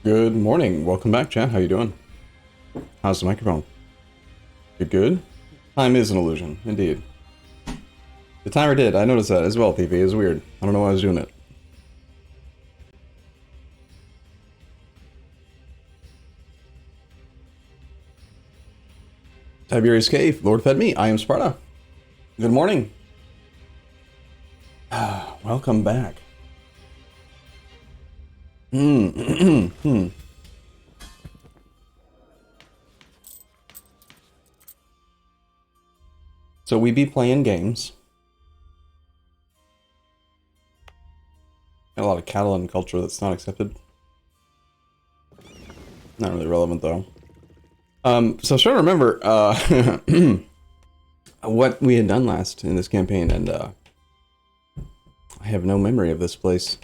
Good morning. Welcome back, chat. How you doing? How's the microphone? Good, good? Time is an illusion, indeed. The timer did. I noticed that as well, TV. It was weird. I don't know why I was doing it. Tiberius Cave, Lord fed me. I am Sparta. Good morning. Welcome back. So we be playing games. Got a lot of Catalan culture that's not accepted. Not really relevant though. So I was trying to remember what we had done last in this campaign, and I have no memory of this place.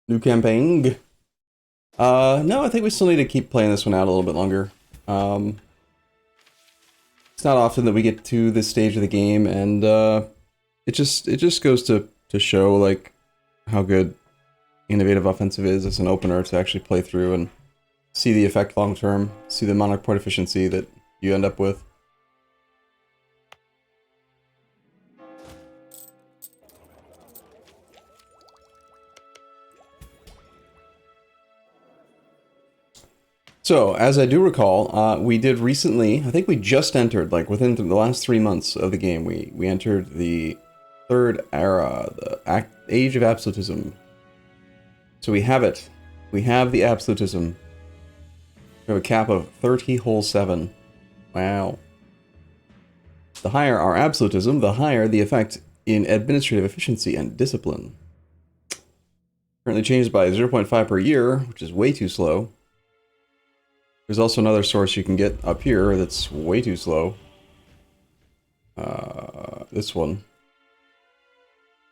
New campaign? No, I think we still need to keep playing this one out a little bit longer. It's not often that we get to this stage of the game, and it just goes to show like how good innovative offensive is as an opener to actually play through and see the effect long term, see the monarch point efficiency that you end up with. So, as I do recall, we did recently, I think we just entered, like within the last 3 months of the game, we entered the third era, the Age of Absolutism. So we have it. We have the Absolutism. We have a cap of 30 whole 7. Wow. The higher our Absolutism, the higher the effect in administrative efficiency and discipline. Currently changed by 0.5 per year, which is way too slow. There's also another source you can get up here that's way too slow. This one.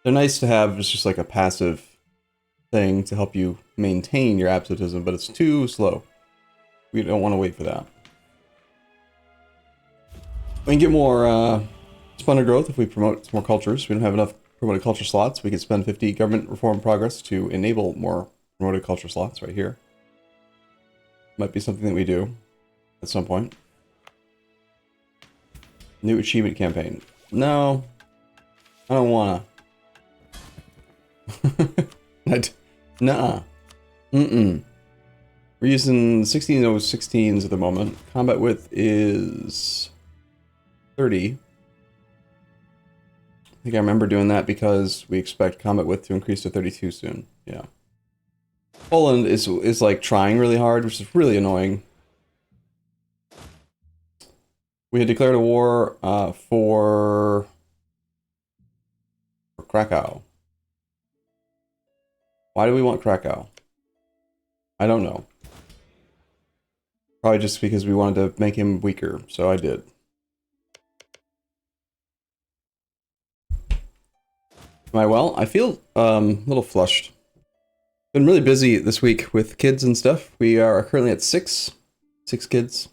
They're nice to have, it's just like a passive thing to help you maintain your absolutism, but it's too slow. We don't want to wait for that. We can get more splendor growth if we promote more cultures. We don't have enough promoted culture slots. We can spend 50 government reform progress to enable more promoted culture slots right here. Might be something that we do at some point. New achievement campaign. No, I don't wanna. Nuh-uh. We're using 16.016s at the moment. Combat width is 30. I think I remember doing that because we expect combat width to increase to 32 soon. Yeah. Poland is like trying really hard, which is really annoying. We had declared a war for Krakow. Why do we want Krakow? I don't know. Probably just because we wanted to make him weaker, so I did. Am I well? I feel a little flushed. Been really busy this week with kids and stuff. We are currently at six kids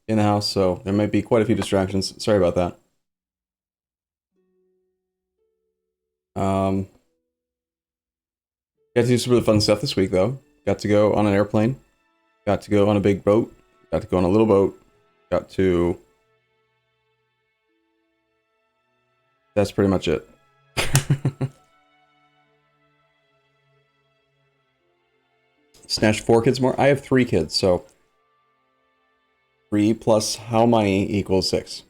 in the house, so there might be quite a few distractions. Sorry about that. Got to do some really fun stuff this week, though. Got to go on an airplane. Got to go on a big boat. Got to go on a little boat. Got to... That's pretty much it. Snatched 4 kids more? I have 3 kids, so... 3 plus how many equals 6.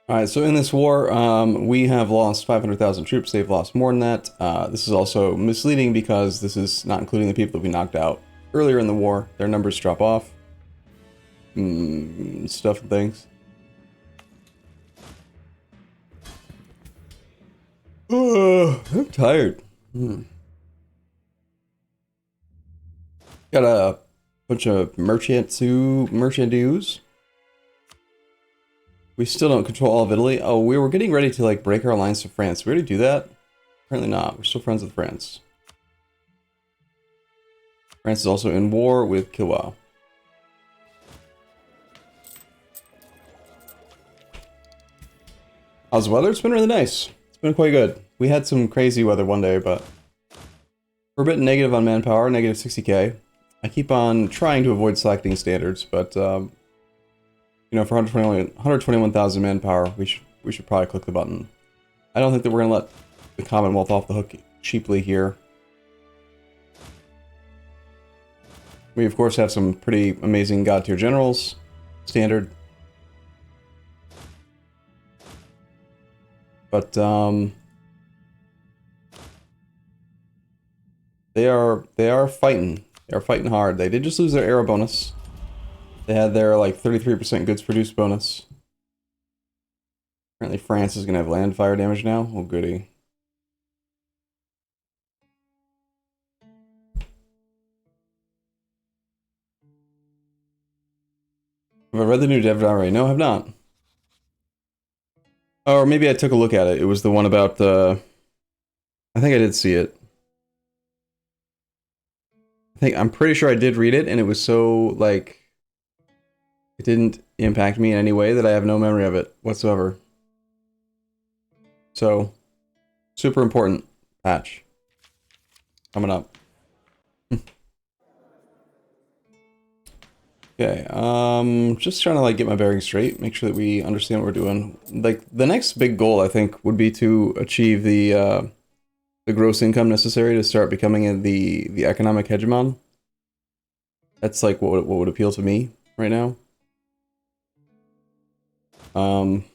Alright, so in this war, we have lost 500,000 troops. They've lost more than that. This is also misleading because this is not including the people that we knocked out earlier in the war. Their numbers drop off. Stuff and things. I'm tired. Got a bunch of merchant-dues. We still don't control all of Italy. Oh, we were getting ready to like break our alliance with France. We already do that? Apparently not. We're still friends with France. France is also in war with Kilwa. How's the weather? It's been really nice. It's been quite good. We had some crazy weather one day, but we're a bit negative on manpower, negative 60k. I keep on trying to avoid selecting standards, but you know, for 121,000 manpower, we should probably click the button. I don't think that we're gonna let the Commonwealth off the hook cheaply here. We of course have some pretty amazing god tier generals, standard. But they are fighting. They are fighting hard. They did just lose their arrow bonus. They had their like 33% goods produced bonus. Apparently France is gonna have land fire damage now. Oh goody. Have I read the new dev already? No, I have not. Or maybe I took a look at it. It was the one about the... I think I did see it. I'm pretty sure I did read it, and it was so, like... It didn't impact me in any way that I have no memory of it whatsoever. So, super important patch. Coming up. Okay, just trying to like get my bearings straight, make sure that we understand what we're doing. Like the next big goal, I think, would be to achieve the gross income necessary to start becoming the economic hegemon. That's like what would appeal to me right now. Kind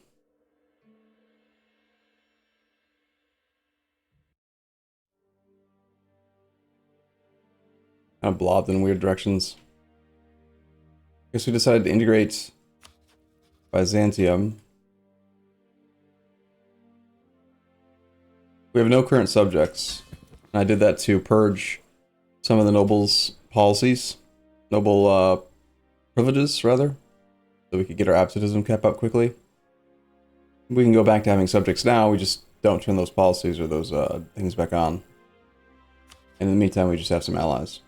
of blobbed in weird directions. Guess we decided to integrate Byzantium. We have no current subjects. And I did that to purge some of the nobles' policies. Noble privileges, rather. So we could get our absolutism kept up quickly. We can go back to having subjects now, we just don't turn those policies or those things back on. And in the meantime, we just have some allies.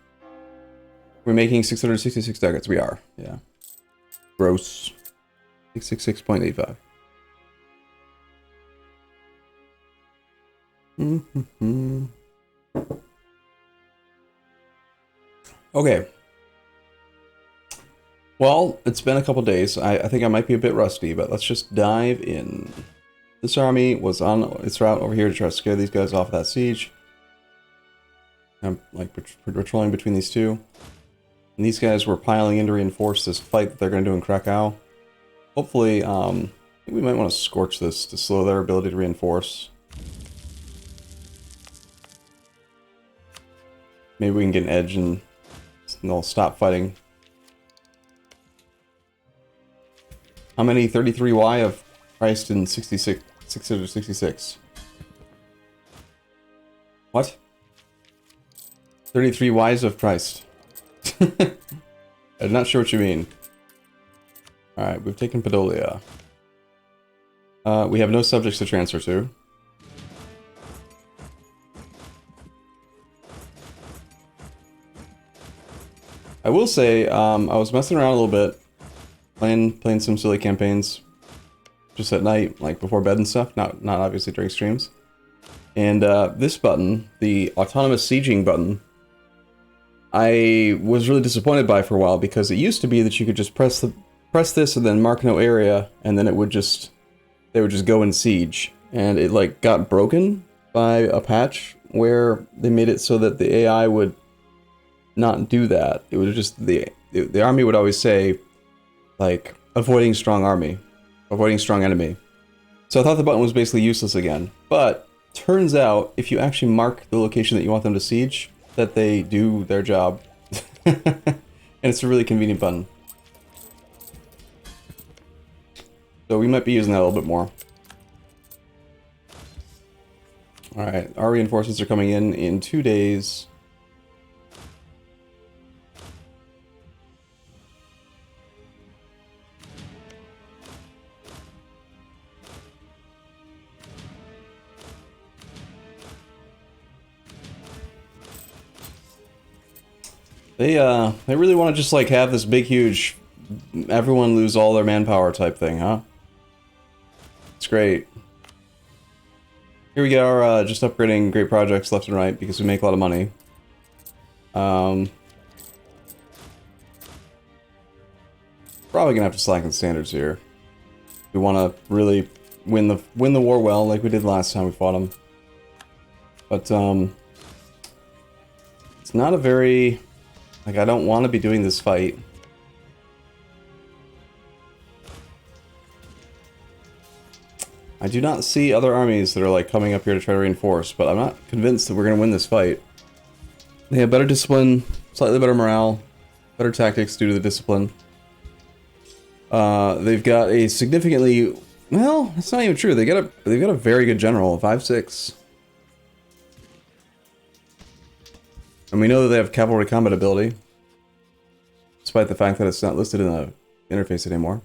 We're making 666 ducats. We are, yeah. Gross. 666.85. Okay. Well, it's been a couple days. I think I might be a bit rusty, but let's just dive in. This army was on its route over here to try to scare these guys off that siege. I'm like patrolling between these two. And these guys were piling in to reinforce this fight that they're going to do in Krakow. Hopefully, I think we might want to scorch this to slow their ability to reinforce. Maybe we can get an edge and they'll stop fighting. How many 33Y of Christ in 666? What? 33 Ys of Christ. I'm not sure what you mean. Alright, we've taken Podolia. We have no subjects to transfer to. I will say, I was messing around a little bit, playing some silly campaigns, just at night, like before bed and stuff, not obviously during streams. And this button, the autonomous sieging button, I was really disappointed by for a while because it used to be that you could just press this and then mark no area, and then they would just go and siege. And it like got broken by a patch where they made it so that the AI would not do that. It was just the army would always say like avoiding strong army, avoiding strong enemy. So I thought the button was basically useless again. But turns out if you actually mark the location that you want them to siege, that they do their job. And it's a really convenient button. So we might be using that a little bit more. Alright, our reinforcements are coming in 2 days. They really want to just like have this big huge everyone lose all their manpower type thing, huh? It's great. Here we are, just upgrading great projects left and right because we make a lot of money. Probably gonna have to slacken standards here. We want to really win the war well, like we did last time we fought them. But it's not a very, like, I don't want to be doing this fight. I do not see other armies that are like coming up here to try to reinforce, but I'm not convinced that we're gonna win this fight. They have better discipline, slightly better morale, better tactics due to the discipline. They've got a significantly, well, that's not even true. They've got a very good general, 5-6. And we know that they have cavalry combat ability, despite the fact that it's not listed in the interface anymore.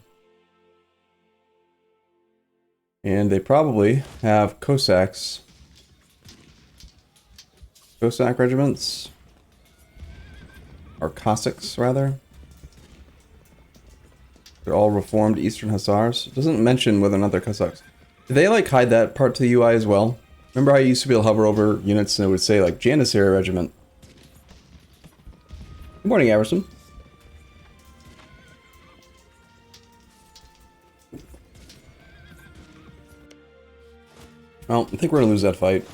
And they probably have Cossacks. Cossack regiments. Or Cossacks, rather. They're all reformed Eastern Hussars. It doesn't mention whether or not they're Cossacks. Did they, like, hide that part to the UI as well? Remember how you used to be able to hover over units and it would say, like, Janissary Regiment? Good morning, Averson. Well, I think we're gonna lose that fight.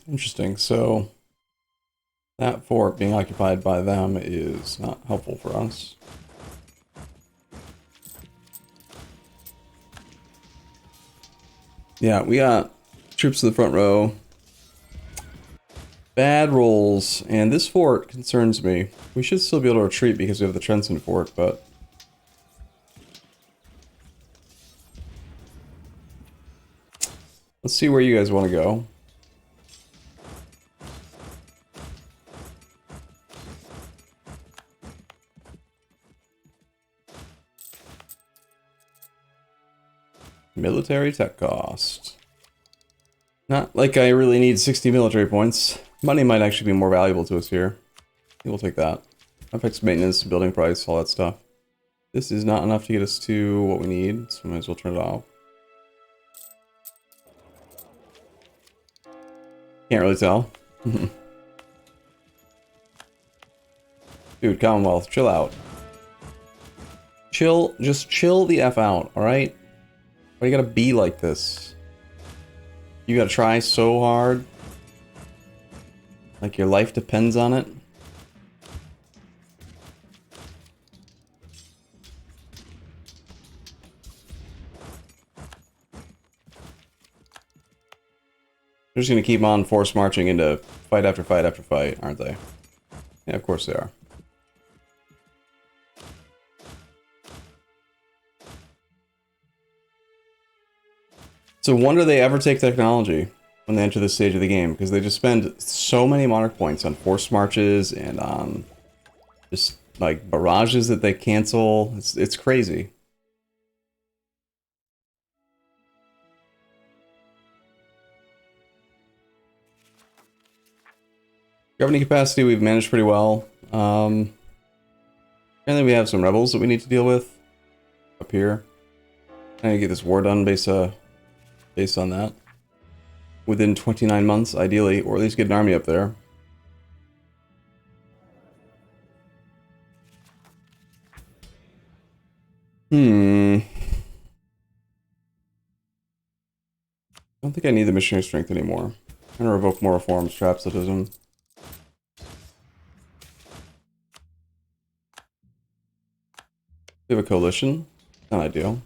Interesting, so that fort being occupied by them is not helpful for us. Yeah, we got troops in the front row. Bad rolls, and this fort concerns me. We should still be able to retreat because we have the Trenton fort, but... let's see where you guys want to go. Military tech cost. Not like I really need 60 military points. Money might actually be more valuable to us here. We'll take that. Affects maintenance, building price, all that stuff. This is not enough to get us to what we need, so we might as well turn it off. Can't really tell. Dude, Commonwealth, chill out. Chill, just chill the F out, alright? Why you gotta be like this? You gotta try so hard. Like your life depends on it. They're just gonna keep on force marching into fight after fight after fight, aren't they? Yeah, of course they are. It's a wonder they ever take technology when they enter this stage of the game, because they just spend so many monarch points on forced marches and on just like barrages that they cancel. It's crazy. Governing capacity we've managed pretty well. And then we have some rebels that we need to deal with up here. I need to get this war done based on that. Within 29 months, ideally, or at least get an army up there. I don't think I need the missionary strength anymore. I'm gonna revoke more reforms for Absolutism. We have a coalition. Not ideal.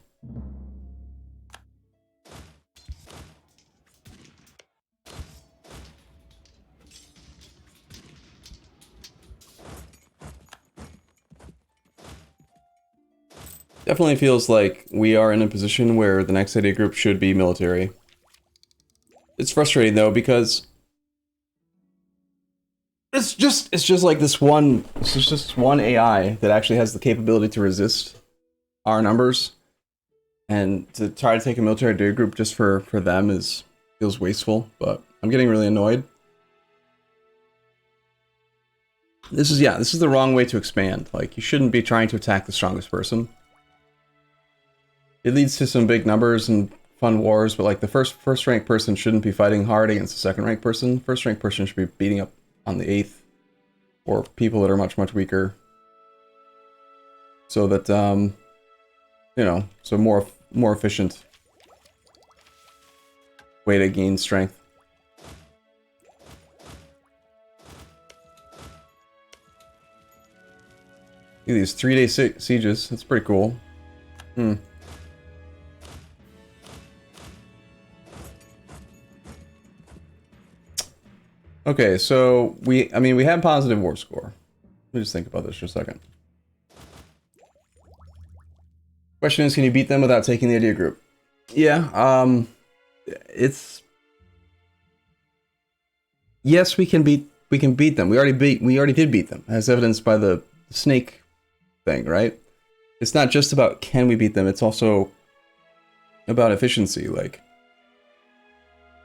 Definitely feels like we are in a position where the next idea group should be military. It's frustrating though, because It's just like this one. It's just one AI that actually has the capability to resist our numbers, and to try to take a military data group just for them is feels wasteful. But I'm getting really annoyed. This is the wrong way to expand. Like, you shouldn't be trying to attack the strongest person. It leads to some big numbers and fun wars, but like the first rank person shouldn't be fighting hard against the second rank person. First rank person should be beating up on the 8th or people that are much weaker. So that you know, so more efficient way to gain strength. Look at these 3-day sieges. That's pretty cool. Okay, so we had positive war score. Let me just think about this for a second. Question is, can you beat them without taking the idea group? Yeah, it's... Yes, we can beat them. We already did beat them, as evidenced by the snake thing, right? It's not just about can we beat them, it's also about efficiency. Like,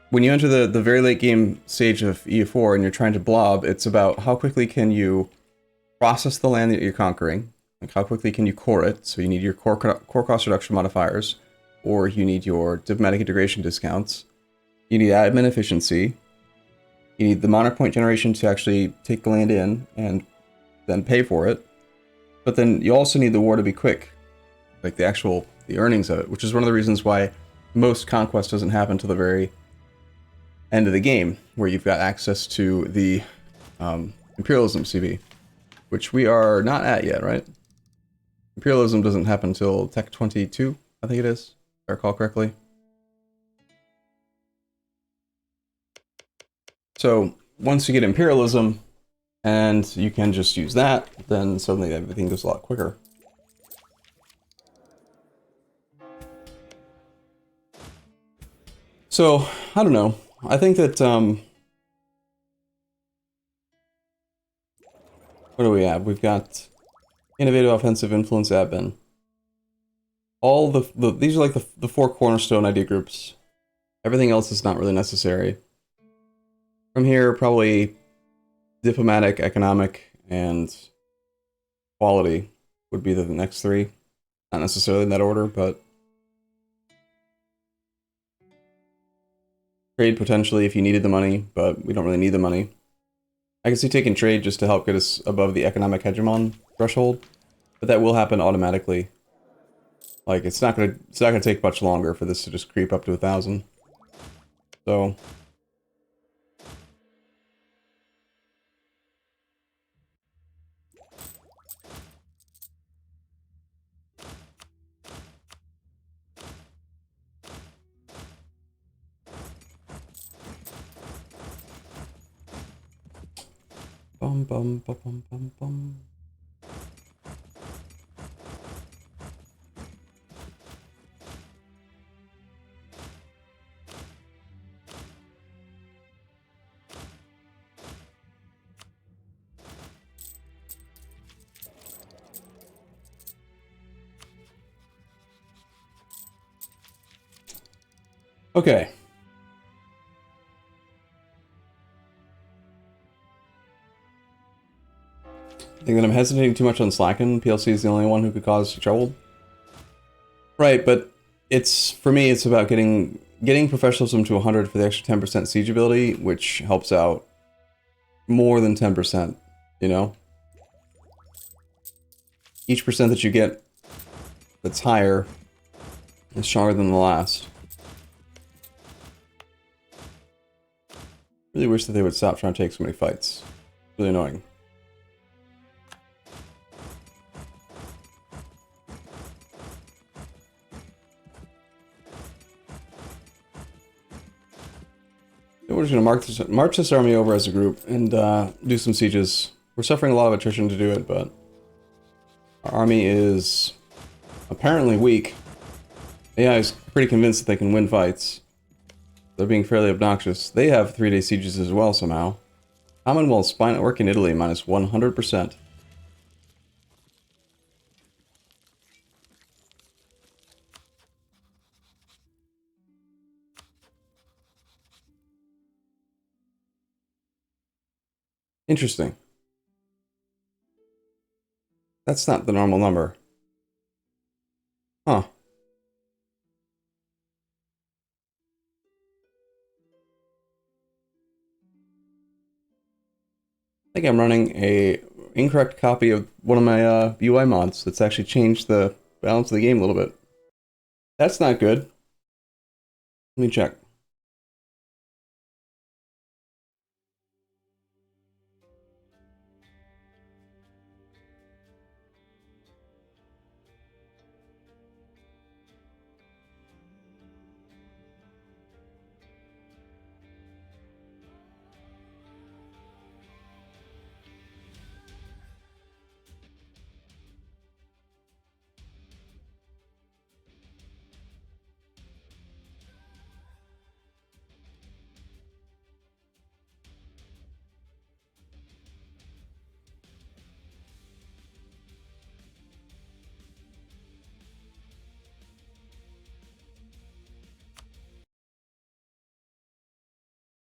when you enter the very late game stage of EU4 and you're trying to blob, it's about how quickly can you process the land that you're conquering, like how quickly can you core it, so you need your core cost reduction modifiers, or you need your diplomatic integration discounts, you need admin efficiency, you need the monarch point generation to actually take the land in and then pay for it, but then you also need the war to be quick, like the earnings of it, which is one of the reasons why most conquest doesn't happen till the very end of the game, where you've got access to the imperialism CV, which we are not at yet, right? Imperialism doesn't happen until Tech 22, I think it is, if I recall correctly. So once you get imperialism, and you can just use that, then suddenly everything goes a lot quicker. So, I don't know. I think that, what do we have? We've got innovative offensive influence admin. All these are like the 4 cornerstone idea groups. Everything else is not really necessary. From here, probably diplomatic, economic, and quality would be the next 3. Not necessarily in that order, but trade potentially if you needed the money, but we don't really need the money. I can see taking trade just to help get us above the economic hegemon threshold, but that will happen automatically. Like, it's not gonna take much longer for this to just creep up to 1,000. So bum bum bum bum bum bum. Okay. I think that I'm hesitating too much on Slacken. PLC is the only one who could cause trouble. Right, but for me, it's about getting professionalism to 100 for the extra 10% siege ability, which helps out more than 10%, you know? Each percent that you get that's higher is stronger than the last. Really wish that they would stop trying to take so many fights. Really annoying. We're just gonna march this army over as a group and do some sieges. We're suffering a lot of attrition to do it, but our army is apparently weak. AI is pretty convinced that they can win fights. They're being fairly obnoxious. They have 3-day sieges as well somehow. Commonwealth spy network in Italy, minus 100%. Interesting. That's not the normal number. Huh. I think I'm running a incorrect copy of one of my UI mods that's actually changed the balance of the game a little bit. That's not good. Let me check.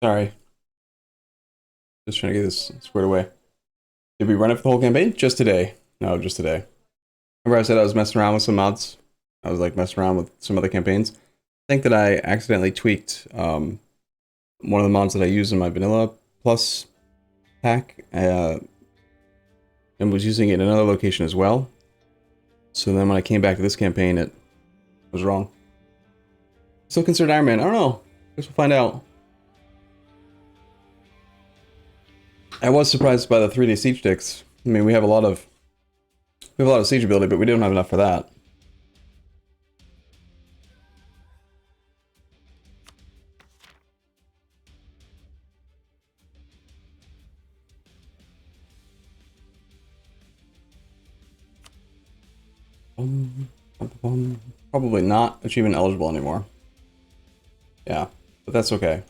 Sorry. Just trying to get this squared away. Did we run it for the whole campaign? Just today. No, just today. Remember I said I was messing around with some mods? I was like messing around with some other campaigns. I think that I accidentally tweaked one of the mods that I use in my vanilla plus pack and was using it in another location as well. So then when I came back to this campaign, it was wrong. Still considered Iron Man? I don't know. Guess we'll find out. I was surprised by the 3-day siege sticks. I mean, we have a lot of siege ability, but we don't have enough for that. Probably not achievement eligible anymore. Yeah, but that's okay.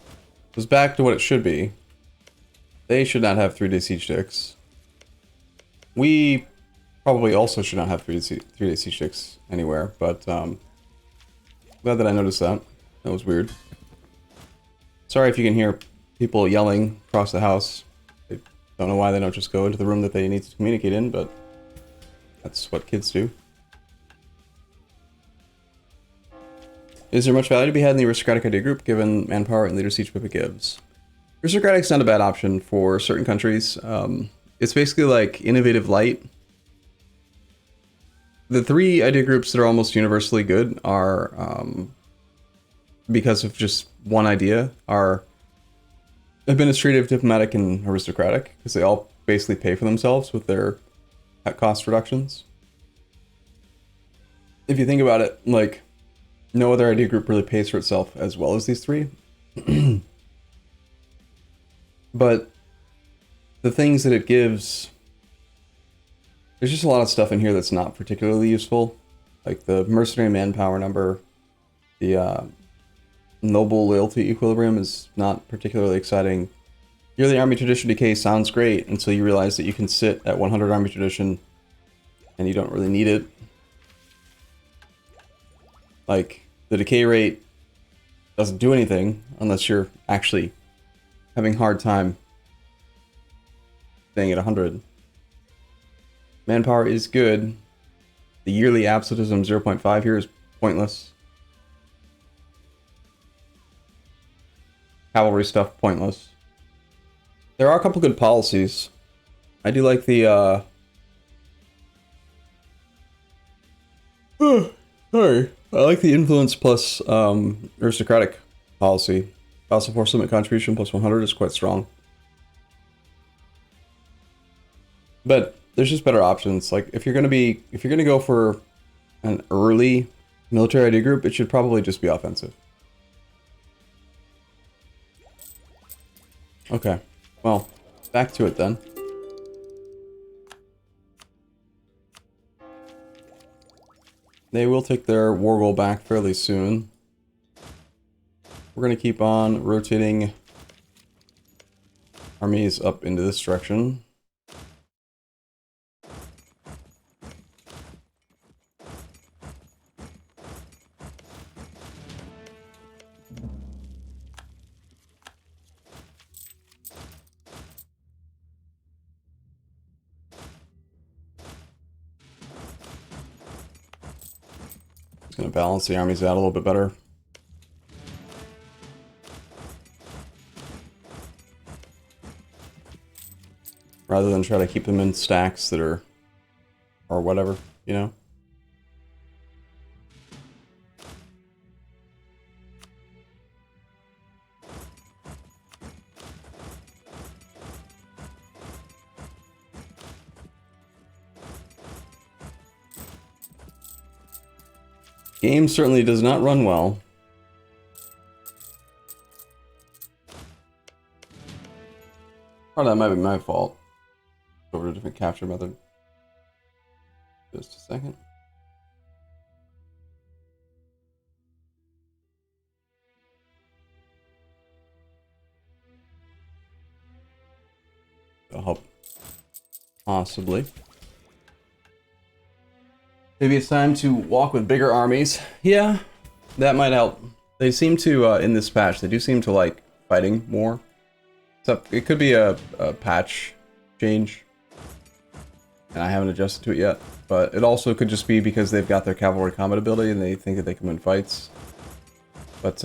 It's back to what it should be. They should not have 3-day siege sticks. We probably also should not have 3-day siege sticks anywhere, but glad that I noticed that. That was weird. Sorry if you can hear people yelling across the house. I don't know why they don't just go into the room that they need to communicate in, but that's what kids do. Is there much value to be had in the aristocratic idea group, given manpower and leader siege Pippa gives? Aristocratic's not a bad option for certain countries. It's basically like innovative light. The 3 idea groups that are almost universally good are, because of just one idea, are administrative, diplomatic, and aristocratic, because they all basically pay for themselves with their cost reductions. If you think about it, like, no other idea group really pays for itself as well as these 3. But the things that it gives, there's just a lot of stuff in here that's not particularly useful. Like the mercenary manpower number, the noble loyalty equilibrium is not particularly exciting. Yearly army tradition decay sounds great until you realize that you can sit at 100 army tradition and you don't really need it. Like, the decay rate doesn't do anything unless you're actually having a hard time staying at 100. Manpower is good. The yearly absolutism 0.5 here is pointless. Cavalry stuff, pointless. There are a couple good policies. I do like the, sorry. I like the influence plus aristocratic policy. Also, force limit contribution plus 100 is quite strong. But there's just better options. Like if you're gonna go for an early military idea group, it should probably just be offensive. Okay, well, back to it then. They will take their war goal back fairly soon. We're going to keep on rotating armies up into this direction. Just gonna balance the armies out a little bit better. Rather than try to keep them in stacks that are, or whatever, you know? Game certainly does not run well. Part of that might be my fault. Over to a different capture method. Just a second. That'll help. Possibly. Maybe it's time to walk with bigger armies. Yeah, that might help. They seem to, in this patch, they do seem to like fighting more. Except it could be a patch change. And I haven't adjusted to it yet. But it also could just be because they've got their cavalry combat ability and they think that they can win fights. But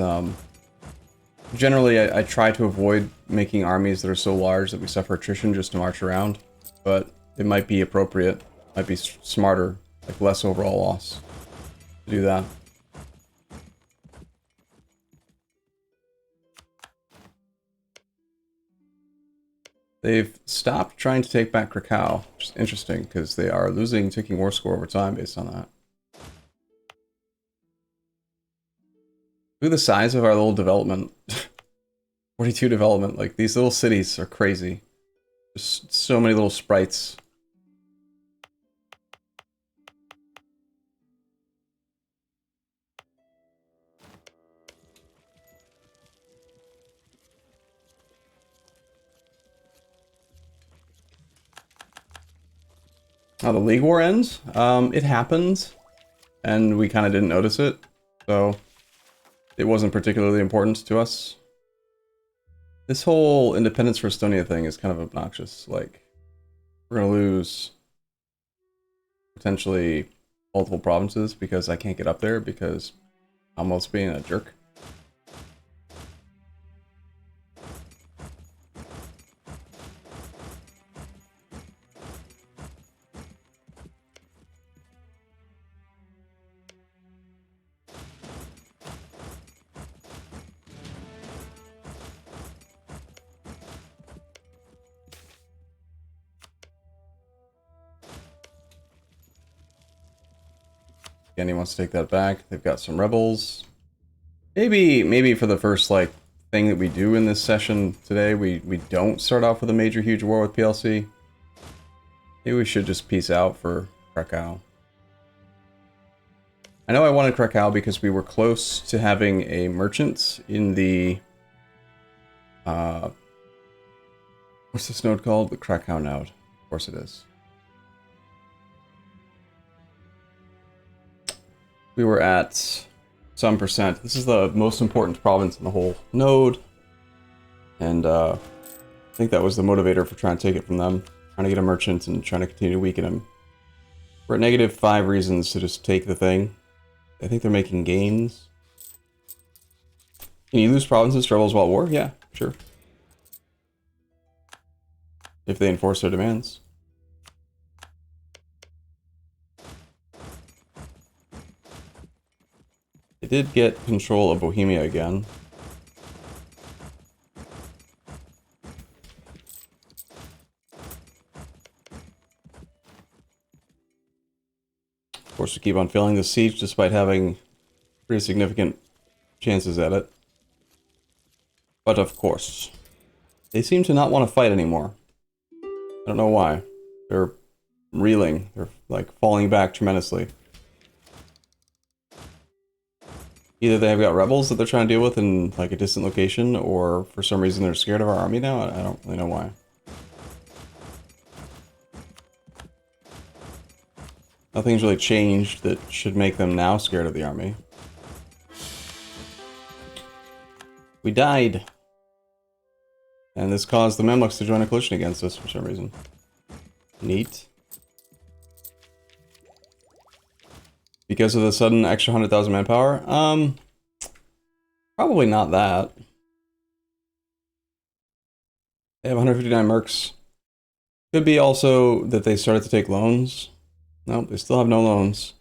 generally I try to avoid making armies that are so large that we suffer attrition just to march around. But it might be appropriate, might be smarter, like less overall loss to do that. They've stopped trying to take back Krakow, which is interesting, because they are losing ticking war score over time based on that. Look at the size of our little development. 42 development, like these little cities are crazy. Just so many little sprites. Oh, the League War ends? It happened, and we kind of didn't notice it, so it wasn't particularly important to us. This whole independence for Estonia thing is kind of obnoxious. Like, we're gonna lose potentially multiple provinces because I can't get up there because I'm almost being a jerk. Again, he wants to take that back. They've got some rebels. Maybe for the first, like, thing that we do in this session today, we don't start off with a major, huge war with PLC. Maybe we should just peace out for Krakow. I know I wanted Krakow because we were close to having a merchant in the... what's this node called? The Krakow node. Of course it is. We were at some percent. This is the most important province in the whole node. And I think that was the motivator for trying to take it from them. Trying to get a merchant and trying to continue to weaken him. We're at -5 reasons to just take the thing. I think they're making gains. Can you lose provinces to rebels while at war? Yeah, sure. If they enforce their demands. They did get control of Bohemia again. Of course, we keep on failing the siege despite having pretty significant chances at it. But of course, they seem to not want to fight anymore. I don't know why. They're reeling. They're like falling back tremendously. Either they have got rebels that they're trying to deal with in like a distant location, or for some reason they're scared of our army now. I don't really know why. Nothing's really changed that should make them now scared of the army. We died. And this caused the Mamluks to join a coalition against us for some reason. Neat. Because of the sudden extra 100,000 manpower? Probably not that. They have 159 mercs. Could be also that they started to take loans. Nope, they still have no loans.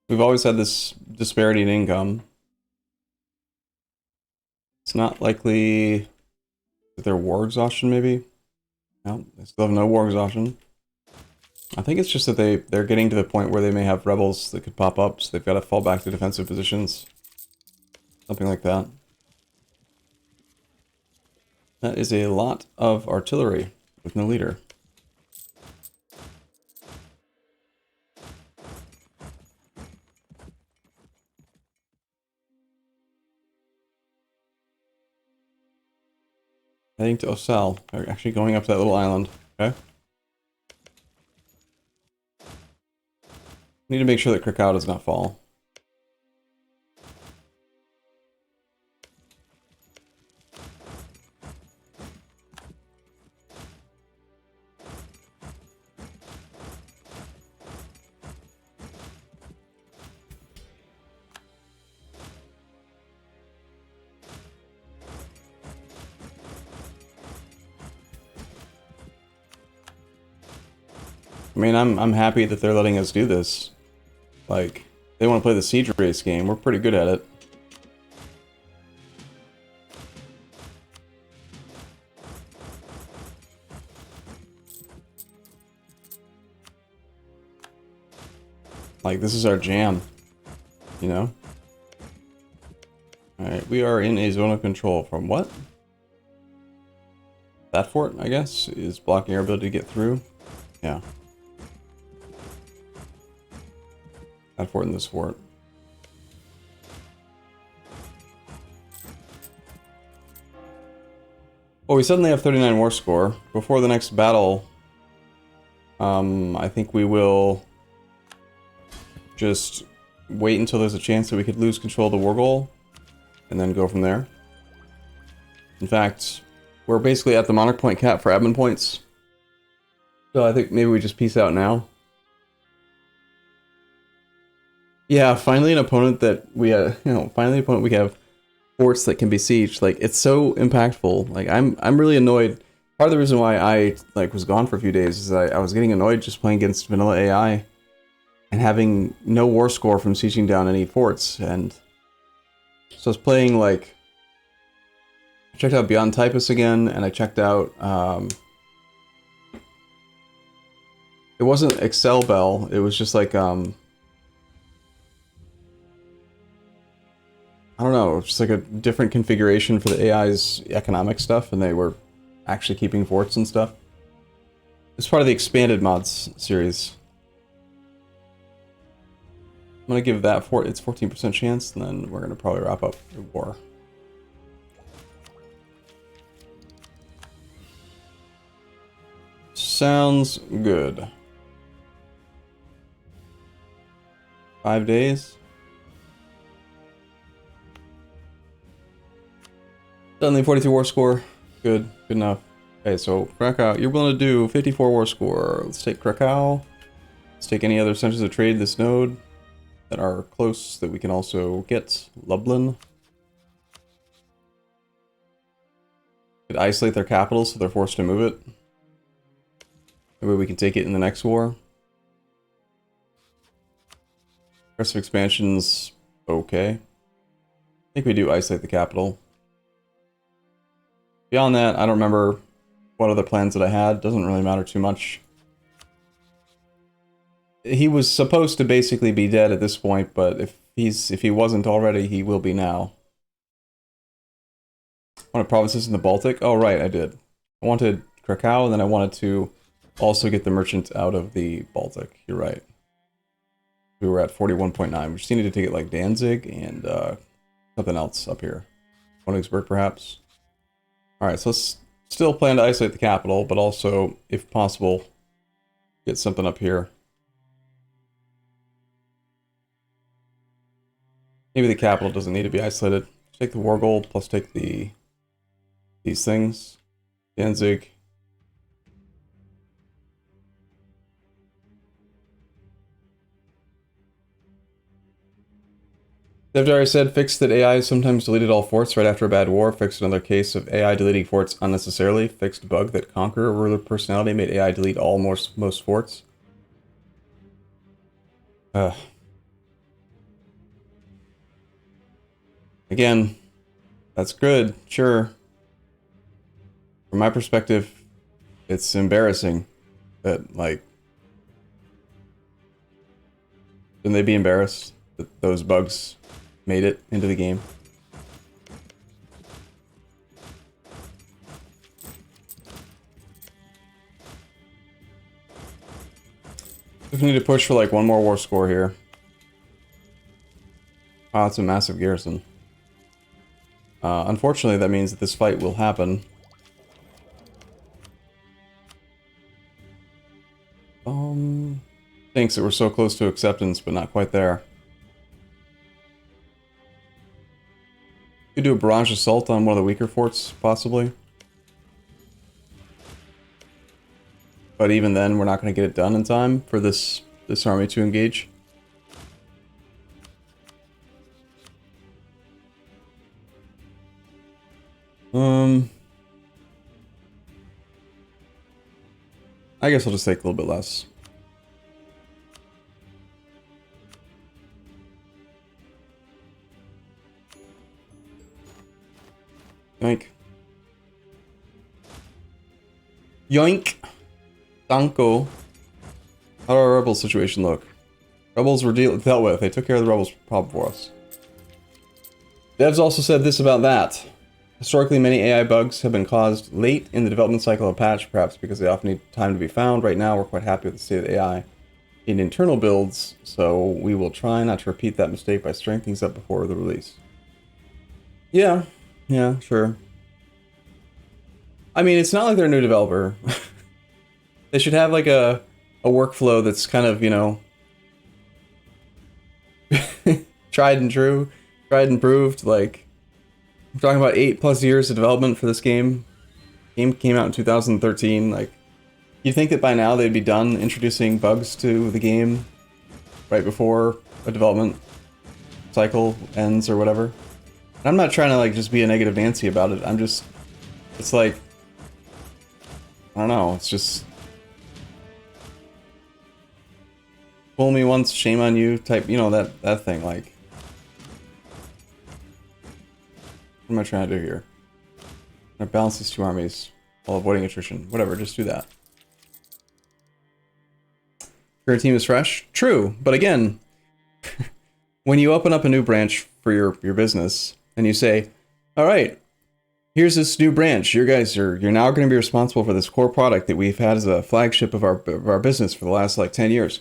We've always had this disparity in income. It's not likely that they're war exhaustion, maybe? No, they still have no war exhaustion. I think it's just that they're getting to the point where they may have rebels that could pop up, so they've got to fall back to defensive positions. Something like that. That is a lot of artillery with no leader. Heading to Osal. They're actually going up to that little island. Okay. Need to make sure that Krakow does not fall. I mean, I'm happy that they're letting us do this. Like, they want to play the siege race game. We're pretty good at it. Like, this is our jam, you know? Alright, we are in a zone of control from what? That fort, I guess, is blocking our ability to get through. Yeah. That fort and this fort. Well, we suddenly have 39 war score. Before the next battle, I think we will just wait until there's a chance that we could lose control of the war goal, and then go from there. In fact, we're basically at the Monarch Point cap for admin points. So I think maybe we just peace out now. Yeah, finally an opponent that we finally an opponent we have forts that can be sieged. Like, it's so impactful. Like, I'm really annoyed. Part of the reason why I was gone for a few days is I was getting annoyed just playing against vanilla AI and having no war score from sieging down any forts. And so I was playing, like, I checked out Beyond Typus again, and I checked out it wasn't Excel Bell, it was just like I don't know, just like a different configuration for the AI's economic stuff, and they were actually keeping forts and stuff. It's part of the expanded mods series. I'm gonna give that fort its 14% chance, and then we're gonna probably wrap up the war. Sounds good. 5 days. Suddenly 42 war score. Good enough. Okay, so Krakow, you're willing to do 54 war score. Let's take Krakow. Let's take any other centers of trade this node that are close that we can also get. Lublin. Could isolate their capital so they're forced to move it. Maybe we can take it in the next war. Aggressive expansion's okay. I think we do isolate the capital. Beyond that, I don't remember what other plans that I had. Doesn't really matter too much. He was supposed to basically be dead at this point, but if he wasn't already, he will be now. I wanted provinces in the Baltic? Oh right, I did. I wanted Krakow, and then I wanted to also get the merchant out of the Baltic. You're right. We were at 41.9. We just needed to take it like Danzig and something else up here. Königsberg, perhaps. Alright, so let's still plan to isolate the capital, but also, if possible, get something up here. Maybe the capital doesn't need to be isolated. Take the war gold, plus take these things. Danzig. Devdari said, fixed that AI sometimes deleted all forts right after a bad war. Fixed another case of AI deleting forts unnecessarily. Fixed bug that Conqueror ruler personality made AI delete all most forts. Again, that's good, sure. From my perspective, it's embarrassing that, like, shouldn't they be embarrassed that those bugs made it into the game? We need to push for like one more war score here. Wow, that's a massive garrison. Unfortunately, that means that this fight will happen. Thinks that we're so close to acceptance, but not quite there. Could do a barrage assault on one of the weaker forts, possibly. But even then, we're not going to get it done in time for this army to engage. I guess I'll just take a little bit less. Yoink. Yoink! Danko. How did our rebel situation look? Rebels were dealt with. They took care of the rebels problem for us. Devs also said this about that. Historically, many AI bugs have been caused late in the development cycle of a patch, perhaps because they often need time to be found. Right now, we're quite happy with the state of the AI in internal builds, so we will try not to repeat that mistake by stirring things up before the release. Yeah, sure. I mean, it's not like they're a new developer. They should have like a workflow that's kind of, you know, tried and true, tried and proved. Like, we're talking about 8+ years of development for this game. Game came out in 2013. Like, you'd think that by now they'd be done introducing bugs to the game right before a development cycle ends or whatever. And I'm not trying to like just be a negative Nancy about it. I'm just, it's like, I don't know. It's just fool me once, shame on you type. You know that thing. Like, what am I trying to do here? I'm gonna balance these two armies while avoiding attrition. Whatever, just do that. Your team is fresh? True, but again, when you open up a new branch for your business and you say, all right, here's this new branch. You're now going to be responsible for this core product that we've had as a flagship of our business for the last like 10 years.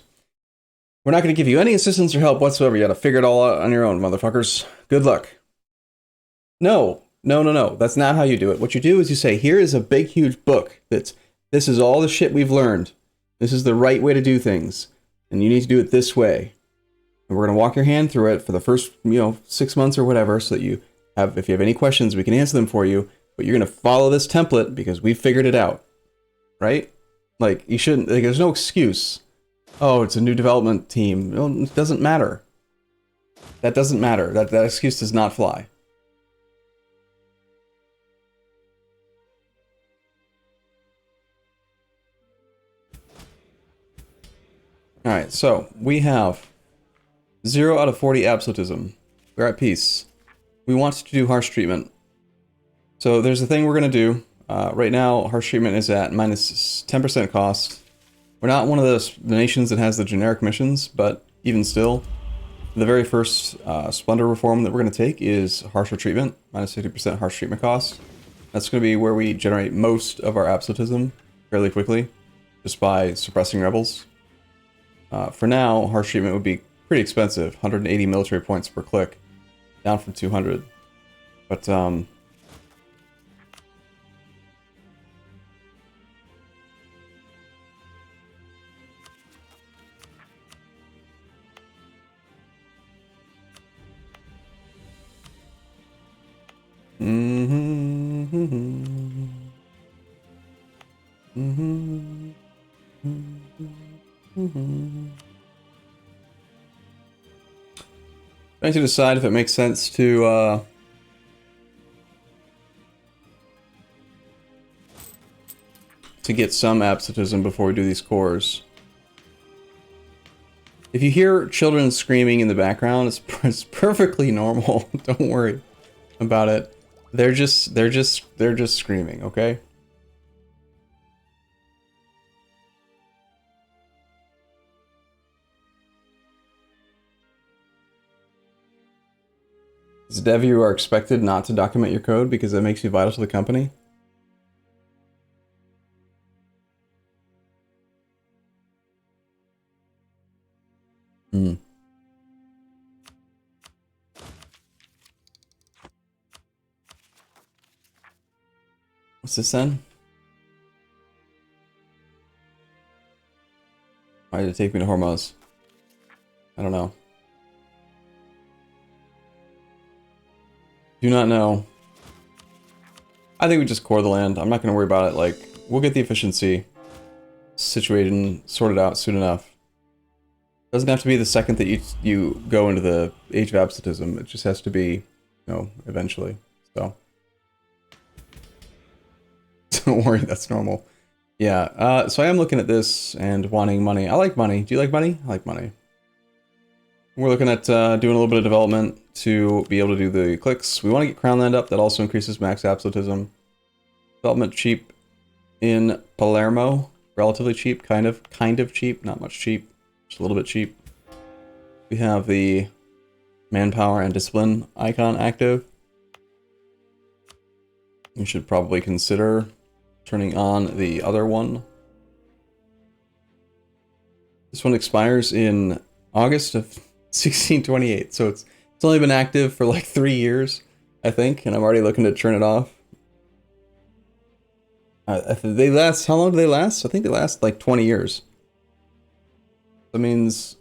We're not going to give you any assistance or help whatsoever. You got to figure it all out on your own, motherfuckers. Good luck. No. That's not how you do it. What you do is you say, here is a big, huge book. This is all the shit we've learned. This is the right way to do things. And you need to do it this way. And we're going to walk your hand through it for the first, 6 months or whatever, so that if you have any questions, we can answer them for you. But you're going to follow this template because we figured it out. Right? Like, you shouldn't, like, there's no excuse. Oh, it's a new development team. No, it doesn't matter. That doesn't matter. That excuse does not fly. Alright, so we have 0 out of 40 absolutism. We're at peace. We want to do harsh treatment. So there's a thing we're going to do. Right now, harsh treatment is at minus 10% cost. We're not one of the nations that has the generic missions, but even still, the very first Splendor reform that we're going to take is harsher treatment, minus 50% harsh treatment cost. That's going to be where we generate most of our absolutism fairly quickly, just by suppressing rebels. For now, harsh treatment would be pretty expensive. 180 military points per click, down from 200. But trying to decide if it makes sense to get some absolutism before we do these cores. If you hear children screaming in the background, it's perfectly normal. Don't worry about it. They're just screaming, okay? As a dev, you are expected not to document your code because that makes you vital to the company. Hmm. What's this then? Why did it take me to Hormuz? I don't know. Do not know. I think we just core the land. I'm not going to worry about it. Like, we'll get the efficiency situation sorted out soon enough. Doesn't have to be the second that you go into the age of absolutism. It just has to be, you know, eventually. So don't worry, that's normal. Yeah. So I am looking at this and wanting money. I like money. Do you like money? I like money. We're looking at doing a little bit of development to be able to do the clicks. We want to get Crown Land up. That also increases max absolutism. Development cheap in Palermo. Relatively cheap, kind of cheap, not much cheap. Just a little bit cheap. We have the manpower and discipline icon active. You should probably consider turning on the other one. This one expires in August of 1628, so it's only been active for like 3 years, I think, and I'm already looking to turn it off. They last, how long do they last? I think they last like 20 years. That means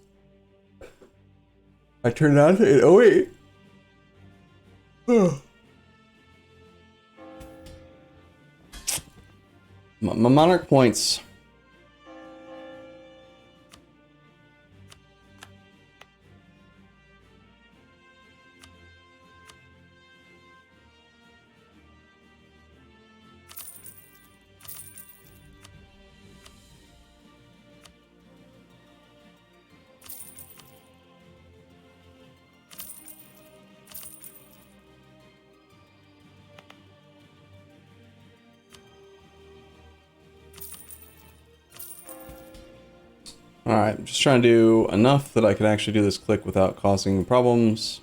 I turned it on in 08. My monarch points. Alright, I'm just trying to do enough that I can actually do this click without causing problems.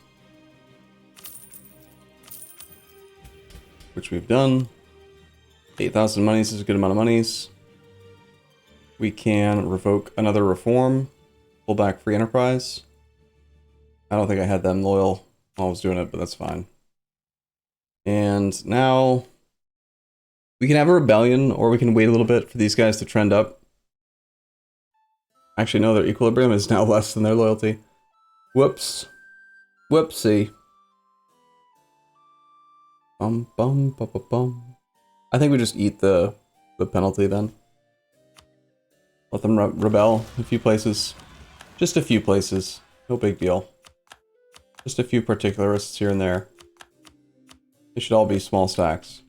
Which we've done. 8,000 monies is a good amount of monies. We can revoke another reform. Pull back free enterprise. I don't think I had them loyal while I was doing it, but that's fine. And now we can have a rebellion, or we can wait a little bit for these guys to trend up. Actually, no, their equilibrium is now less than their loyalty. Whoops. Whoopsie. Bum, bum, bum, bum, bum. I think we just eat the penalty then. Let them rebel a few places. Just a few places. No big deal. Just a few particularists here and there. They should all be small stacks.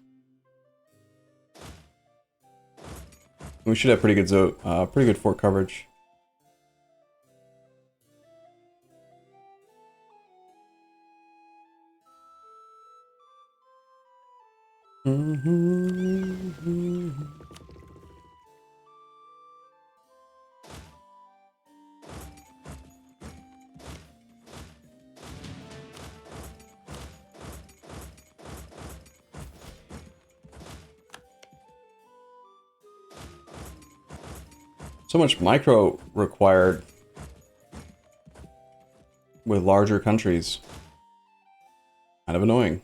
We should have pretty good fort coverage. So much micro required. with larger countries. Kind of annoying.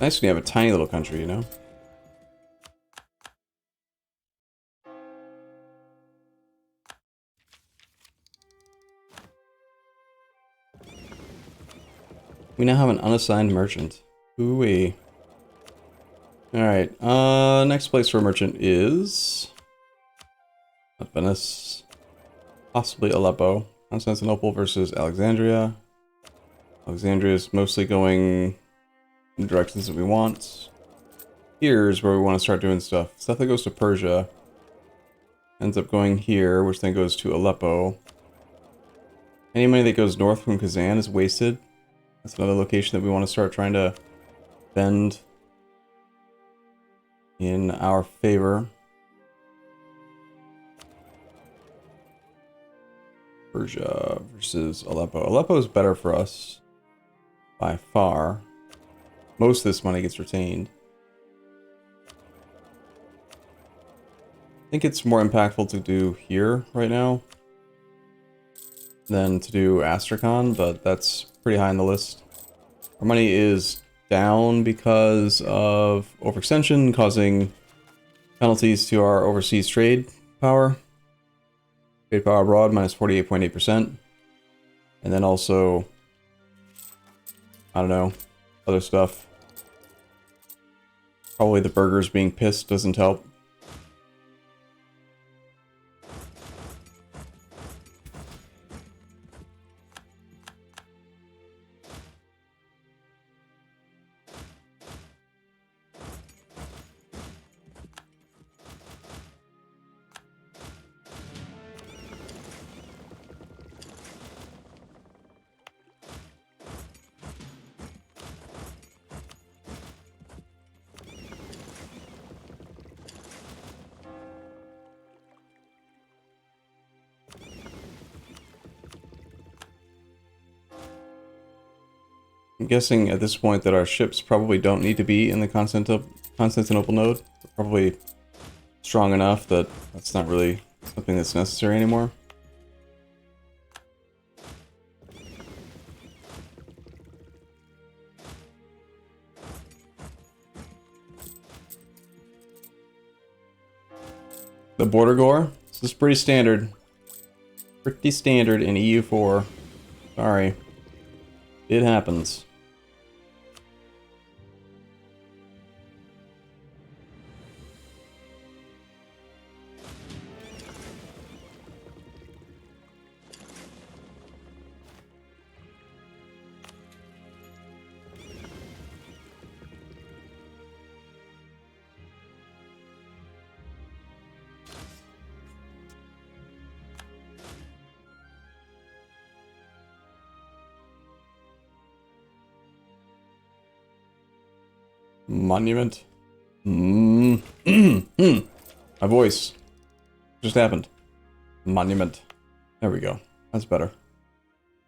Nice when you have a tiny little country, you know? We now have an unassigned merchant. Ooh-wee. Alright, next place for a merchant is... not Venice. Possibly Aleppo. Constantinople versus Alexandria. Alexandria is mostly going in directions that we want. Here's where we want to start doing stuff. Stuff that goes to Persia ends up going here, which then goes to Aleppo. Any money that goes north from Kazan is wasted. That's another location that we want to start trying to bend in our favor. Persia versus Aleppo. Aleppo is better for us by far. Most of this money gets retained. I think it's more impactful to do here right now than to do Astrakhan, but that's pretty high on the list. Our money is down because of overextension, causing penalties to our overseas trade power. Trade power abroad, minus 48.8%. And then also, I don't know, other stuff. Probably the burgers being pissed doesn't help. I'm guessing at this point that our ships probably don't need to be in the Constantinople node. They're probably strong enough that that's not really something that's necessary anymore. The border gore? This is pretty standard. Pretty standard in EU4. Sorry. It happens. Monument. My voice. Just happened. Monument. There we go. That's better.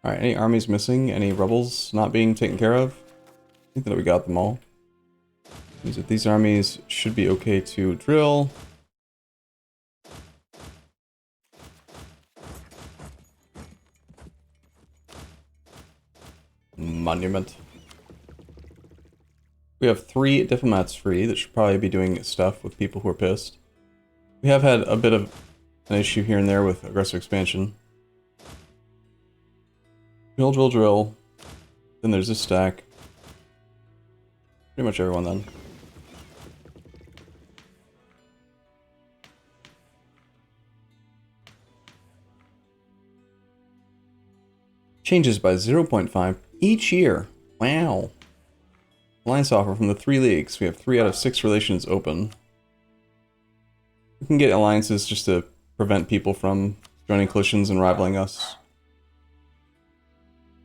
Alright, any armies missing? Any rebels not being taken care of? I think that we got them all. Means that these armies should be okay to drill. Monument. We have 3 diplomats free that should probably be doing stuff with people who are pissed. We have had a bit of an issue here and there with aggressive expansion. Drill, drill, drill. Then there's this stack. Pretty much everyone then. Changes by 0.5 each year. Wow. Alliance offer from the 3 leagues. We have 3 out of 6 relations open. We can get alliances just to prevent people from joining coalitions and rivaling us.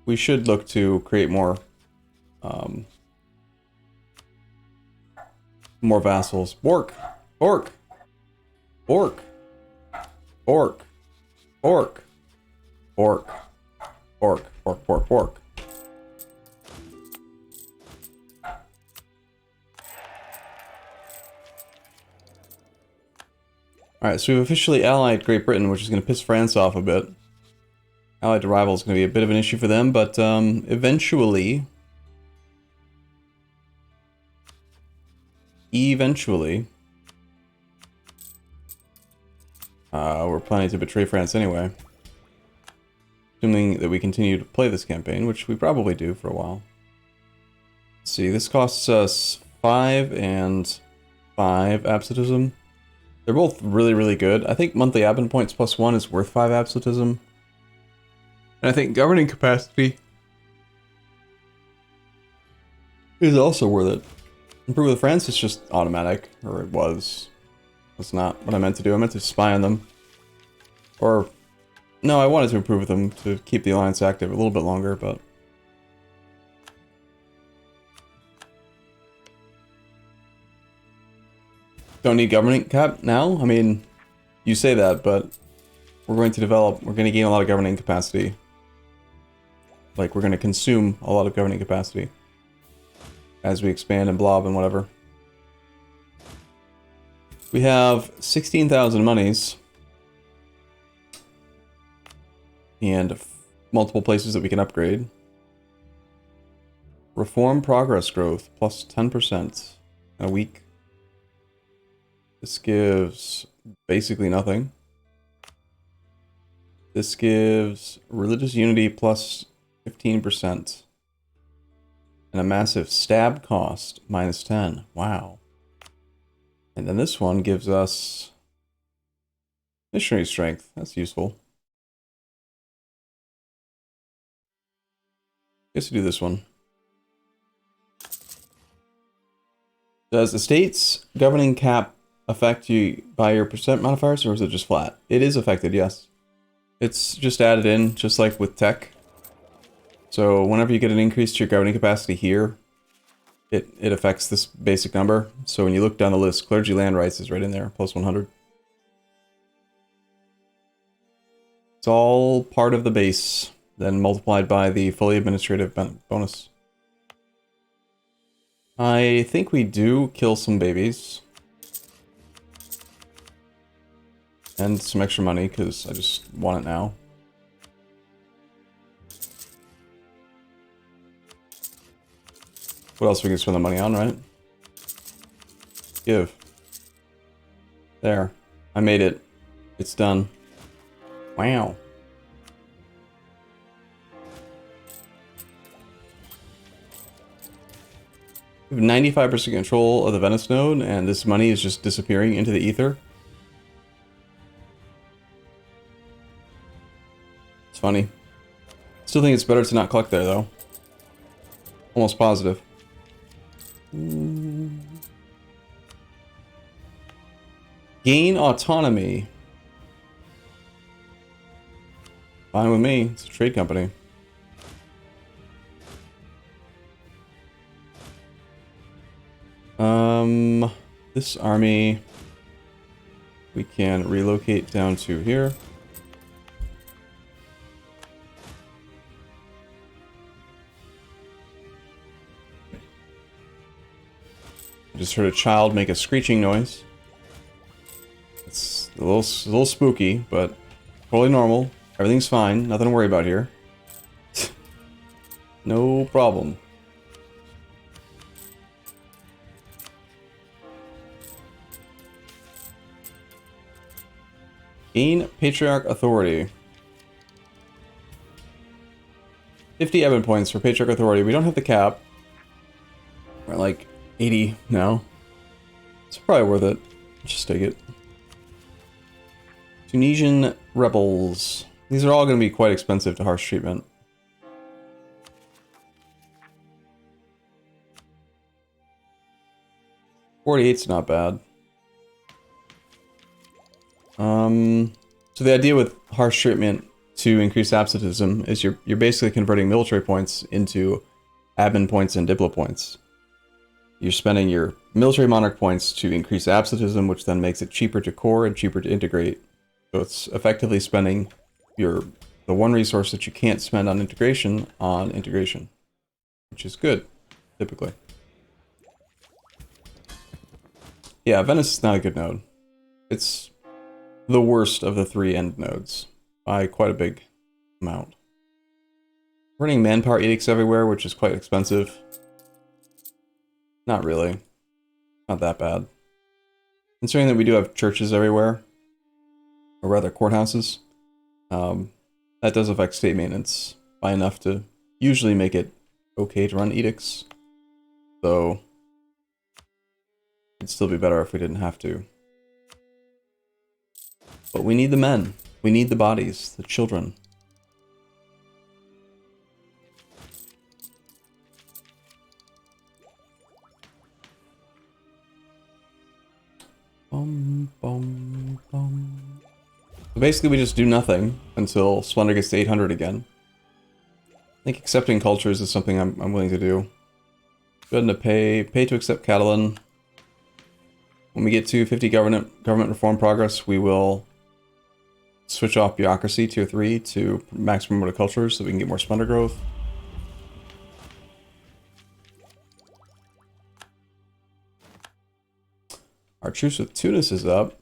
We should look to create more more vassals. Bork! Bork! Bork! Bork! Bork! Bork! Bork! Bork! Bork! Bork! Alright, so we've officially allied Great Britain, which is going to piss France off a bit. Allied to rival is going to be a bit of an issue for them, but eventually, we're planning to betray France anyway. Assuming that we continue to play this campaign, which we probably do for a while. Let's see, this costs us 5 and 5 Absolutism. They're both really, really good. I think monthly admin points +1 is worth 5 Absolutism. And I think governing capacity is also worth it. Improve with France is just automatic, or it was. That's not what I meant to do. I meant to spy on them. Or, no, I wanted to improve with them to keep the alliance active a little bit longer, but... Don't need governing cap now? I mean, you say that, but we're going to gain a lot of governing capacity. Like, we're going to consume a lot of governing capacity as we expand and blob and whatever. We have 16,000 monies and multiple places that we can upgrade. Reform progress growth plus 10% in a week. This gives basically nothing. This gives religious unity plus 15%. And a massive stab cost minus 10. Wow. And then this one gives us missionary strength. That's useful. Guess we do this one. Does the state's governing cap affect you by your percent modifiers, or is it just flat? It is affected, yes. It's just added in, just like with tech. So whenever you get an increase to your governing capacity here, it affects this basic number. So when you look down the list, clergy land rights is right in there, plus 100. It's all part of the base, then multiplied by the fully administrative bonus. I think we do kill some babies. And some extra money, because I just want it now. What else we can spend the money on, right? Give. There. I made it. It's done. Wow. We have 95% control of the Venice node, and this money is just disappearing into the ether. It's funny. Still think it's better to not collect there, though. Almost positive. Gain autonomy. Fine with me. It's a trade company. This army we can relocate down to here. I just heard a child make a screeching noise. It's a little spooky, but totally normal. Everything's fine. Nothing to worry about here. No problem. Gain Patriarch Authority. 50 Evan points for Patriarch Authority. We don't have the cap. We're at like 80 now. It's probably worth it. Just take it. Tunisian rebels. These are all going to be quite expensive to harsh treatment. $48's not bad. So the idea with harsh treatment to increase absolutism is you're basically converting military points into admin points and diplo points. You're spending your military monarch points to increase absolutism, which then makes it cheaper to core and cheaper to integrate. So it's effectively spending the one resource that you can't spend on integration, which is good, typically. Yeah, Venice is not a good node. It's the worst of the 3 end nodes by quite a big amount. Running manpower edicts everywhere, which is quite expensive. Not really. Not that bad. Considering that we do have churches everywhere, or rather courthouses, that does affect state maintenance by enough to usually make it okay to run edicts. So it'd still be better if we didn't have to. But we need the men. We need the bodies, the children. Bum, bum, bum. So basically we just do nothing until Splendor gets to 800 again. I think accepting cultures is something I'm willing to do. Go ahead and pay to accept Catalan. When we get to 50 government reform progress, we will switch off bureaucracy tier 3 to maximum promoted cultures so we can get more splendor growth. Our truce with Tunis is up.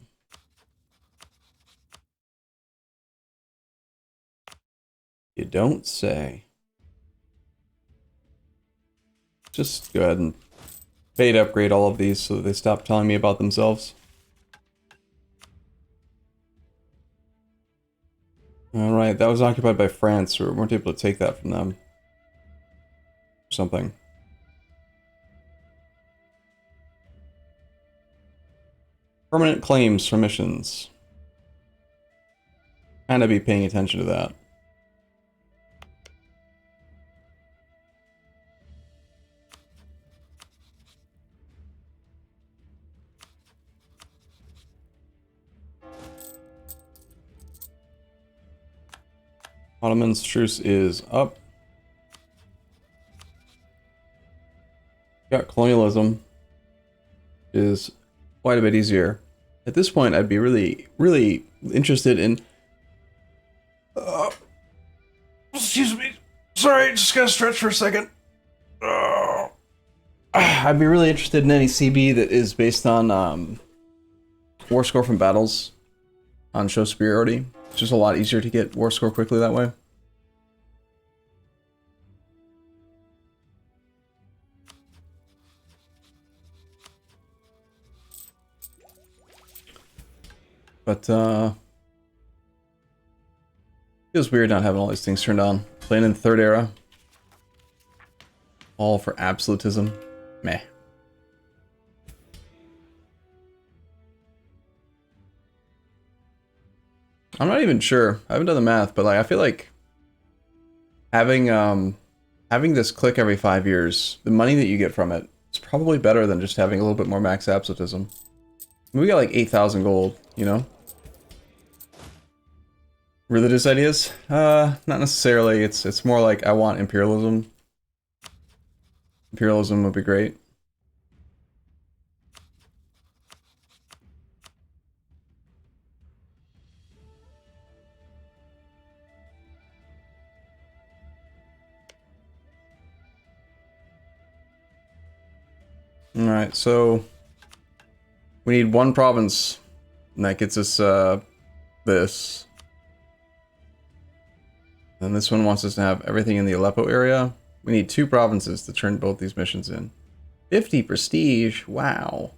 You don't say. Just go ahead and pay to upgrade all of these so that they stop telling me about themselves. Alright, that was occupied by France. We weren't able to take that from them. Something. Permanent claims for missions. Kinda be paying attention to that. Ottoman's truce is up. Got colonialism. Is quite a bit easier. At this point, I'd be really interested in... excuse me. Sorry, just gotta stretch for a second. I'd be really interested in any CB that is based on war score from battles on show superiority. It's just a lot easier to get war score quickly that way. But, feels weird not having all these things turned on. Playing in the third era. All for absolutism. Meh. I'm not even sure. I haven't done the math, but like I feel like having this click every 5 years, the money that you get from it is probably better than just having a little bit more max absolutism. We got like 8,000 gold, you know? Religious ideas? Not necessarily. It's more like I want imperialism. Imperialism would be great. Alright, so we need one province, and that gets us this. And this one wants us to have everything in the Aleppo area. We need 2 provinces to turn both these missions in. 50 prestige, wow.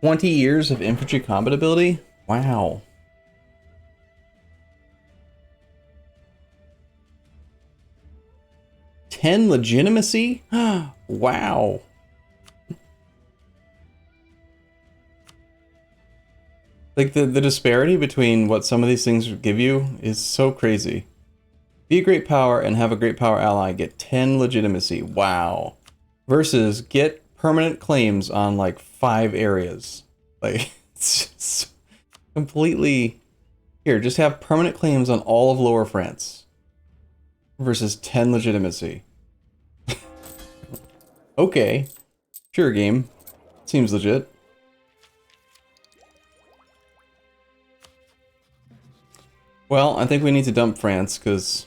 "20 years of infantry combat ability? Wow. "10 legitimacy? Wow. Like, the disparity between what some of these things give you is so crazy. Be a great power and have a great power ally, get 10 legitimacy. Wow. Versus get permanent claims on, like, 5 areas. Like, it's just completely... Here, just have permanent claims on all of Lower France. Versus 10 legitimacy. Okay. Sure, game. Seems legit. Well, I think we need to dump France, because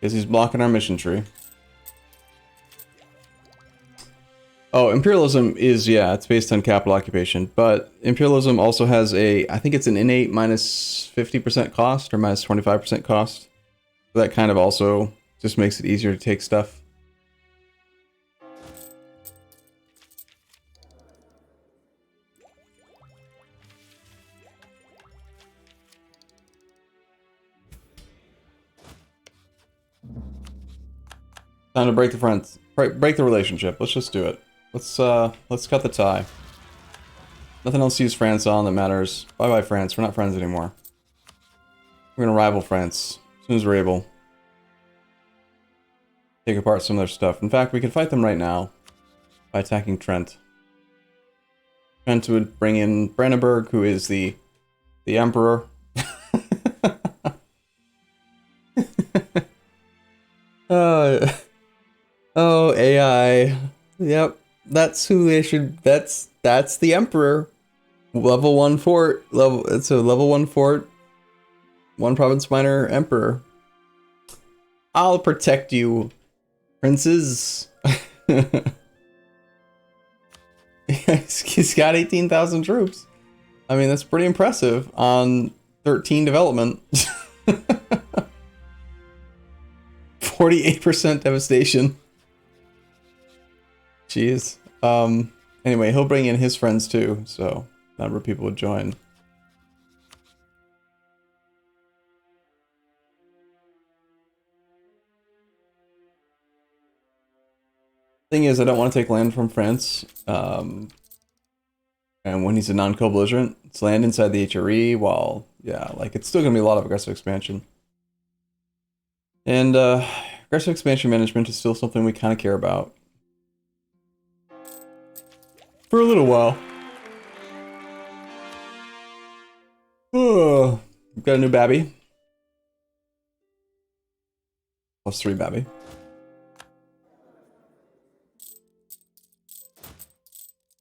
he's blocking our mission tree. Oh, imperialism is, yeah, it's based on capital occupation, but imperialism also has a, I think it's an innate minus 50% cost or minus 25% cost. That kind of also just makes it easier to take stuff. Time to break the friends, break the relationship. Let's just do it. Let's cut the tie. Nothing else to use France on that matters. Bye bye France, we're not friends anymore. We're gonna rival France as soon as we're able. Take apart some of their stuff. In fact, we can fight them right now by attacking Trent. Trent would bring in Brandenburg, who is the emperor. Oh, AI. Yep, that's who they should. That's the emperor. Level 1 fort. It's a level 1 fort. 1 province minor emperor. I'll protect you, princes. He's got 18,000 troops. I mean, that's pretty impressive on 13 development. 48% devastation. Jeez. Anyway, he'll bring in his friends too, so a number of people would join. Thing is, I don't want to take land from France. And when he's a non-co-belligerent, it's land inside the HRE, while, yeah, like, it's still going to be a lot of aggressive expansion. And, aggressive expansion management is still something we kind of care about. For a little while. Oh, we've got a new babby. +3 babby.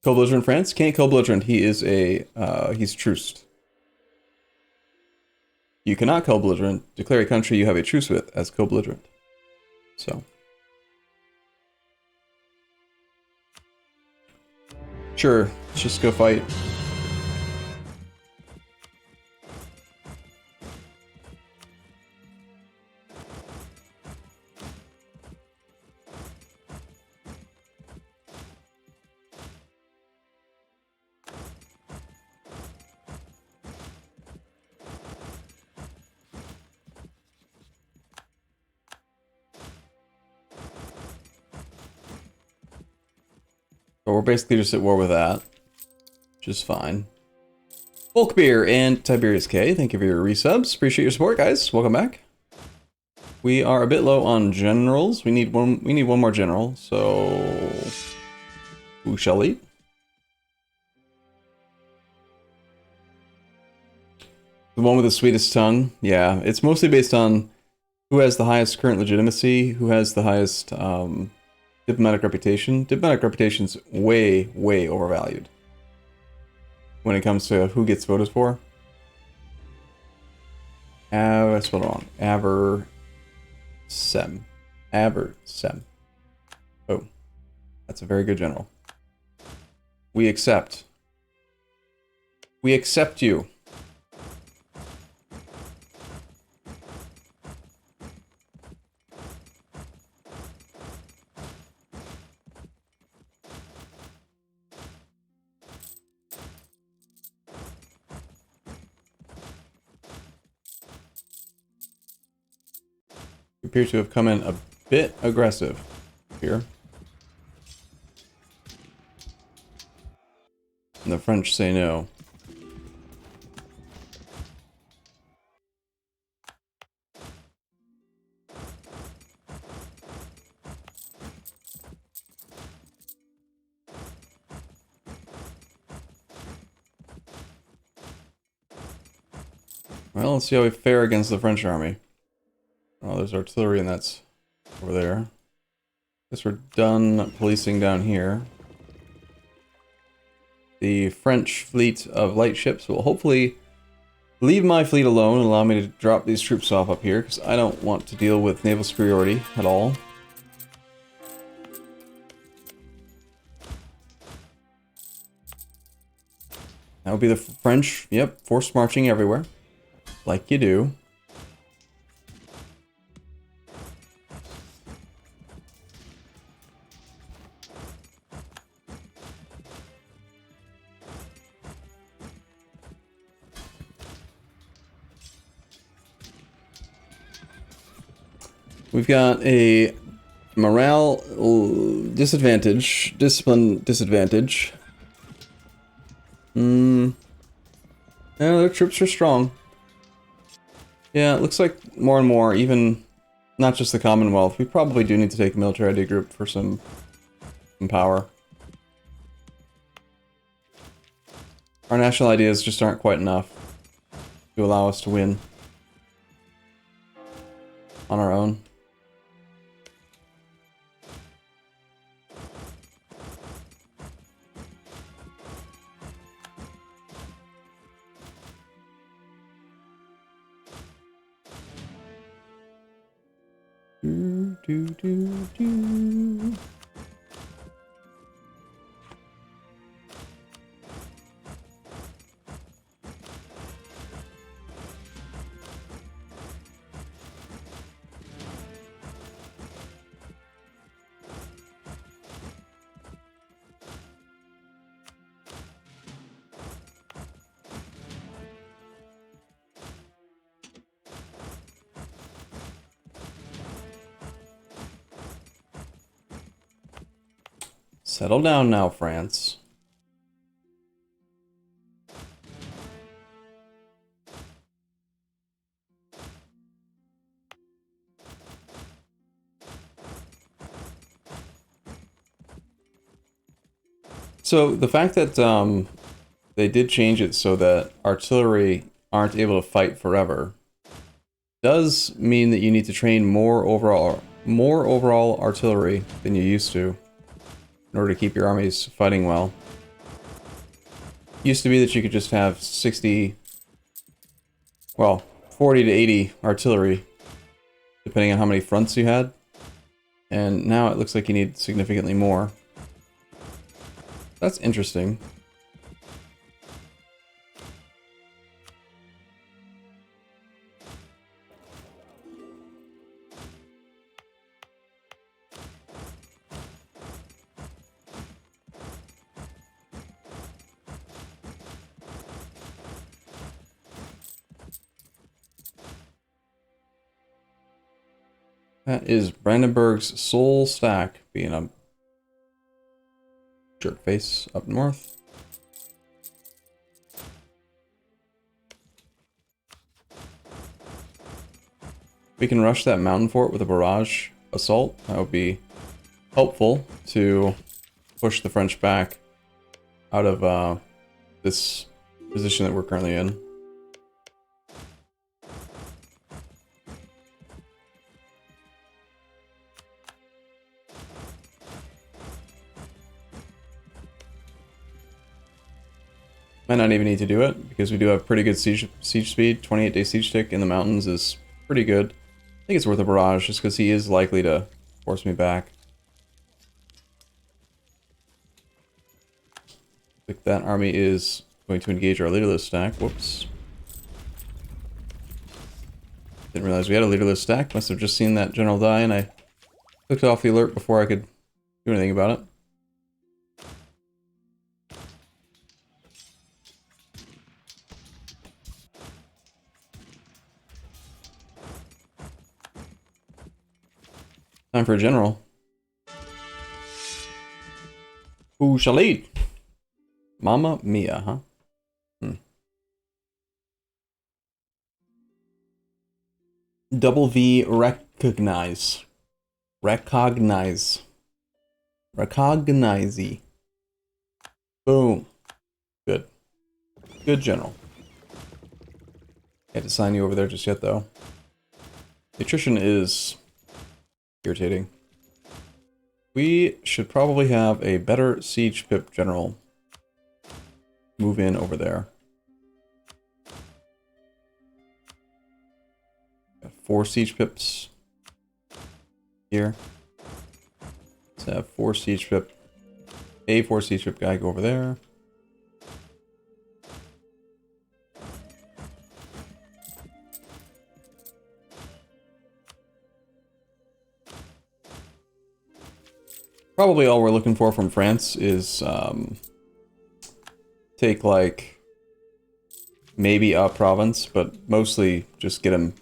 Co-belligerent France? Can't co-belligerent. He is a, he's truced. You cannot co-belligerent. Declare a country you have a truce with as co-belligerent. So. Sure, let's just go fight. But we're basically just at war with that, which is fine. Volkbeer and Tiberius K, thank you for your resubs. Appreciate your support, guys. Welcome back. We are a bit low on generals. We need one more general, so who shall lead? The one with the sweetest tongue? Yeah, it's mostly based on who has the highest current legitimacy, who has the highest diplomatic reputation. Diplomatic reputation's way, way overvalued when it comes to who gets voted for. I spelled it wrong. Aversem. Oh, that's a very good general. We accept. We accept you. Appear to have come in a bit aggressive here. And the French say no. Well, let's see how we fare against the French army. Oh, there's artillery and that's over there. Guess we're done policing down here. The French fleet of light ships will hopefully leave my fleet alone and allow me to drop these troops off up here, because I don't want to deal with naval superiority at all. That would be the French, yep, forced marching everywhere. Like you do. We've got a morale disadvantage, discipline disadvantage. Yeah, their troops are strong. Yeah, it looks like more and more, even not just the Commonwealth, we probably do need to take a military ID group for some power. Our national ideas just aren't quite enough to allow us to win on our own. Do, do, do, do. Settle down now, France. So the fact that they did change it so that artillery aren't able to fight forever does mean that you need to train more overall artillery than you used to in order to keep your armies fighting well. Used to be that you could just have 60, well, 40 to 80 artillery, depending on how many fronts you had. And now it looks like you need significantly more. That's interesting. That is Brandenburg's sole stack, being a jerk face up north. We can rush that mountain fort with a barrage assault. That would be helpful to push the French back out of this position that we're currently in. Might not even need to do it, because we do have pretty good siege speed. 28-day siege tick in the mountains is pretty good. I think it's worth a barrage, just because he is likely to force me back. Like that army is going to engage our leaderless stack. Whoops. Didn't realize we had a leaderless stack. Must have just seen that general die, and I clicked off the alert before I could do anything about it. Time for a general. Who shall lead? Mamma Mia, huh? Double V recognize. Recognize. Recognize. Boom. Good. Good general. Can't assign you over there just yet, though. Attrition is irritating. We should probably have a better siege pip general move in over there. Got 4 siege pips here. Let's have 4 siege pip. A 4 siege pip guy go over there. Probably all we're looking for from France is take like maybe a province, but mostly just get them.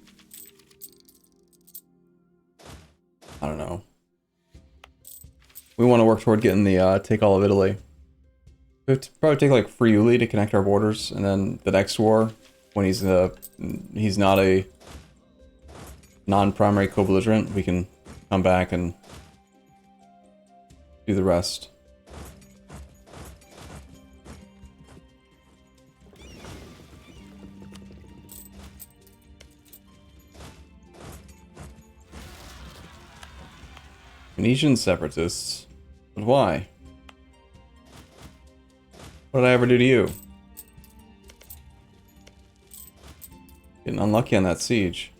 I don't know. We want to work toward getting the take all of Italy. We have to probably take like Friuli to connect our borders, and then the next war, when he's not a non-primary co-belligerent, we can come back and do the rest. Venetian separatists? But why? What did I ever do to you? Getting unlucky on that siege.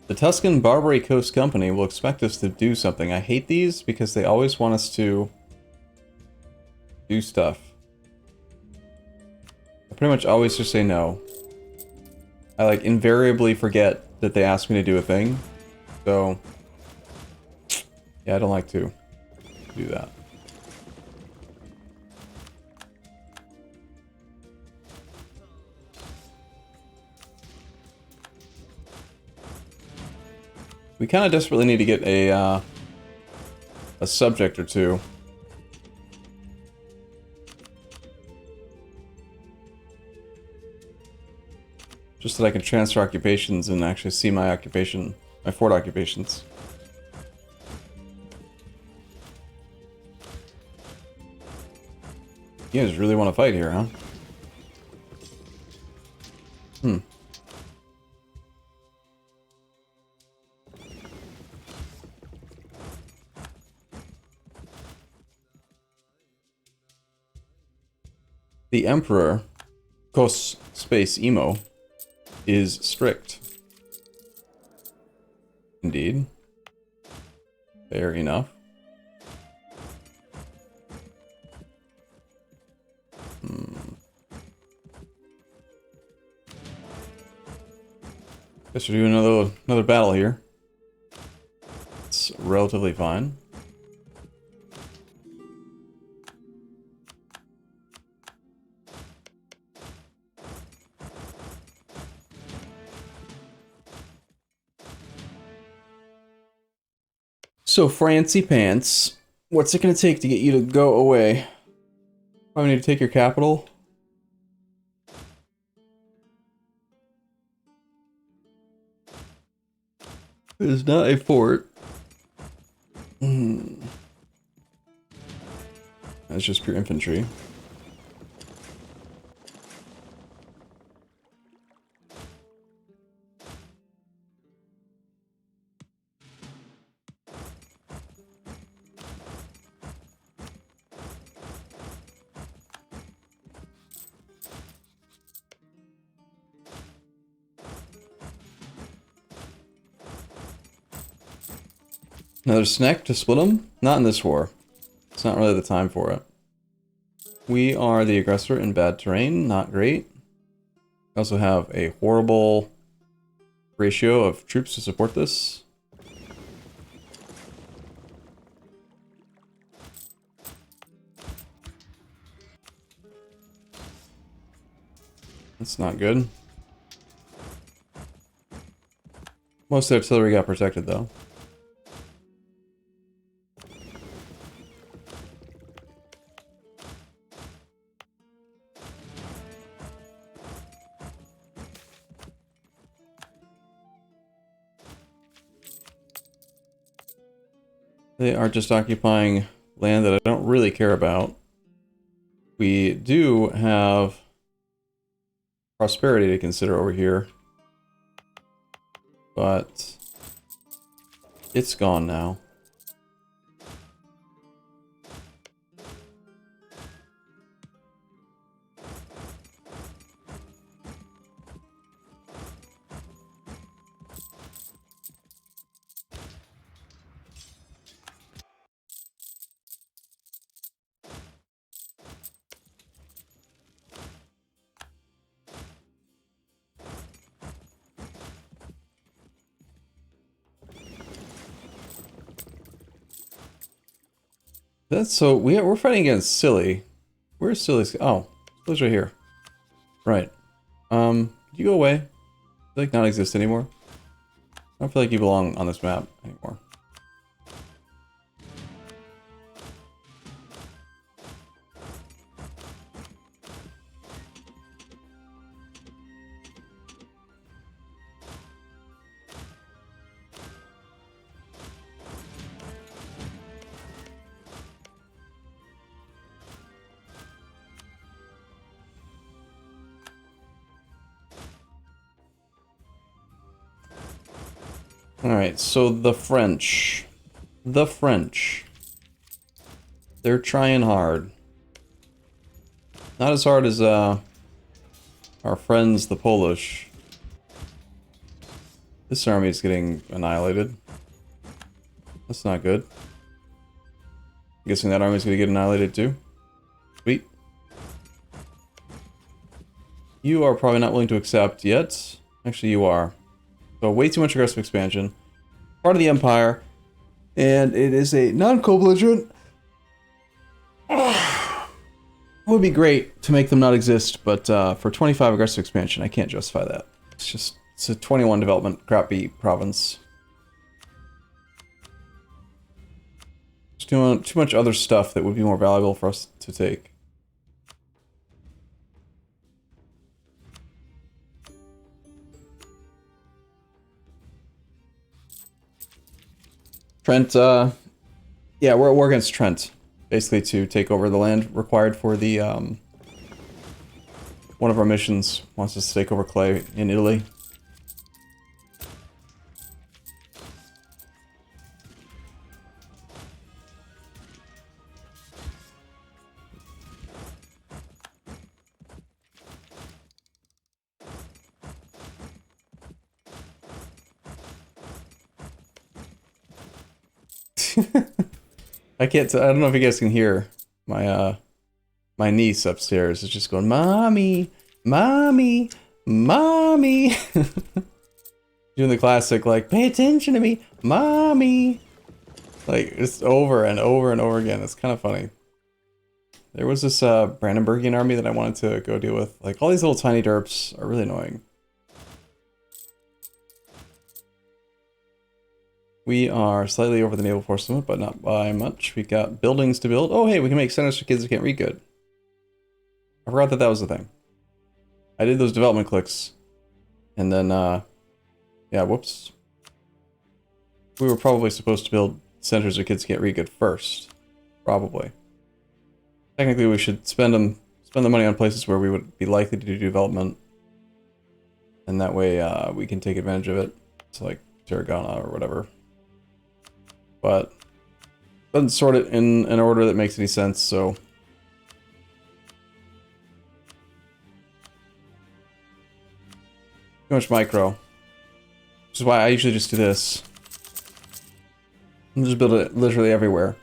The Tuscan Barbary Coast Company will expect us to do something. I hate these because they always want us to do stuff. I pretty much always just say no. I like invariably forget that they asked me to do a thing. So yeah, I don't like to do that. We kind of desperately need to get a subject or two. Just so that I can transfer occupations and actually see my occupation, my fort occupations. You guys really want to fight here, huh? Hmm. The Emperor, Kos space Emo, is strict. Indeed. Fair enough. Guess we're doing another battle here. It's relatively fine. So, Francie Pants, what's it gonna take to get you to go away? Probably need to take your capital. It is not a fort. That's just pure infantry. Another snack to split them? Not in this war. It's not really the time for it. We are the aggressor in bad terrain, not great. We also have a horrible ratio of troops to support this. That's not good. Most of the artillery got protected though. They are just occupying land that I don't really care about. We do have prosperity to consider over here, but it's gone now. That's so we're fighting against Silly. Where's Silly's? Oh, Silly's right here. Right. Could you go away? You like not exist anymore? I don't feel like you belong on this map anymore. Alright, so the French. The French. They're trying hard. Not as hard as, our friends, the Polish. This army is getting annihilated. That's not good. I'm guessing that army's gonna get annihilated too. Sweet. You are probably not willing to accept yet. Actually, you are. So way too much aggressive expansion. Part of the Empire. And it is a non-co-belligerent. It would be great to make them not exist, but for 25 aggressive expansion, I can't justify that. It's a 21 development crappy province. There's too much other stuff that would be more valuable for us to take. Trent, yeah, we're at war against Trent. Basically to take over the land required for the, one of our missions wants us to take over Clay in Italy. I don't know if you guys can hear my my niece upstairs is just going, "Mommy, mommy, mommy." Doing the classic like, "Pay attention to me, mommy." Like it's over and over and over again. It's kind of funny. There was this Brandenburgian army that I wanted to go deal with. Like all these little tiny derps are really annoying. We are slightly over the naval force limit, but not by much. We got buildings to build. Oh, hey, we can make centers for kids who can't read good. I forgot that was the thing. I did those development clicks. And then, yeah, whoops. We were probably supposed to build centers where kids can't read good first. Probably. Technically, we should spend the money on places where we would be likely to do development. And that way, we can take advantage of it. It's like Tarragona or whatever. But doesn't sort it in an order that makes any sense, so too much micro. Which is why I usually just do this. And just build it literally everywhere.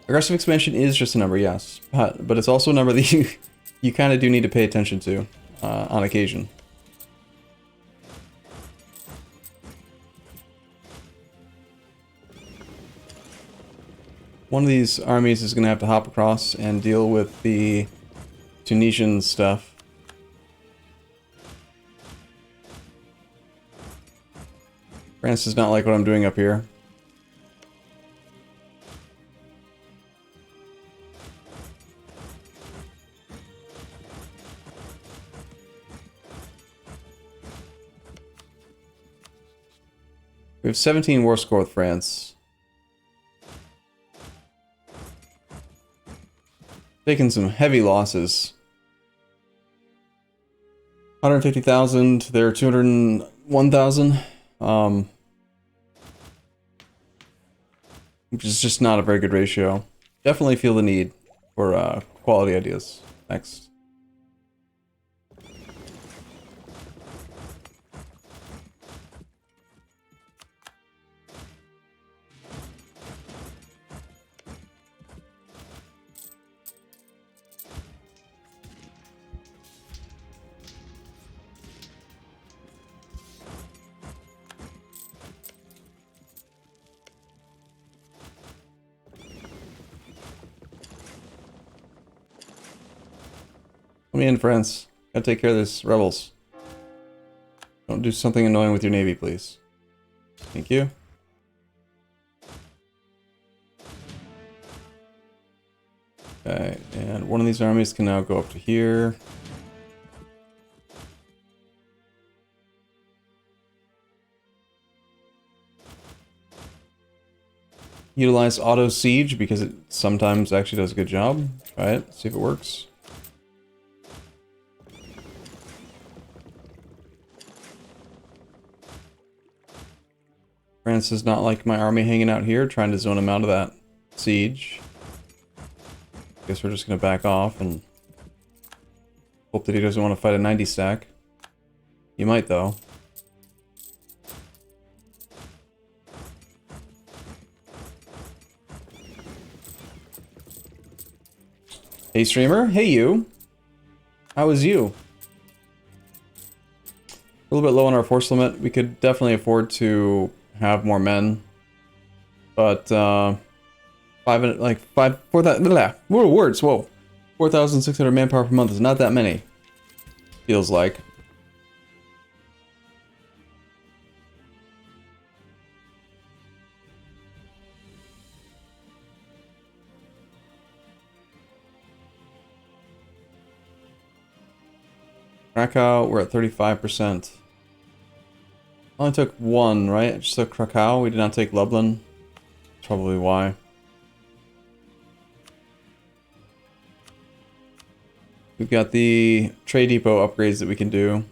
Aggressive expansion is just a number, yes. But it's also a number that you kind of do need to pay attention to on occasion. One of these armies is going to have to hop across and deal with the Tunisian stuff. France does not like what I'm doing up here. We have 17 war score with France. Taking some heavy losses. 150,000, they're 201,000. Which is just not a very good ratio. Definitely feel the need for quality ideas. Next. Let me in, France. Gotta take care of this rebels. Don't do something annoying with your navy, please. Thank you. Okay, and one of these armies can now go up to here. Utilize auto siege because it sometimes actually does a good job. Try it, see if it works. France does not like my army hanging out here, trying to zone him out of that siege. Guess we're just gonna back off and hope that he doesn't want to fight a 90 stack. He might though. Hey streamer, hey you. How is you? A little bit low on our force limit. We could definitely afford to have more men, but 4,600 manpower per month is not that many. Feels like. Krakow, we're at 35%. Only took one, right? Just took Krakow, we did not take Lublin. That's probably why. We've got the trade depot upgrades that we can do,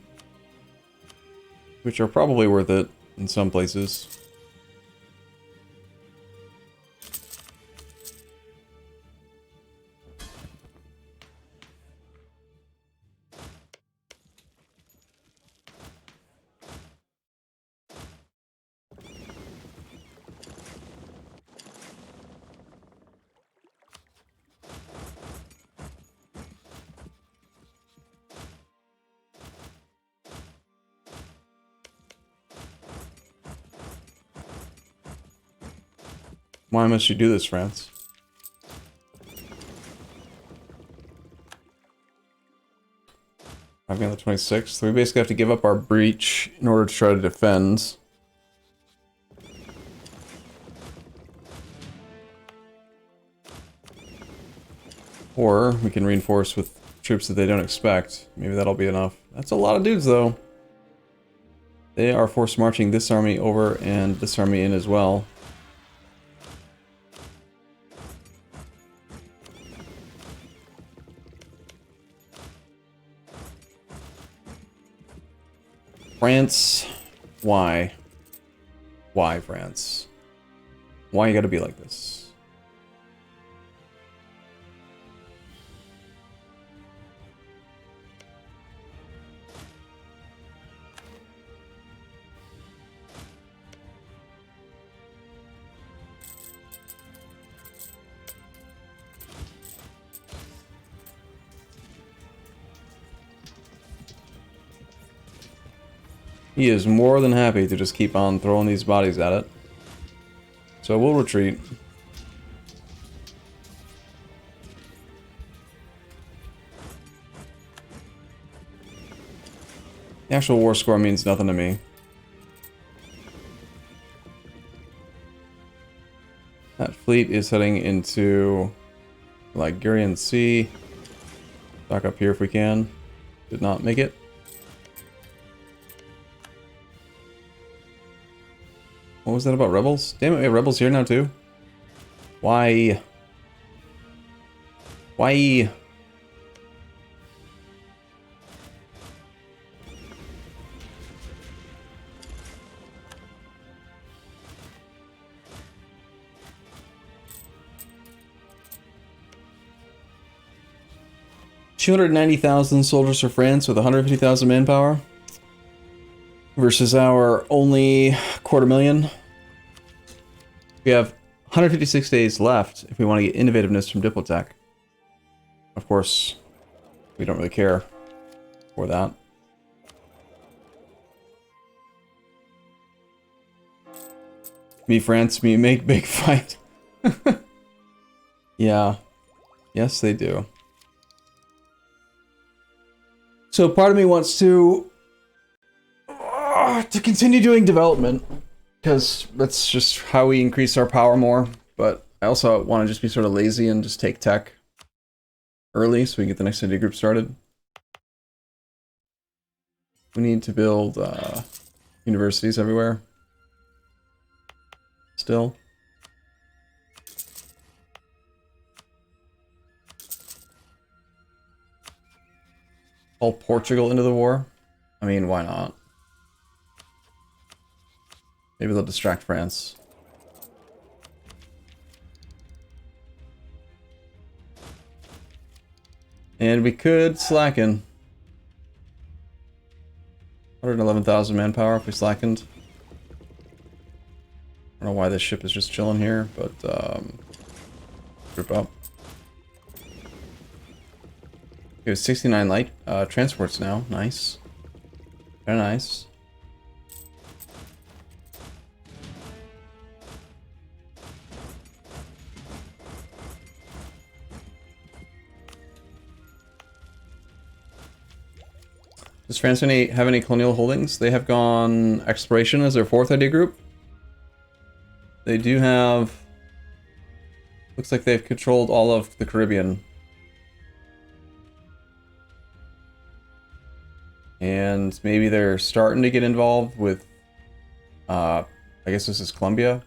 which are probably worth it in some places. Why must you do this, France? I've got the 26th. So we basically have to give up our breach in order to try to defend. Or we can reinforce with troops that they don't expect. Maybe that'll be enough. That's a lot of dudes, though. They are force marching this army over and this army in as well. France, why? Why, France? Why you gotta be like this? He is more than happy to just keep on throwing these bodies at it. So we'll retreat. The actual war score means nothing to me. That fleet is heading into Ligurian Sea. Back up here if we can. Did not make it. What was that about rebels? Damn it, we have rebels here now too? Why? Why? $290,000 soldiers for France with 150,000 manpower versus our only 250,000. We have 156 days left if we want to get innovativeness from Diplotech. Of course, we don't really care for that. Me, France, me, make big fight. Yeah. Yes, they do. So part of me wants to continue doing development, because that's just how we increase our power more. But I also want to just be sort of lazy and just take tech early so we can get the next idea group started. We need to build universities everywhere. Still. Call Portugal into the war? I mean, why not? Maybe they'll distract France. And we could slacken. 111,000 manpower if we slackened. I don't know why this ship is just chilling here, but group up. Okay, 69 light transports now. Nice. Very nice. Does France have any colonial holdings? They have gone exploration as their 4th idea group. They do have... Looks like they've controlled all of the Caribbean. And maybe they're starting to get involved with... I guess this is Colombia.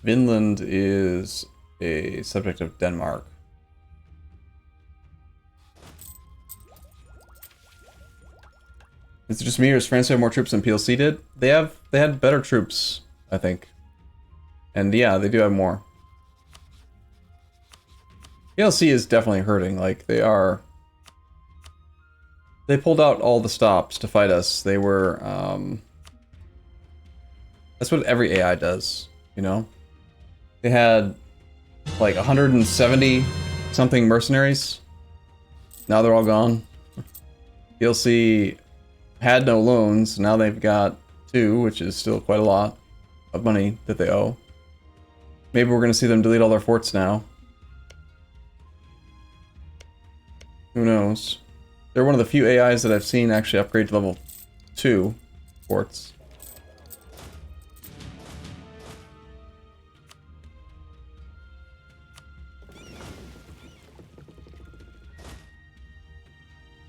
Vinland is a subject of Denmark. Is it just me, or does France have more troops than PLC did? They had better troops, I think. And yeah, they do have more. PLC is definitely hurting. Like, they pulled out all the stops to fight us. They were, that's what every AI does, you know? They had like 170 something mercenaries. Now they're all gone. PLC had no loans. Now they've got 2, which is still quite a lot of money that they owe. Maybe we're going to see them delete all their forts now. Who knows? They're one of the few AIs that I've seen actually upgrade to level 2 forts.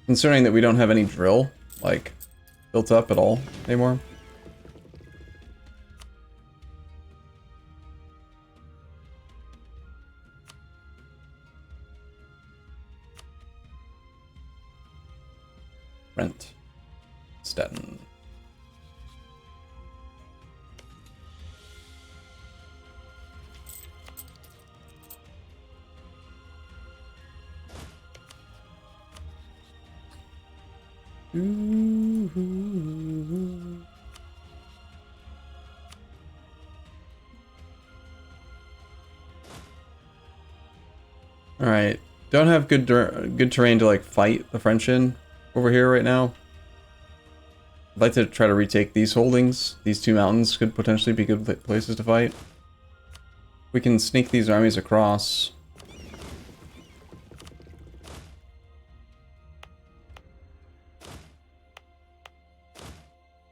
Concerning that we don't have any drill, like, built up at all anymore. Rent. Stettin. Alright, don't have good terrain to like fight the French in over here right now. I'd like to try to retake these holdings. These 2 mountains could potentially be good places to fight. We can sneak these armies across.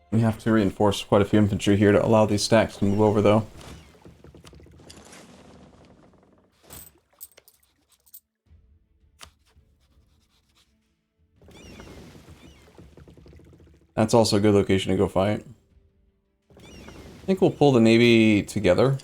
We have to reinforce quite a few infantry here to allow these stacks to move over, though. That's also a good location to go fight. I think we'll pull the navy together.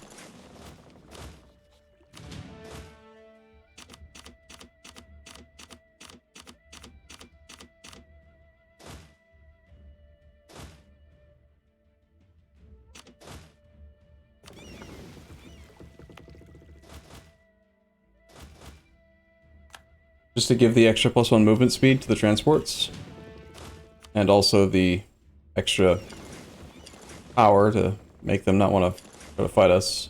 Just to give the extra +1 movement speed to the transports. And also the extra power to make them not want to try to fight us.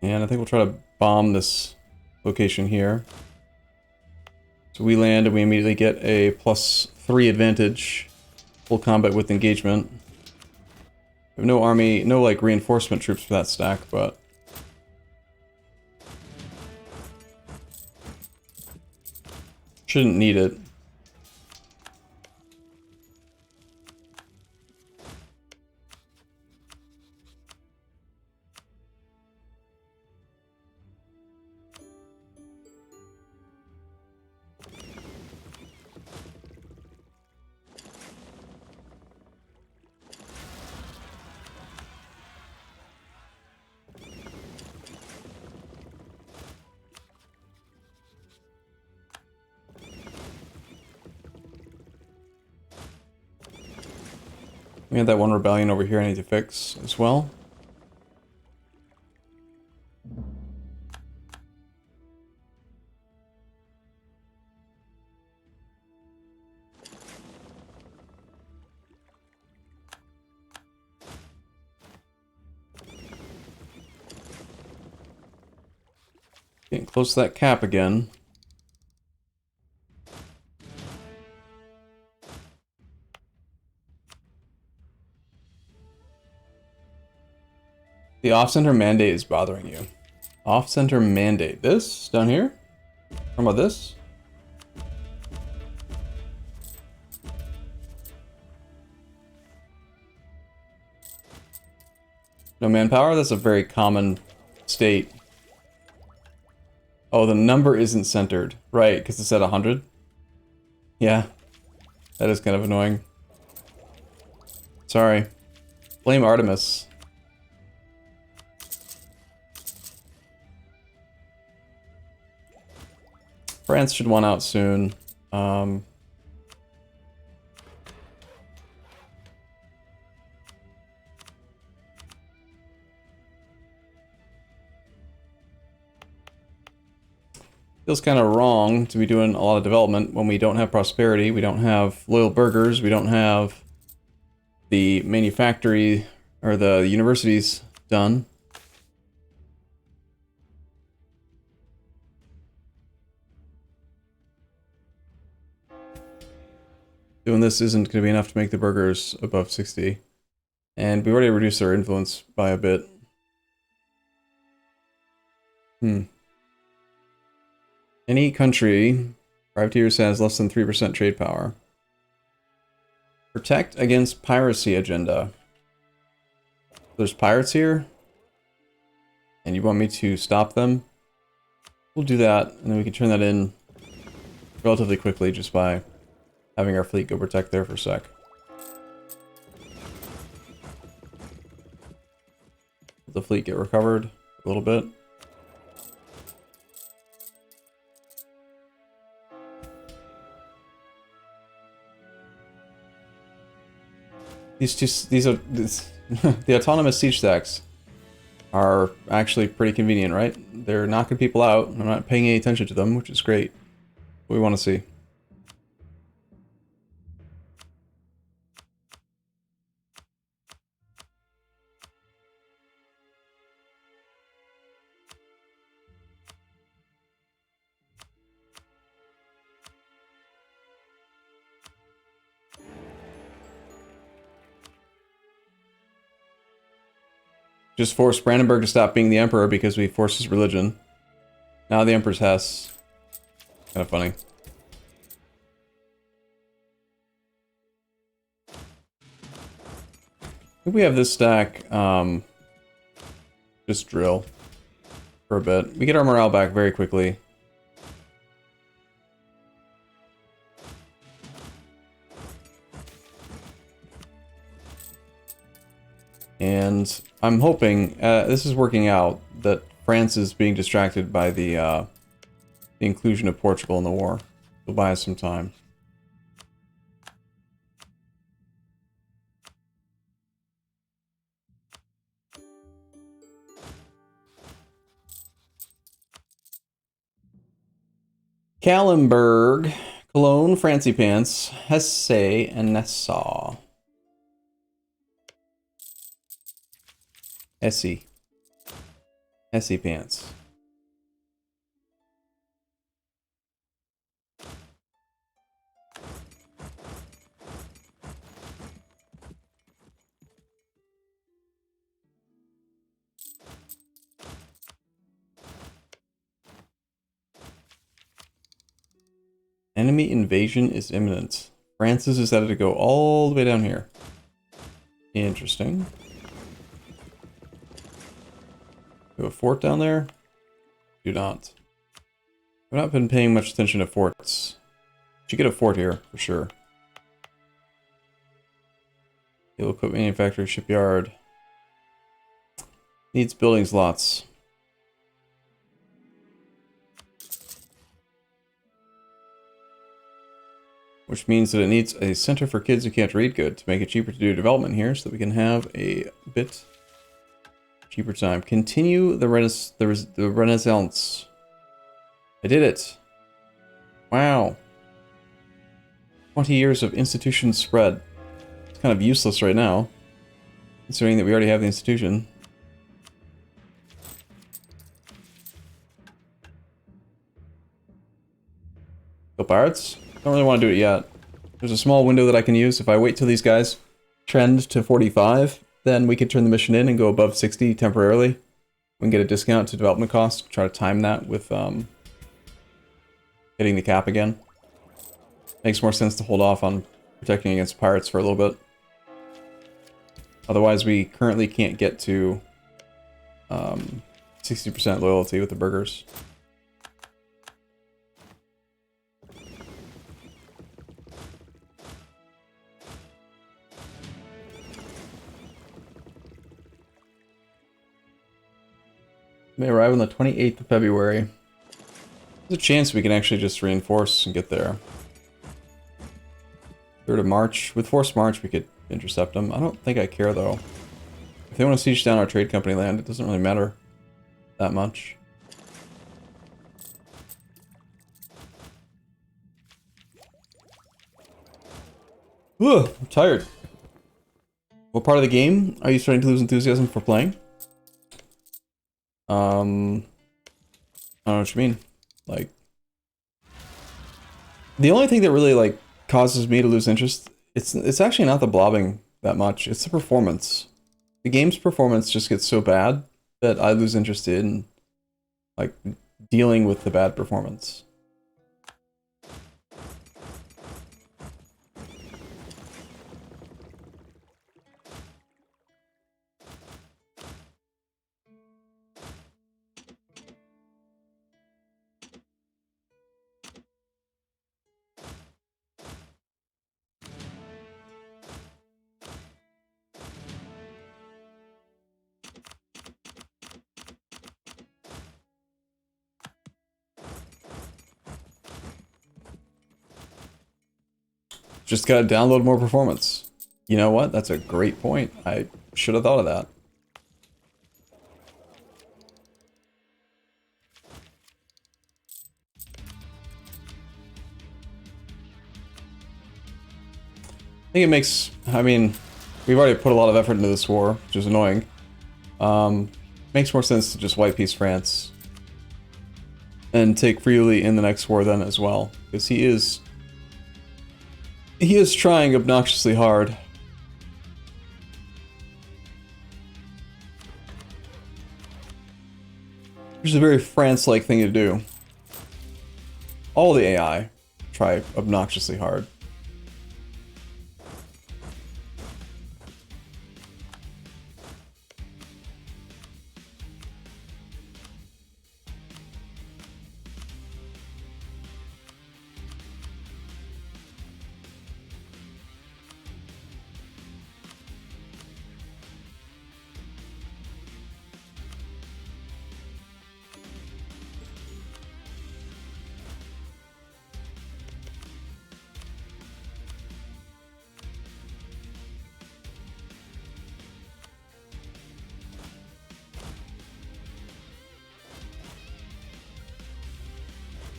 And I think we'll try to bomb this location here. So we land and we immediately get a +3 advantage. Full combat with engagement. We have no army, no like reinforcement troops for that stack, but shouldn't need it. We had that one rebellion over here I need to fix as well. Getting close to that cap again. The off-center mandate is bothering you. Off-center mandate. This? Down here? Talking about this? No manpower? That's a very common state. Oh, the number isn't centered. Right, because it's at 100? Yeah. That is kind of annoying. Sorry. Blame Artemis. France should want out soon. Feels kind of wrong to be doing a lot of development when we don't have prosperity, we don't have loyal burghers, we don't have the manufactory or the universities done. Doing this isn't going to be enough to make the burghers above 60. And we've already reduced our influence by a bit. Any country, privateers has less than 3% trade power. Protect against piracy agenda. There's pirates here, and you want me to stop them? We'll do that, and then we can turn that in relatively quickly just by having our fleet go protect there for a sec. Let the fleet get recovered a little bit. The autonomous siege stacks are actually pretty convenient, right? They're knocking people out. I'm not paying any attention to them, which is great. What we want to see. Just forced Brandenburg to stop being the emperor because we forced his religion. Now the emperor's Hess. Kind of funny. I think we have this stack, just drill for a bit. We get our morale back very quickly. And I'm hoping, this is working out, that France is being distracted by the inclusion of Portugal in the war. It'll buy us some time. Kallenberg, Cologne, Francie Pants, Hesse, and Nassau. Hesse Pants. Enemy invasion is imminent. France has decided to go all the way down here. Interesting. We have a fort down there? Do not. I've not been paying much attention to forts. Should get a fort here, for sure. You'll equip manufacturing shipyard. Needs buildings lots. Which means that it needs a center for kids who can't read good to make it cheaper to do development here so that we can have a bit cheaper time. Continue the Renaissance. I did it. Wow. 20 years of institution spread. It's kind of useless right now, considering that we already have the institution. Go pirates? Don't really want to do it yet. There's a small window that I can use. If I wait till these guys trend to 45, then we could turn the mission in and go above 60 temporarily. We can get a discount to development cost. Try to time that with hitting the cap again. Makes more sense to hold off on protecting against pirates for a little bit. Otherwise, we currently can't get to 60% loyalty with the burgers. May arrive on the 28th of February. There's a chance we can actually just reinforce and get there. 3rd of March. With forced march, we could intercept them. I don't think I care, though. If they want to siege down our trade company land, it doesn't really matter that much. Ugh, I'm tired. What part of the game are you starting to lose enthusiasm for playing? I don't know what you mean. Like, the only thing that really, like, causes me to lose interest, it's actually not the blobbing that much. It's the performance. The game's performance just gets so bad that I lose interest in, like, dealing with the bad performance. Just gotta download more performance. You know what? That's a great point. I should have thought of that. I think it makes, I mean, we've already put a lot of effort into this war, which is annoying. Makes more sense to just white peace France and take Friuli in the next war then as well, because he is trying obnoxiously hard. Which is a very France-like thing to do. All the AI try obnoxiously hard.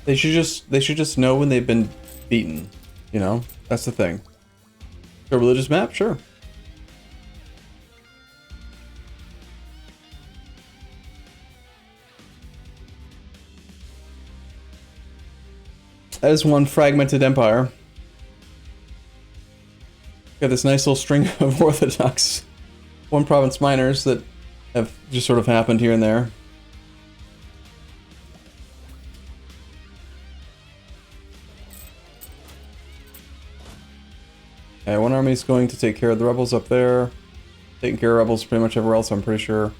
They should just know when they've been beaten, you know? That's the thing. A religious map? Sure. That is one fragmented empire. Got this nice little string of Orthodox one province minors that have just sort of happened here and there. army is going to take care of the rebels up there. Taking care of rebels pretty much everywhere else, I'm pretty sure.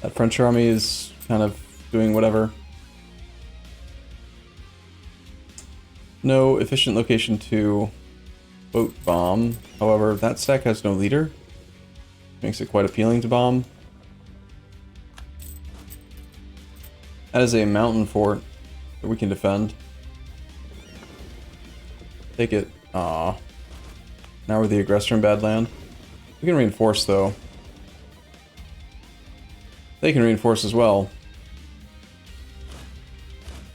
That French army is kind of doing whatever. No efficient location to boat bomb. However, that stack has no leader. Makes it quite appealing to bomb. That is a mountain fort that we can defend. Take it. Aww. Now we're the aggressor in bad land. We can reinforce, though. They can reinforce as well.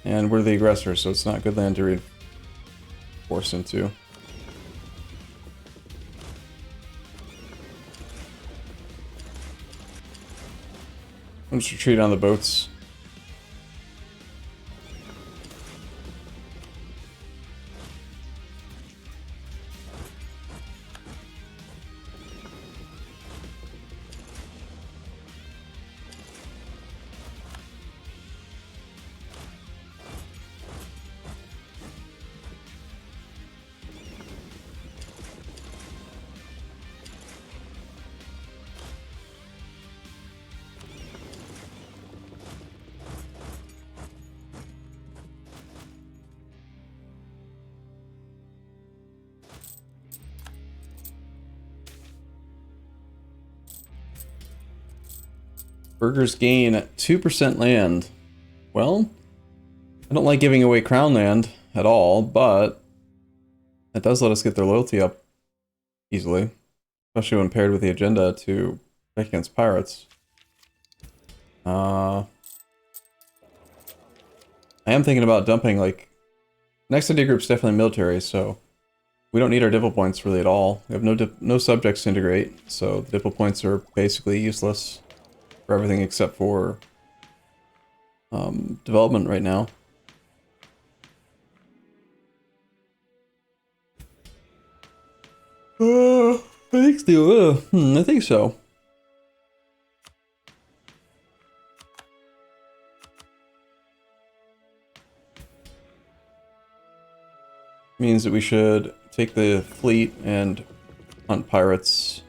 And we're the aggressor, so it's not good land to reinforce into. I'm just retreat on the boats. Burghers gain 2% land. Well, I don't like giving away crown land at all, but it does let us get their loyalty up easily. Especially when paired with the agenda to fight against pirates. I am thinking about dumping, like... Next idea group's definitely military, so... We don't need our dipple points really at all. We have no subjects to integrate, so the dipple points are basically useless. For everything except for development right now. I think so. I think so. Means that we should take the fleet and hunt pirates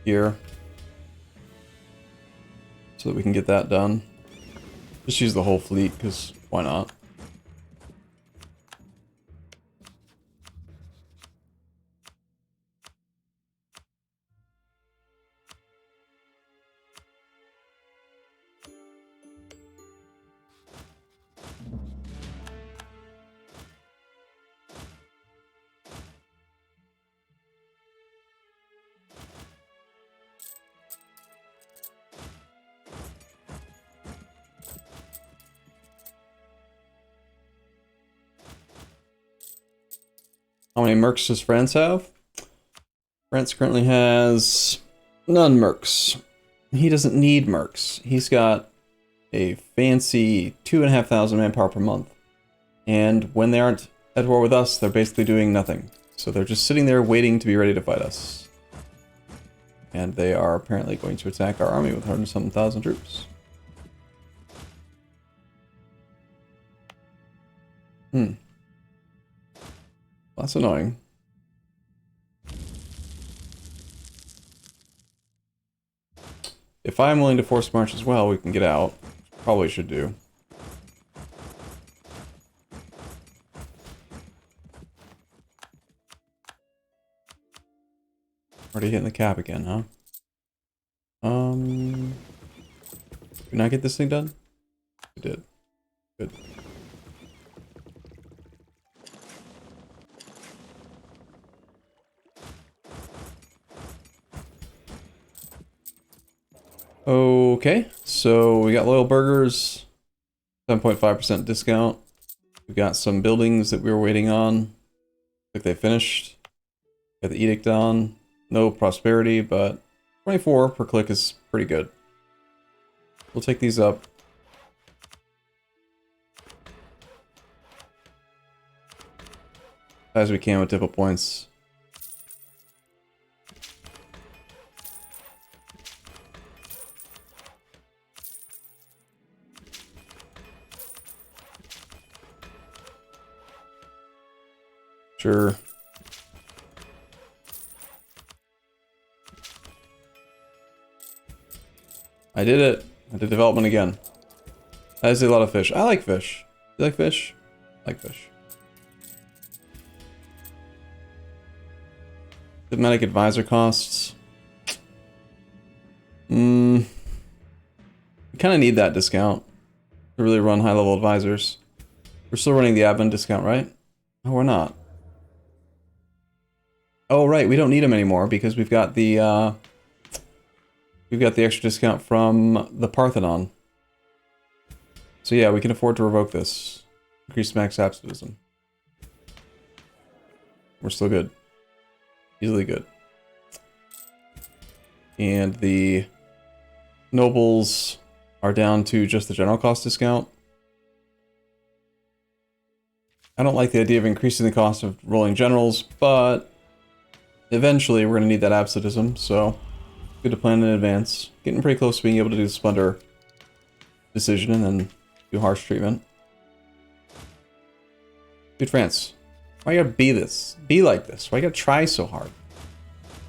here. So that we can get that done. Just use the whole fleet, because why not? How many mercs does France have? France currently has none mercs. He doesn't need mercs. He's got a fancy 2,500 manpower per month. And when they aren't at war with us, they're basically doing nothing. So they're just sitting there waiting to be ready to fight us. And they are apparently going to attack our army with 100-something troops. That's annoying. If I'm willing to force march as well, we can get out. Probably should do. Already hitting the cap again, huh? Did we not get this thing done? We did. Good. Okay, so we got loyal burgers, 7.5% discount. We've got some buildings that we were waiting on. Like they finished. Got the edict on. No prosperity, but 24 per click is pretty good. We'll take these up. As we can with dipple points. Sure. I did it. I did development again. That is a lot of fish. I like fish. You like fish? I like fish. Diplomatic advisor costs. We kind of need that discount to really run high-level advisors. We're still running the admin discount, right? No, we're not. Oh, right. We don't need them anymore because we've got the extra discount from the Parthenon. So yeah, we can afford to revoke this. Increase max absolutism. We're still good. Easily good. And the nobles are down to just the general cost discount. I don't like the idea of increasing the cost of rolling generals, but eventually we're going to need that absolutism, so good to plan in advance. Getting pretty close to being able to do the splendor decision and then do harsh treatment. Dude, France. Why you gotta be this? Be like this? Why you gotta try so hard?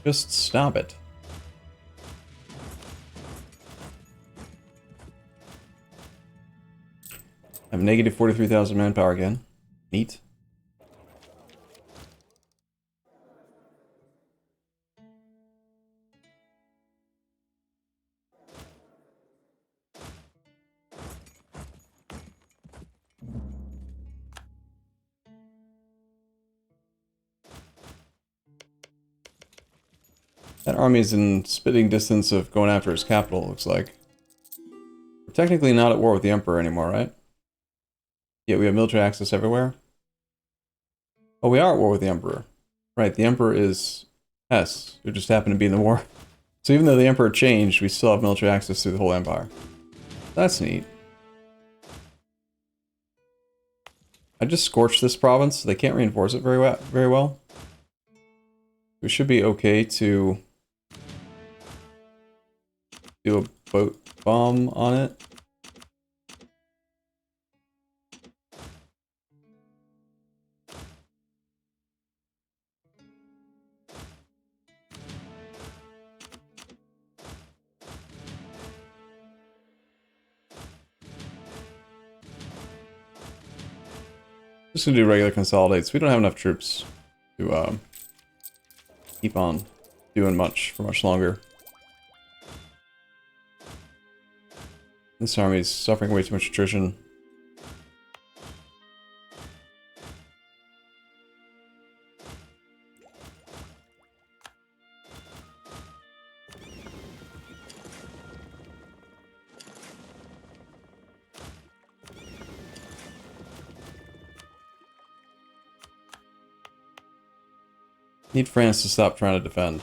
Just stop it. I have negative 43,000 manpower again. Neat. That army's in spitting distance of going after his capital, looks like. We're technically not at war with the Emperor anymore, right? Yeah, we have military access everywhere. Oh, we are at war with the Emperor. Right, the Emperor is Hess, who just happened to be in the war. So even though the Emperor changed, we still have military access through the whole Empire. That's neat. I just scorched this province, so they can't reinforce it very well. We should be okay to do a boat bomb on it. Just gonna do regular consolidates. We don't have enough troops to keep on doing much for much longer. This army is suffering way too much attrition. Need France to stop trying to defend.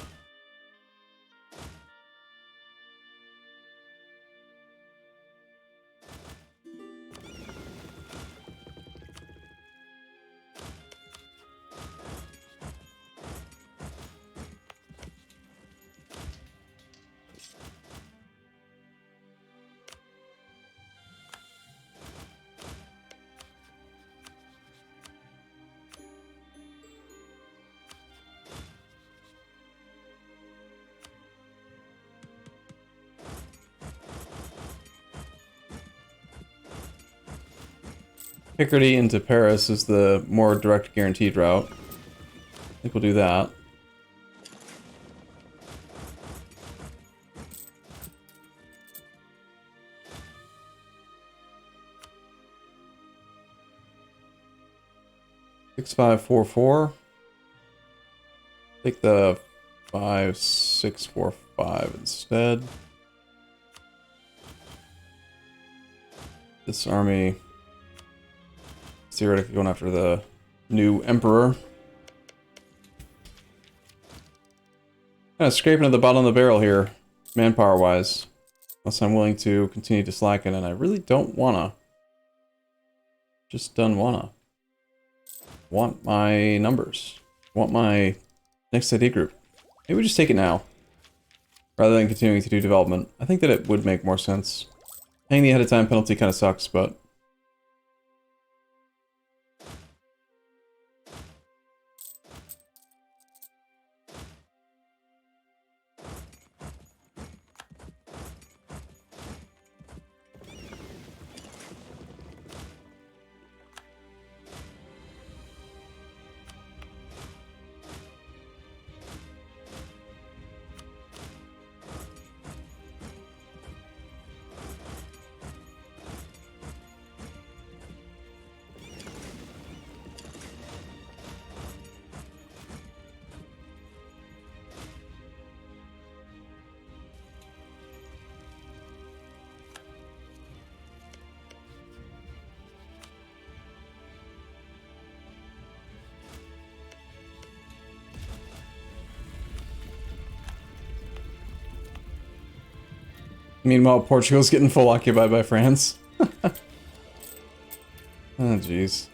Picardy into Paris is the more direct guaranteed route. I think we'll do that. $6544. Take the 5645 instead. This army theoretically going after the new emperor. Kind of scraping at the bottom of the barrel here, manpower wise. Unless I'm willing to continue to slacken, and I really don't wanna. Just don't wanna. Want my numbers. Want my next ID group. Maybe we just take it now. Rather than continuing to do development. I think that it would make more sense. Paying the ahead of time penalty kind of sucks, but Meanwhile, Portugal's getting full occupied by France. Oh, jeez.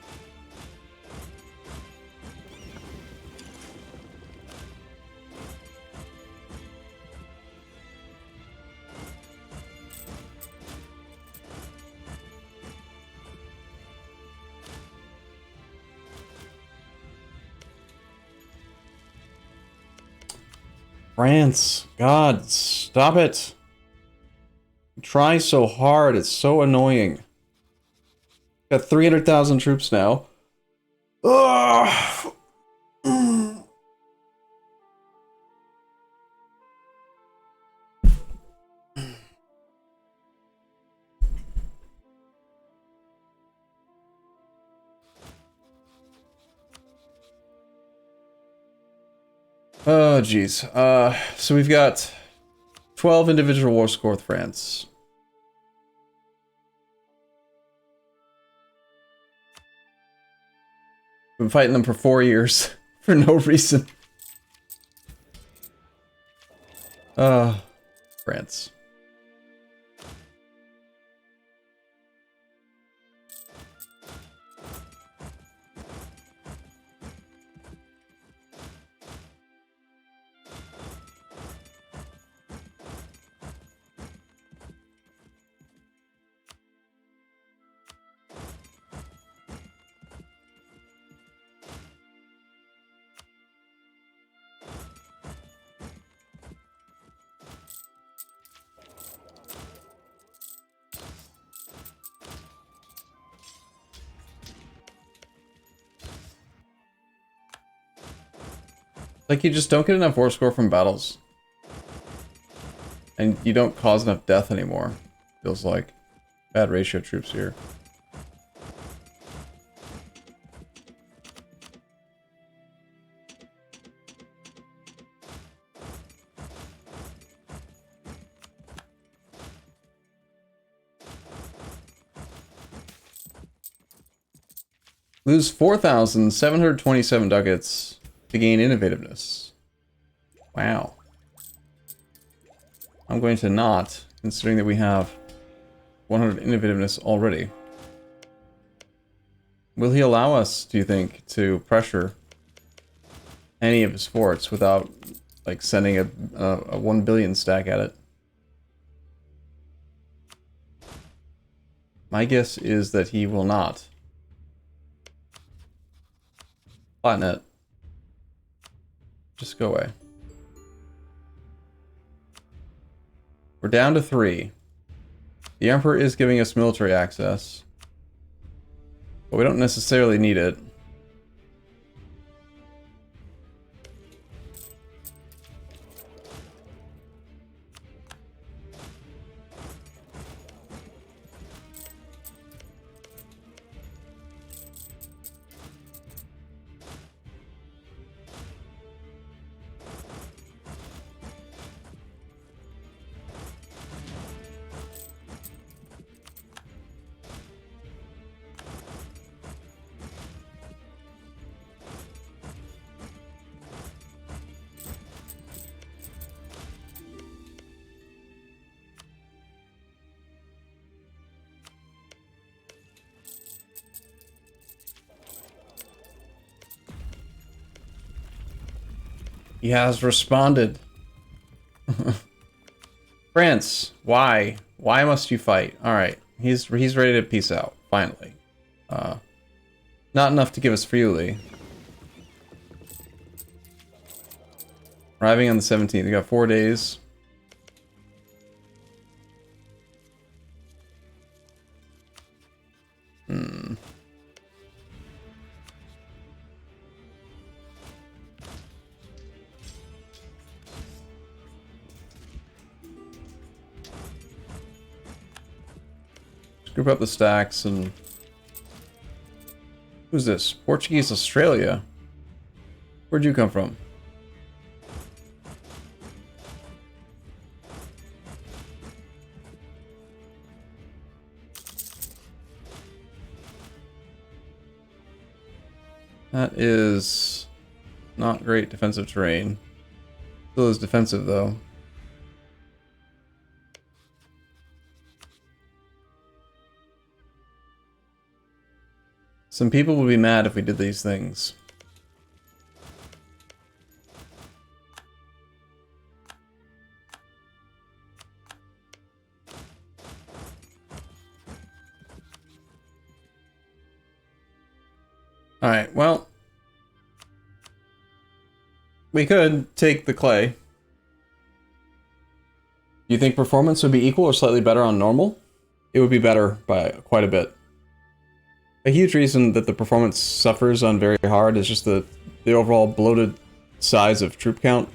France, God, stop it. You try so hard, it's so annoying. Got 300,000 troops now. Ugh. Oh, geez. So we've got 12 individual war score with France. Been fighting them for 4 years for no reason. France. Like, you just don't get enough war score from battles. And you don't cause enough death anymore. Feels like. Bad ratio of troops here. Lose 4,727 ducats to gain innovativeness. Wow. I'm going to not, considering that we have 100 innovativeness already. Will he allow us, do you think, to pressure any of his forts without, like, sending a 1 billion stack at it? My guess is that he will not. Flatnet. Just go away. We're down to 3. The Emperor is giving us military access, but we don't necessarily need it. He has responded. France, why? Why must you fight? Alright, he's ready to peace out, finally. Not enough to give us Friuli. Arriving on the 17th, we got 4 days. Group up the stacks and... Who's this? Portuguese Australia? Where'd you come from? That is not great defensive terrain. Still is defensive though. Some people would be mad if we did these things. Alright, well... we could take the clay. Do you think performance would be equal or slightly better on normal? It would be better by quite a bit. A huge reason that the performance suffers on very hard is just the overall bloated size of troop count,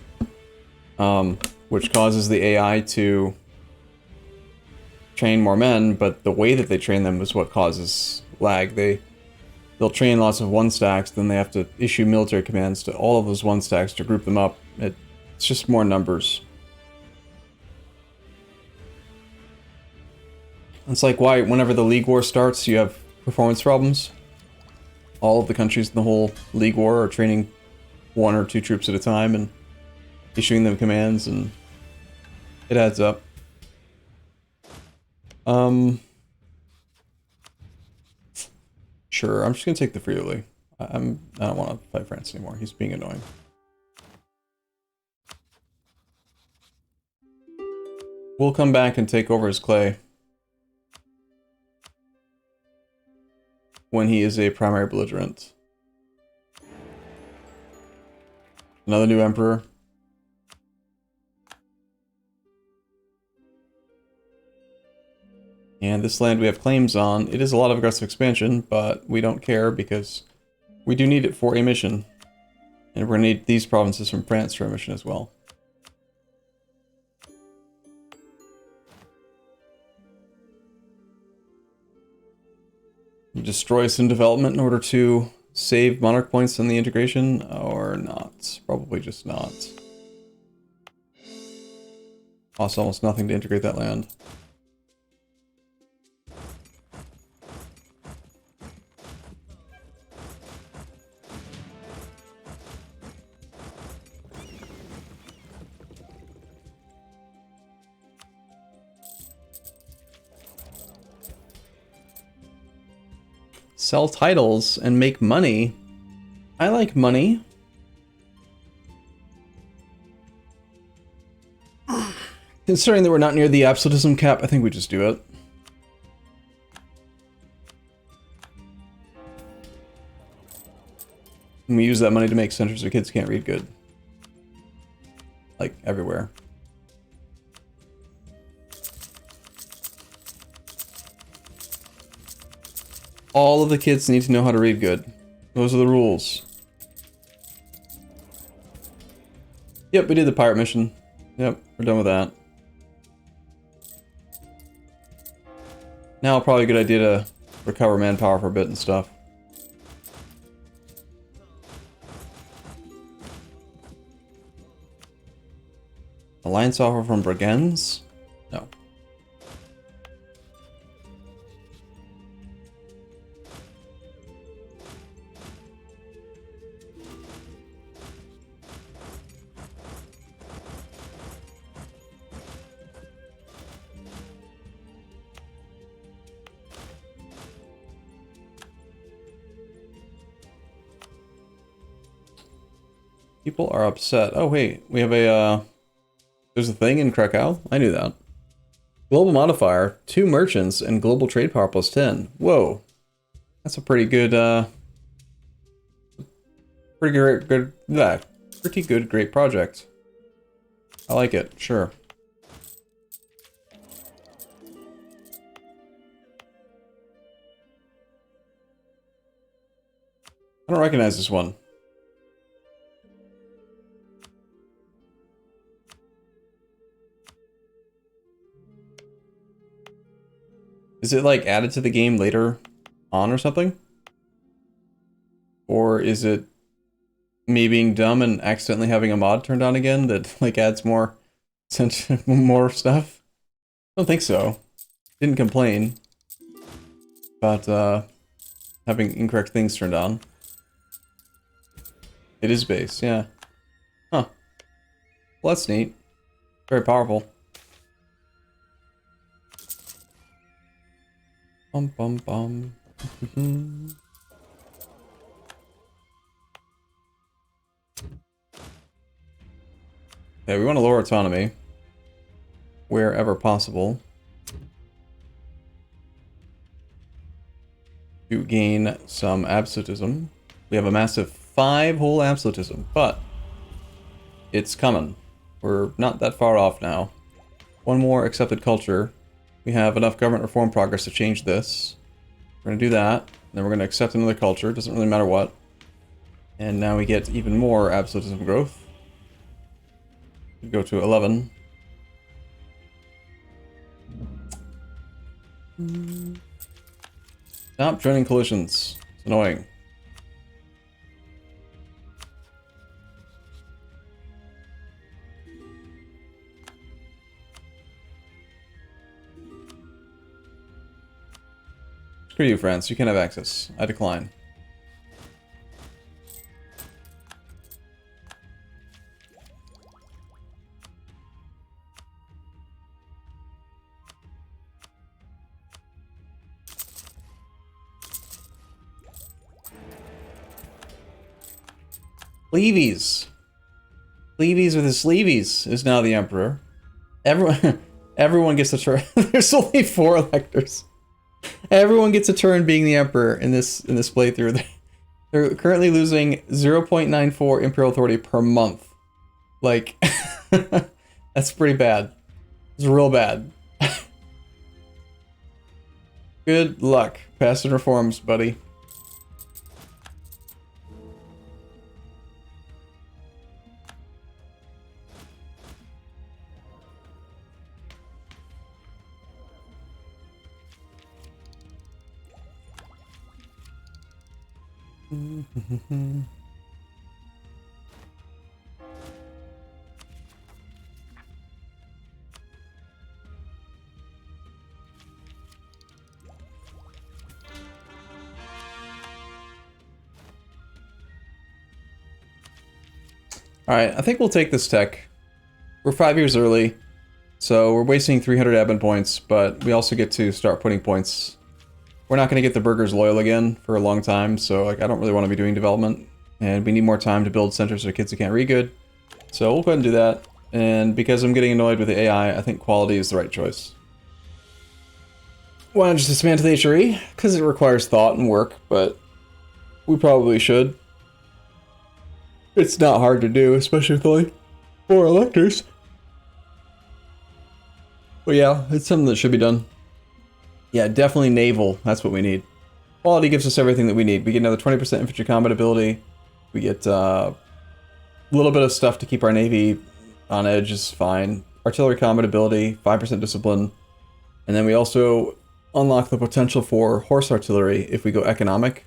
which causes the AI to train more men, but the way that they train them is what causes lag. They'll train lots of one stacks, then they have to issue military commands to all of those one stacks to group them up. It's just more numbers. It's like why whenever the League War starts, you have performance problems. All of the countries in the whole League War are training 1 or 2 troops at a time and issuing them commands, and it adds up. Sure, I'm just gonna take the Friuli. I don't want to fight France anymore. He's being annoying. We'll come back and take over his clay when he is a primary belligerent. Another new emperor. And this land we have claims on. It is a lot of aggressive expansion, but we don't care because we do need it for a mission. And we're going to need these provinces from France for a mission as well. You destroy some development in order to save monarch points in the integration, or not? Probably just not. Costs almost nothing to integrate that land. Sell titles and make money. I like money. Considering that we're not near the absolutism cap, I think we just do it. And we use that money to make centers where kids can't read good. Like, everywhere. All of the kids need to know how to read good. Those are the rules. Yep, we did the pirate mission. Yep, we're done with that. Now probably a good idea to recover manpower for a bit and stuff. Alliance offer from Brigands? No. People are upset. Oh wait, we have a, there's a thing in Krakow? I knew that. Global modifier, 2 merchants, and global trade power plus 10. Whoa. That's a pretty good, pretty good, great project. I like it, sure. I don't recognize this one. Is it like added to the game later on or something? Or is it me being dumb and accidentally having a mod turned on again that like adds more more stuff? I don't think so. Didn't complain about having incorrect things turned on. It is base, yeah. Huh. Well, that's neat. Very powerful. Bum bum bum. Okay, we want to lower autonomy wherever possible to gain some absolutism. We have a massive 5-hole absolutism, but it's coming. We're not that far off now. One more accepted culture. We have enough government reform progress to change this. We're going to do that. Then we're going to accept another culture. Doesn't really matter what. And now we get even more absolutism growth. We go to 11. Stop joining coalitions. It's annoying. Screw you, France. You can't have access. I decline. Sleevies. Sleevies with his sleevies is now the emperor. Everyone gets a turn. There's only 4 electors. Everyone gets a turn being the emperor in this playthrough. They're currently losing 0.94 imperial authority per month. Like, that's pretty bad. It's real bad. Good luck passing reforms, buddy. Alright, I think we'll take this tech. We're 5 years early, so we're wasting 300 admin points, but we also get to start putting points. We're not going to get the burghers loyal again for a long time, so like I don't really want to be doing development. And we need more time to build centers for kids who can't read good. So we'll go ahead and do that. And because I'm getting annoyed with the AI, I think quality is the right choice. Why not just dismantle the HRE? Because it requires thought and work, but we probably should. It's not hard to do, especially with only 4 electors. But yeah, it's something that should be done. Yeah, definitely naval. That's what we need. Quality gives us everything that we need. We get another 20% infantry combat ability. We get a little bit of stuff to keep our navy on edge is fine. Artillery combat ability, 5% discipline. And then we also unlock the potential for horse artillery if we go economic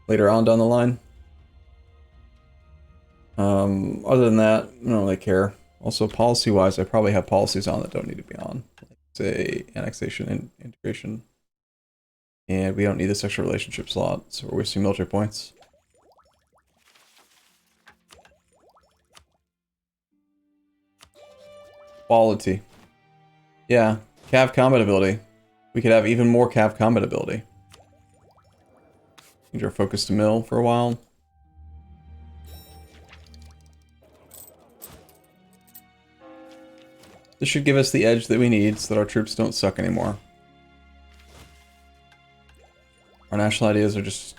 later on down the line. Other than that, I don't really care. Also, policy-wise, I probably have policies on that don't need to be on. Like, say, annexation and integration. And we don't need this extra relationship slot, so we're wasting military points. Quality. Yeah, cav combat ability. We could have even more cav combat ability. Need our focus to mill for a while. This should give us the edge that we need so that our troops don't suck anymore. Our national ideas are just...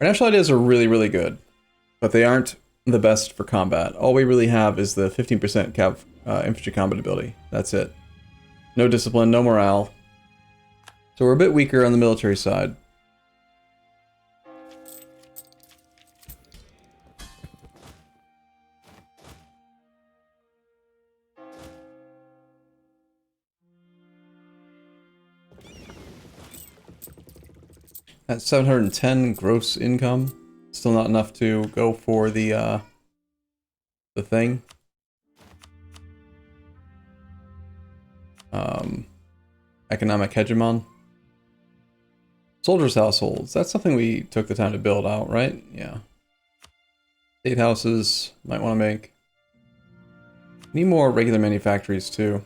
Our national ideas are really, really good. But they aren't the best for combat. All we really have is the 15% cav infantry combat ability. That's it. No discipline, no morale. So we're a bit weaker on the military side. At 710 gross income, still not enough to go for the thing. Economic hegemon. Soldiers' households. That's something we took the time to build out, right? Yeah. State houses, might want to make. Need more regular manufactories too.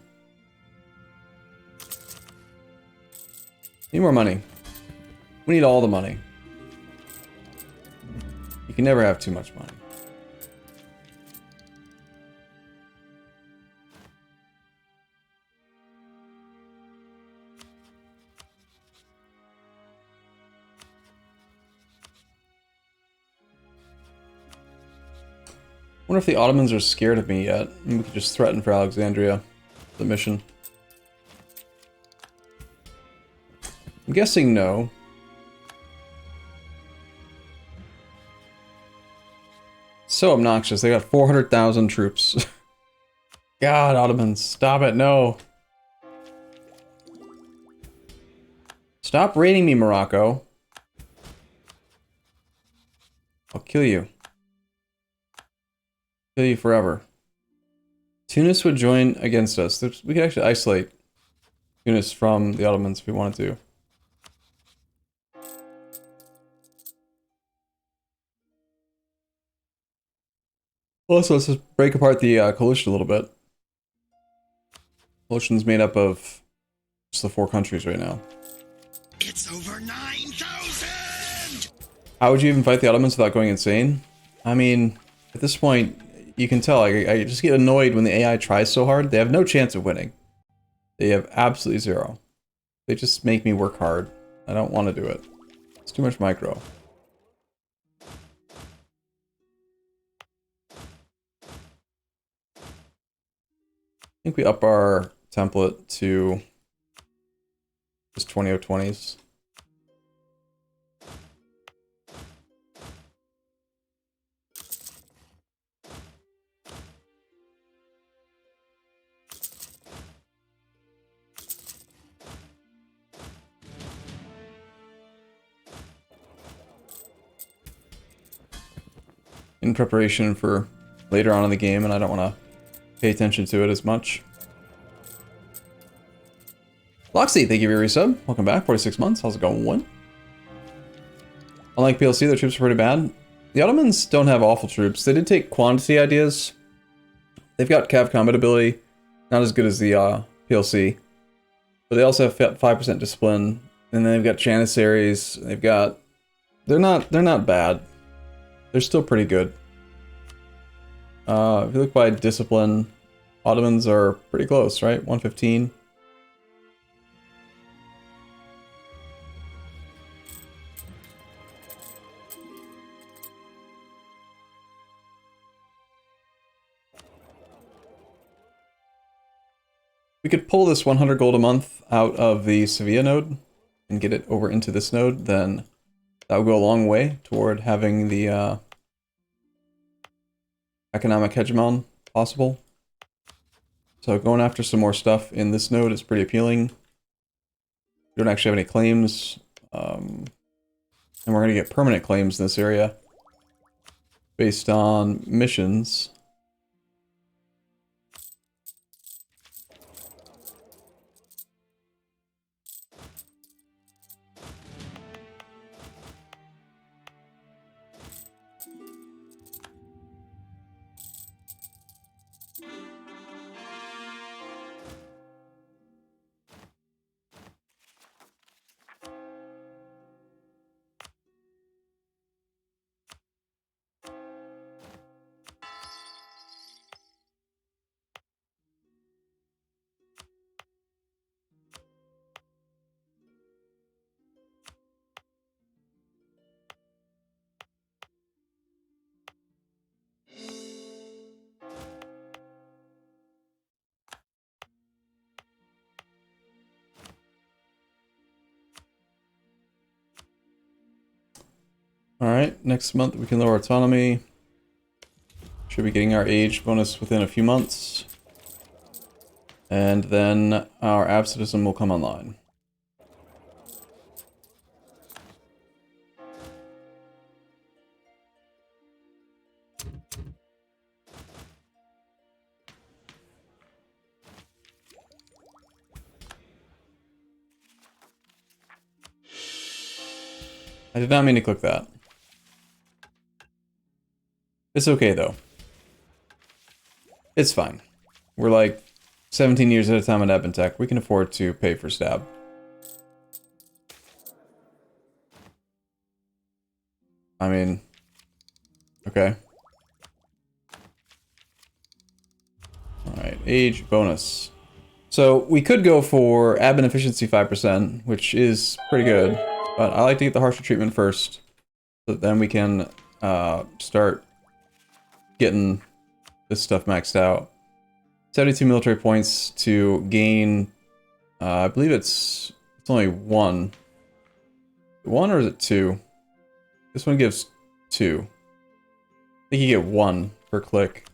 Need more money. We need all the money. You can never have too much money. wonder if the Ottomans are scared of me yet. Maybe we could just threaten for Alexandria, the mission. I'm guessing no. So obnoxious. They got 400,000 troops. God, Ottomans, stop it, no. Stop raiding me, Morocco. I'll kill you. Kill you forever. Tunis would join against us. We could actually isolate Tunis from the Ottomans if we wanted to. Also, let's just break apart the coalition a little bit. Coalition's made up of just the 4 countries right now. It's over 9,000! How would you even fight the Ottomans without going insane? I mean, at this point, you can tell, I just get annoyed when the AI tries so hard. They have no chance of winning. They have absolutely zero. They just make me work hard. I don't want to do it. It's too much micro. I think we up our template to just 20/20s. In preparation for later on in the game, and I don't want to pay attention to it as much. Loxy, thank you for your resub. Welcome back, 46 months. How's it going? Unlike PLC, their troops are pretty bad. The Ottomans don't have awful troops. They did take quantity ideas. They've got cav combat ability, not as good as the PLC. But they also have 5% discipline, and then they've got Janissaries. They've got... They're not bad. They're still pretty good. If you look by discipline, Ottomans are pretty close, right? 115. We could pull this 100 gold a month out of the Sevilla node and get it over into this node, then that would go a long way toward having the economic hegemon possible. So going after some more stuff in this node is pretty appealing. We don't actually have any claims, and we're going to get permanent claims in this area based on missions. Alright, next month we can lower autonomy. Should be getting our age bonus within a few months. And then our Absolutism will come online. I did not mean to click that. It's okay, though. It's fine. We're like 17 years at a time at Adventech. We can afford to pay for stab. I mean, okay. Alright, age bonus. So we could go for admin efficiency 5%, which is pretty good. But I like to get the harsher treatment first. So that then we can start getting this stuff maxed out. 72 military points to gain, I believe it's only one. One or is it two? This one gives two. I think you get one per click.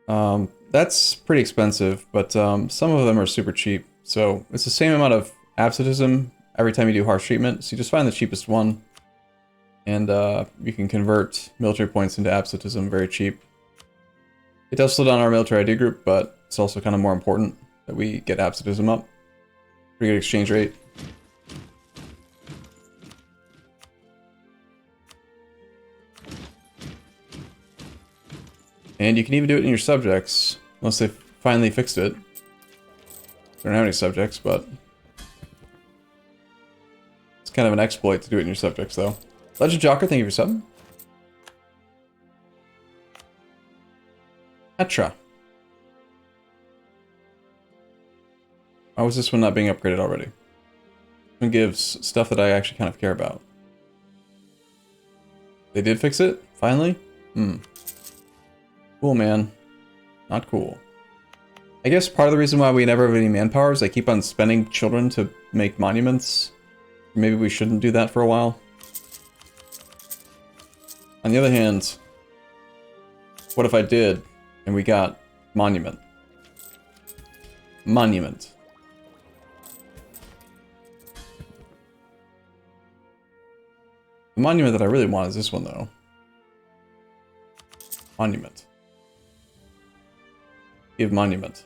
That's pretty expensive, but some of them are super cheap. So it's the same amount of absolutism every time you do harsh treatment. So you just find the cheapest one, and you can convert military points into absolutism very cheap. It does slow down our military ID group, but it's also kind of more important that we get absolutism up. Pretty good exchange rate. And you can even do it in your subjects, unless they finally fixed it. I don't have any subjects, but it's kind of an exploit to do it in your subjects, though. Legend Jocker, thank you for subbing. Attrition. Why was this one not being upgraded already? This one gives stuff that I actually kind of care about. They did fix it? Finally? Cool, man. Not cool. I guess part of the reason why we never have any manpower is I keep on spending children to make monuments. Maybe we shouldn't do that for a while. On the other hand, what if I did and we got monument? Monument. The monument that I really want is this one, though. Monument. Give monument.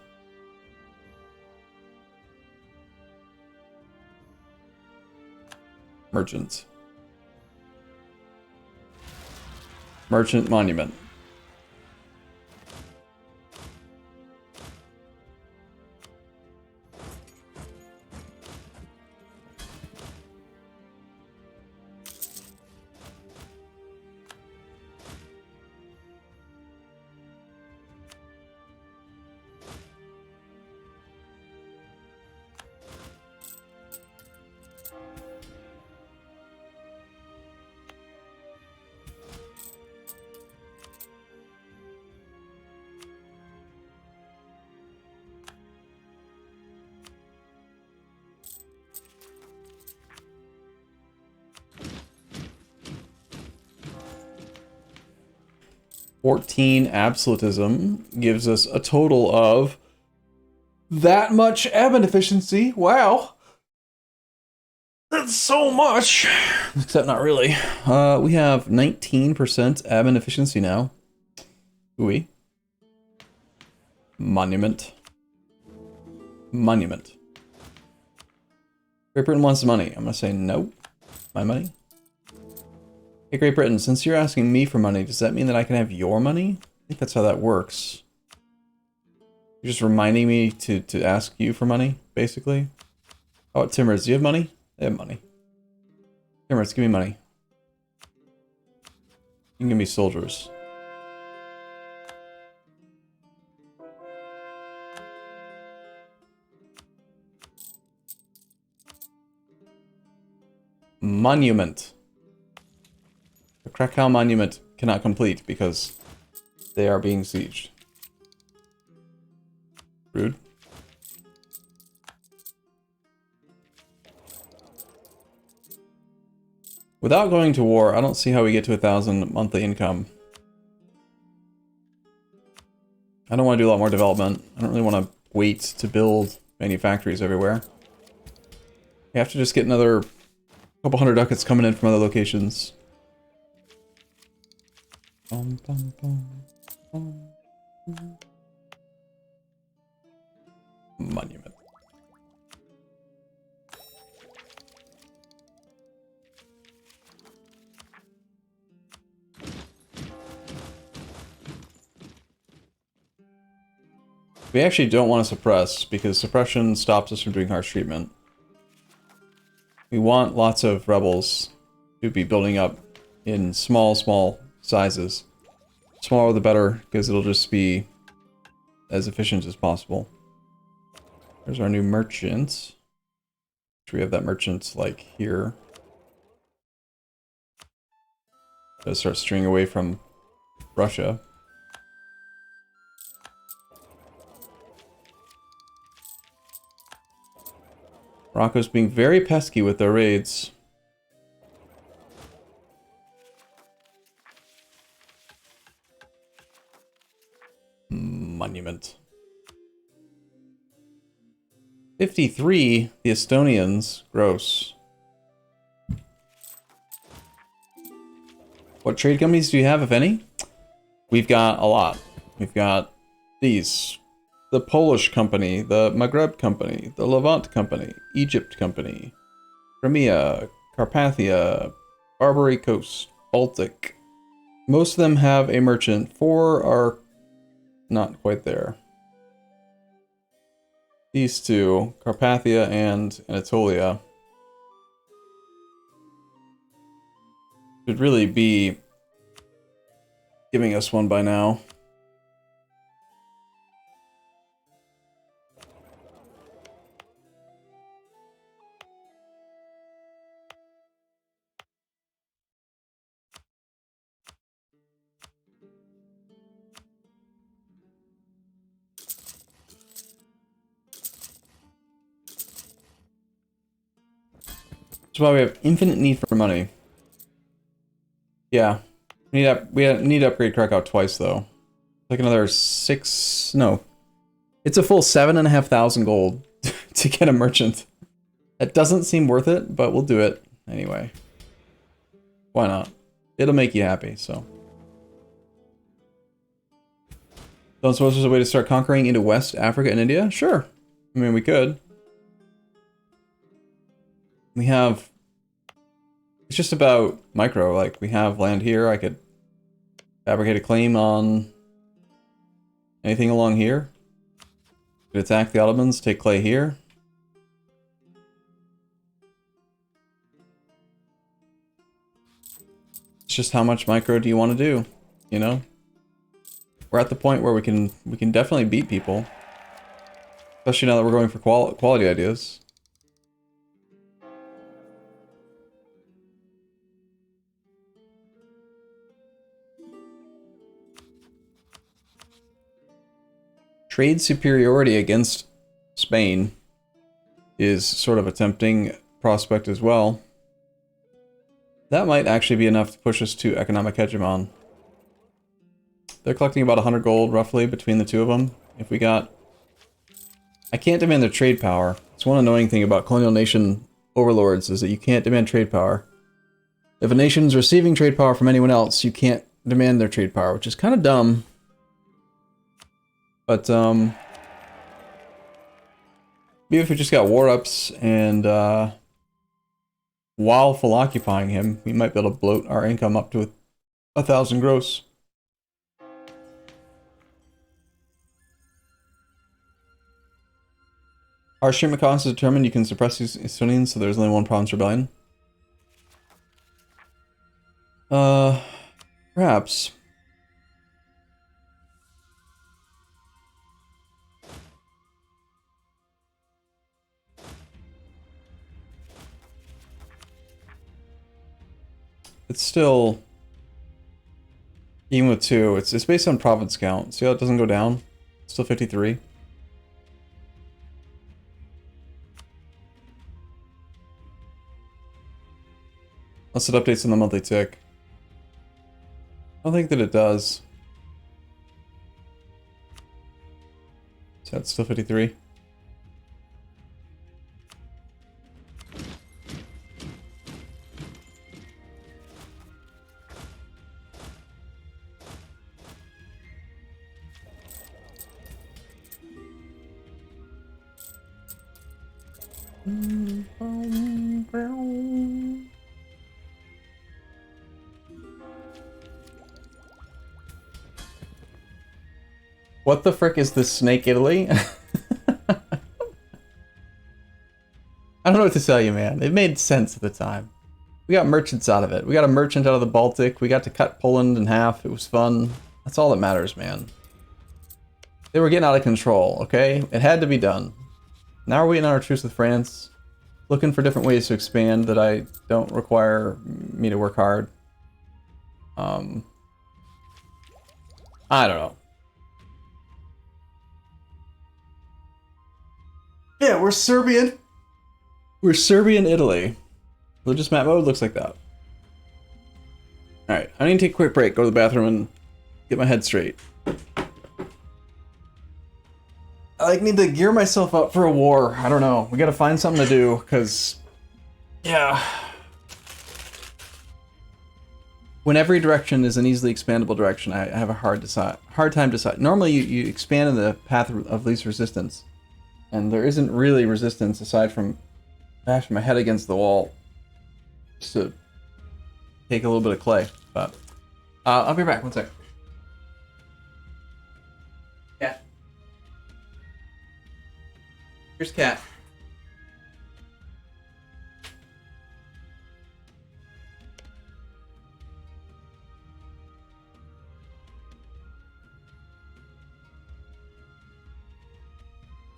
Merchant. Merchant monument. $14 absolutism gives us a total of that much admin efficiency. Wow. That's so much. Except not really. We have 19% admin efficiency now. Ooh-wee. Monument. Monument. Great Britain wants money. I'm gonna say no. My money. Hey, Great Britain, since you're asking me for money, does that mean that I can have your money? I think that's how that works. You're just reminding me to ask you for money, basically. How about Timbers? Do you have money? They have money. Timbers, give me money. You can give me soldiers. Monument. The Krakow monument cannot complete because they are being sieged. Rude. Without going to war, I don't see how we get to 1,000 monthly income. I don't want to do a lot more development. I don't really want to wait to build manufactories everywhere. We have to just get another couple hundred ducats coming in from other locations. Monument. We actually don't want to suppress, because suppression stops us from doing harsh treatment. We want lots of rebels to be building up in small sizes. Smaller the better, because it'll just be as efficient as possible. There's our new merchant. We have that merchant, like, here. Let's start stringing away from Russia. Morocco's being very pesky with their raids. Monument. 53, the Estonians. Gross. What trade companies do you have, if any? We've got a lot. We've got these. The Polish company, the Maghreb company, the Levant company, Egypt company, Crimea, Carpathia, Barbary Coast, Baltic. Most of them have a merchant. 4 are not quite there. These two, Carpathia and Anatolia, should really be giving us one by now. That's why we have infinite need for money. Yeah. We need to upgrade Krakow twice, though. Like another 6... No. It's a full 7,500 gold to get a merchant. That doesn't seem worth it, but we'll do it anyway. Why not? It'll make you happy, so. Don't suppose there's a way to start conquering into West Africa and India? Sure. I mean, we could. We have... It's just about micro, like, we have land here, I could fabricate a claim on anything along here. Could attack the Ottomans, take clay here. It's just how much micro do you want to do, you know? We're at the point where we can definitely beat people. Especially now that we're going for quality ideas. Trade superiority against Spain is sort of a tempting prospect as well. That might actually be enough to push us to economic hegemon. They're collecting about 100 gold, roughly, between the two of them. If we got... I can't demand their trade power. It's one annoying thing about colonial nation overlords, is that you can't demand trade power. If a nation's receiving trade power from anyone else, you can't demand their trade power, which is kind of dumb. But, even if we just got war ups and, while full occupying him, we might be able to bloat our income up to 1,000 gross. Our shipment cost is determined. You can suppress these Estonians, so there's only one province rebellion. Perhaps. It's still, even with 2, it's based on province count. See how it doesn't go down? It's still 53. Unless it updates on the monthly tick. I don't think that it does. So it's still 53. What the frick is this Snake Italy? I don't know what to tell you, man. It made sense at the time. We got merchants out of it. We got a merchant out of the Baltic. We got to cut Poland in half. It was fun. That's all that matters, man. They were getting out of control, okay? It had to be done. Now we're waiting on our truce with France. Looking for different ways to expand that I don't require me to work hard. I don't know. Yeah, we're Serbian. We're Serbia and Italy. Religious map mode looks like that. Alright, I need to take a quick break, go to the bathroom, and get my head straight. I need to gear myself up for a war. I don't know. We gotta find something to do, because... yeah. When every direction is an easily expandable direction, I have a hard time deciding. Normally, you expand in the path of least resistance. And there isn't really resistance aside from bashing my head against the wall. Just to take a little bit of clay. But I'll be back, one sec. Cat. Here's Cat.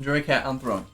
Enjoy Cat on throne.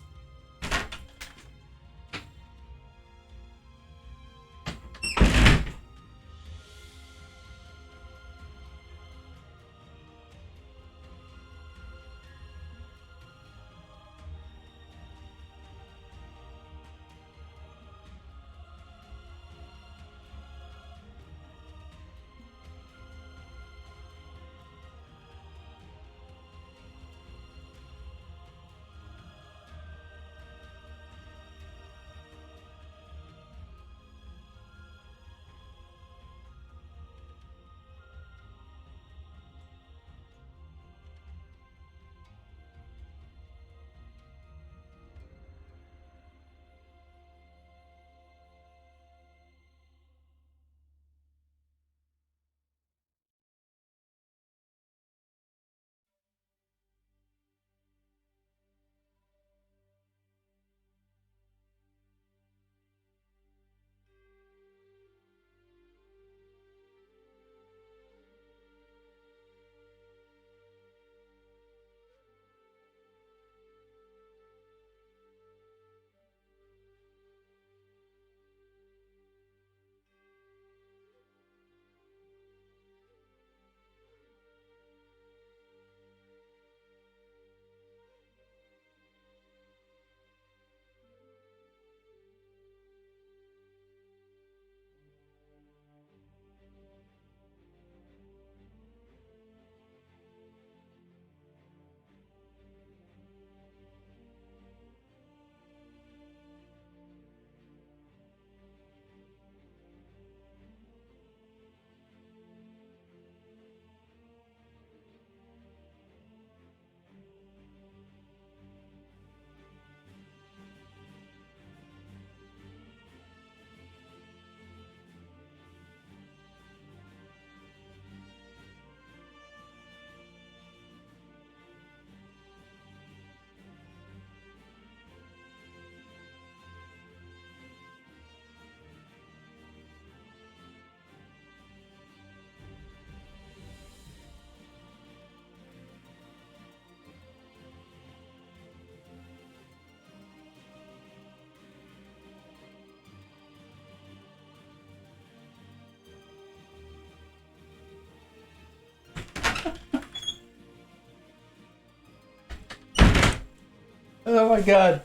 Oh my god.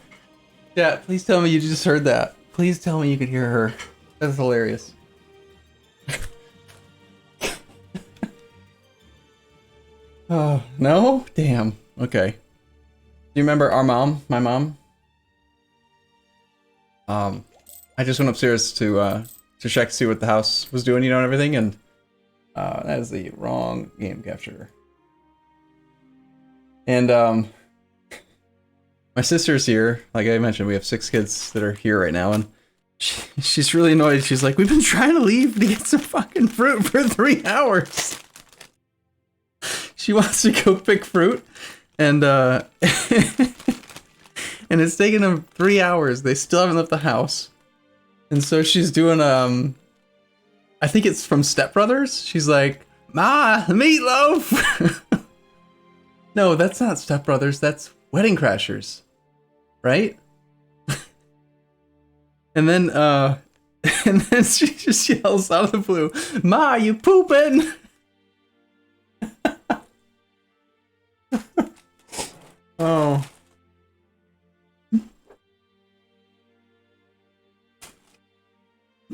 Yeah, please tell me you just heard that. Please tell me you could hear her. That's hilarious. Oh, no? Damn. Okay. Do you remember our mom? My mom? I just went upstairs to check to see what the house was doing, you know, and everything, and that is the wrong game capture. And my sister's here. Like I mentioned, we have 6 kids that are here right now, and she's really annoyed. She's like, we've been trying to leave to get some fucking fruit for 3 hours. She wants to go pick fruit, and and it's taken them 3 hours. They still haven't left the house. And so she's doing, I think it's from Step Brothers. She's like, Ma, meatloaf! No, that's not Step Brothers. That's Wedding Crashers. Right? And then she just yells out of the blue, Ma, you pooping! Oh.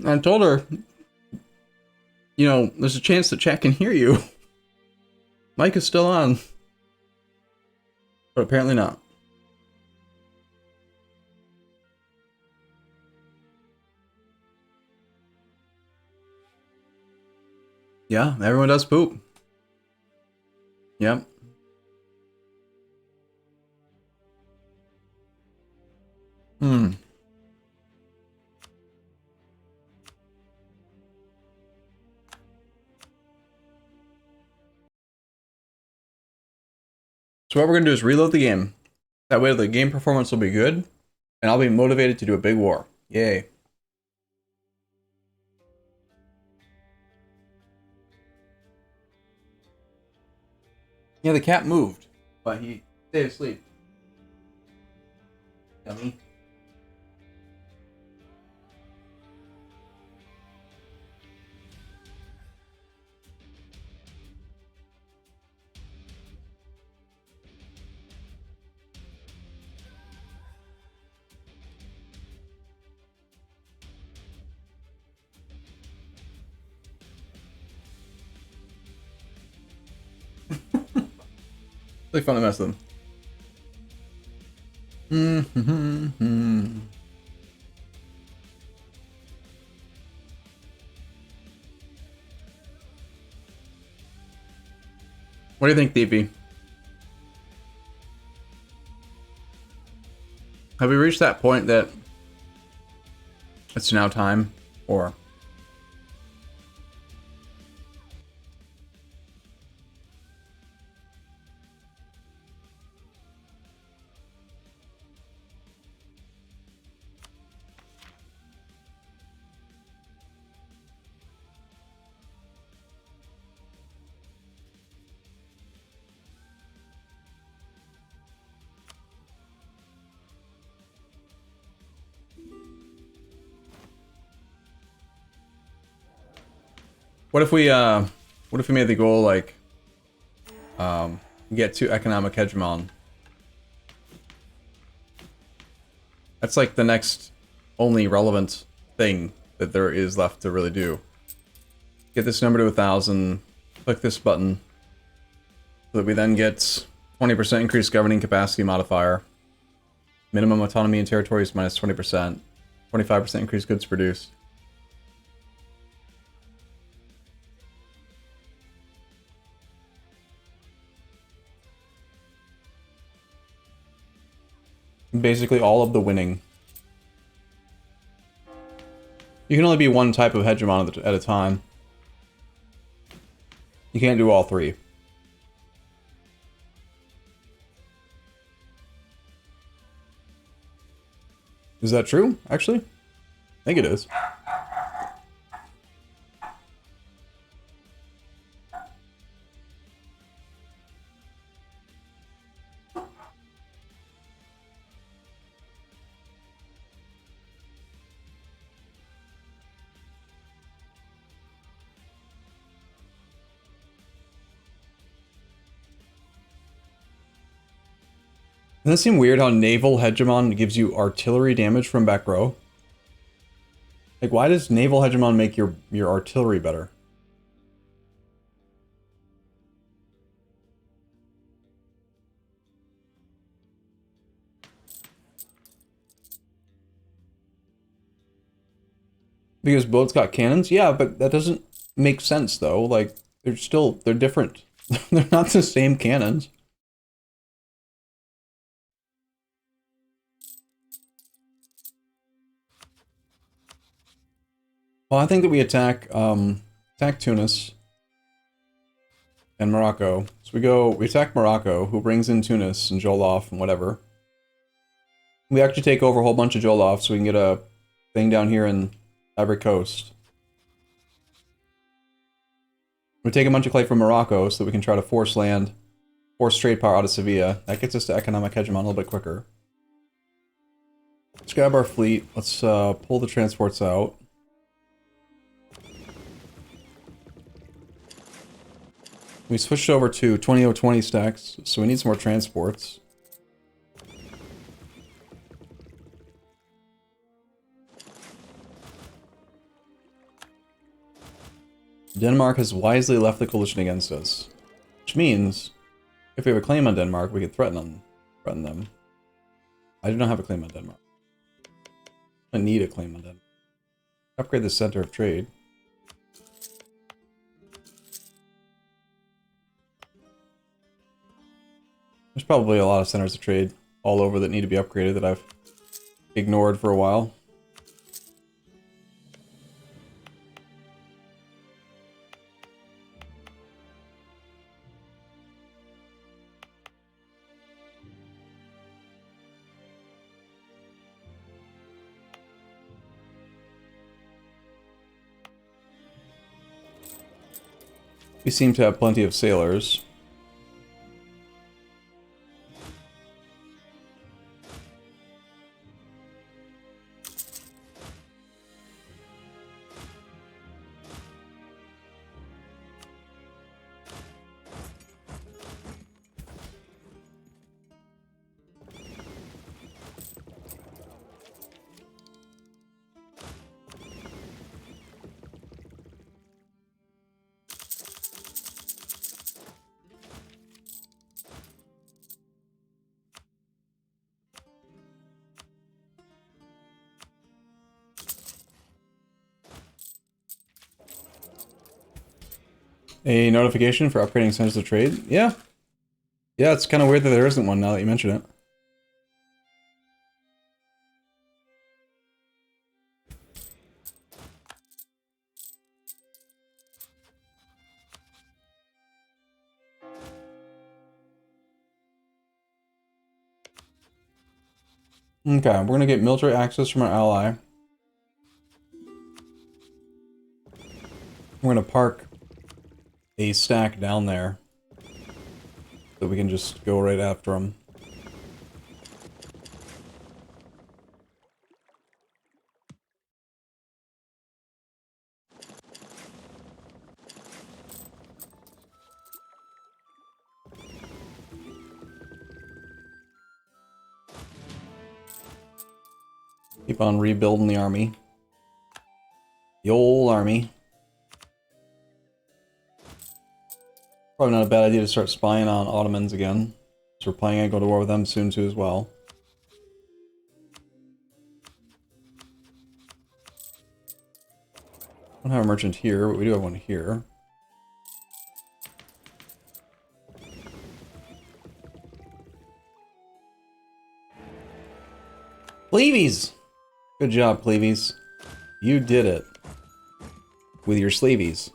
I told her, you know, there's a chance that chat can hear you. Mic is still on. But apparently not. Yeah, everyone does poop. Yep. Hmm. So what we're gonna do is reload the game. That way the game performance will be good, and I'll be motivated to do a big war. Yay. Yeah, the cat moved, but he stayed asleep. Dummy. Really fun to mess with them. What do you think, DP? Have we reached that point that it's now time, or? What if we made the goal like get to economic hegemon? That's like the next only relevant thing that there is left to really do. Get this number to 1,000, click this button, so that we then get 20% increased governing capacity modifier, minimum autonomy in territories minus 20%, 25% increased goods produced. Basically all of the winning. You can only be one type of hegemon at a time. You can't do all three. Is that true, actually? I think it is. Doesn't it seem weird how naval hegemon gives you artillery damage from back row? Like, why does naval hegemon make your artillery better? Because boats got cannons? Yeah, but that doesn't make sense though. Like, they're different. They're not the same cannons. Well, I think that we attack Tunis and Morocco. So we attack Morocco, who brings in Tunis and Jollof and whatever. We actually take over a whole bunch of Jollof so we can get a thing down here in Ivory Coast. We take a bunch of clay from Morocco so that we can try to force trade power out of Sevilla. That gets us to economic hegemon a little bit quicker. Let's grab our fleet. Let's pull the transports out. We switched over to 20/20 stacks, so we need some more transports. Denmark has wisely left the coalition against us. Which means, if we have a claim on Denmark, we could threaten them. I do not have a claim on Denmark. I need a claim on Denmark. Upgrade the center of trade. There's probably a lot of centers of trade all over that need to be upgraded that I've ignored for a while. We seem to have plenty of sailors. A notification for upgrading centers of trade? Yeah. Yeah, it's kind of weird that there isn't one now that you mention it. Okay, we're gonna get military access from our ally. We're gonna park a stack down there so we can just go right after them. Keep on rebuilding the army. The old army. Probably not a bad idea to start spying on Ottomans again. So we're planning on going to war with them soon too as well. I don't have a merchant here, but we do have one here. Plevies! Good job, Plevies. You did it. With your slavies.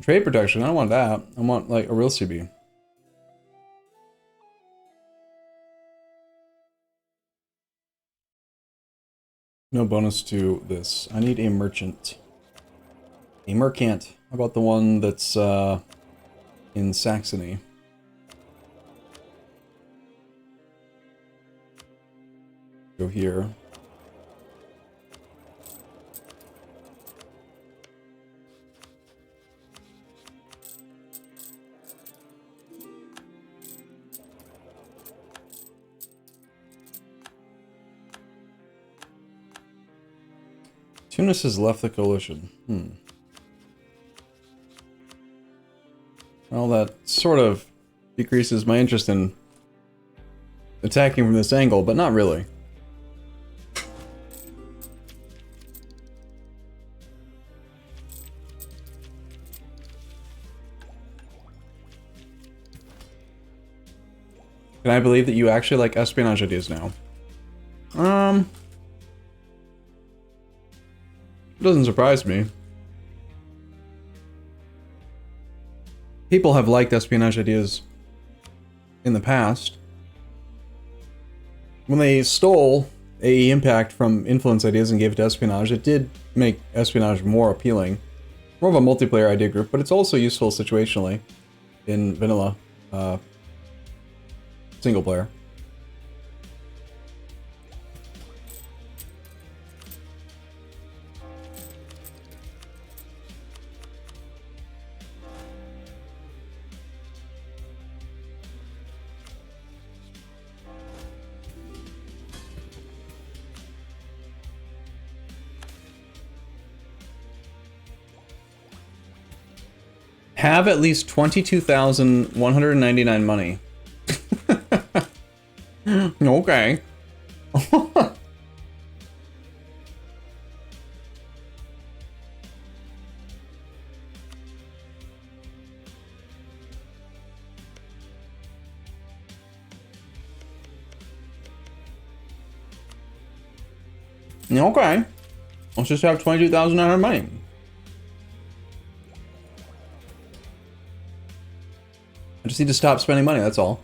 Trade protection, I don't want that. I want, like, a real CB. No bonus to this. I need a merchant. A mercant. How about the one that's, in Saxony? Go here. Tunis has left the coalition. Well, that sort of decreases my interest in attacking from this angle, but not really. Can I believe that you actually like espionage ideas now? It doesn't surprise me. People have liked espionage ideas in the past. When they stole AE Impact from influence ideas and gave it to espionage, it did make espionage more appealing. More of a multiplayer idea group, but it's also useful situationally in vanilla single player. have at least 22,199 money. Okay. Okay. Let's just have 22,900 money. I just need to stop spending money, that's all.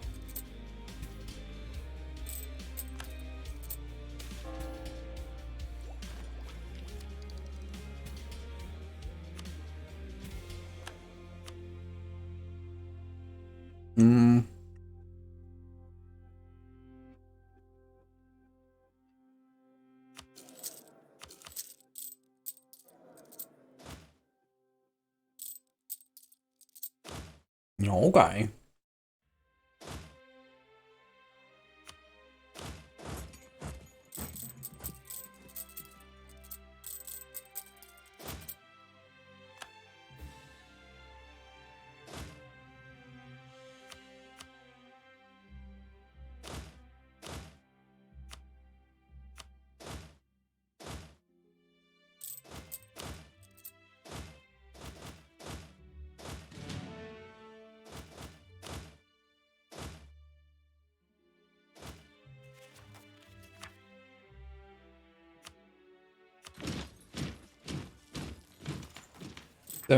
Okay.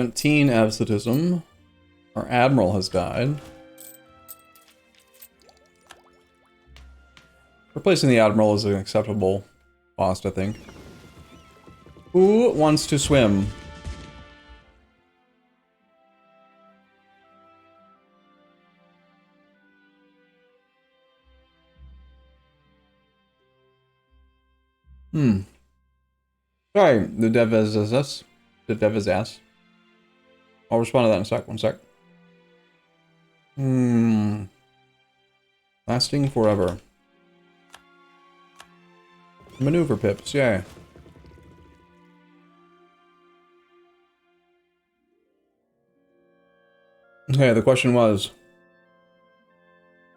Absolutism. Our admiral has died. Replacing the admiral is an acceptable cost, I think. Who wants to swim? Sorry, the dev is us. The dev is ass. I'll respond to that in a sec. One sec. Lasting forever. Maneuver pips, yeah. Okay, the question was,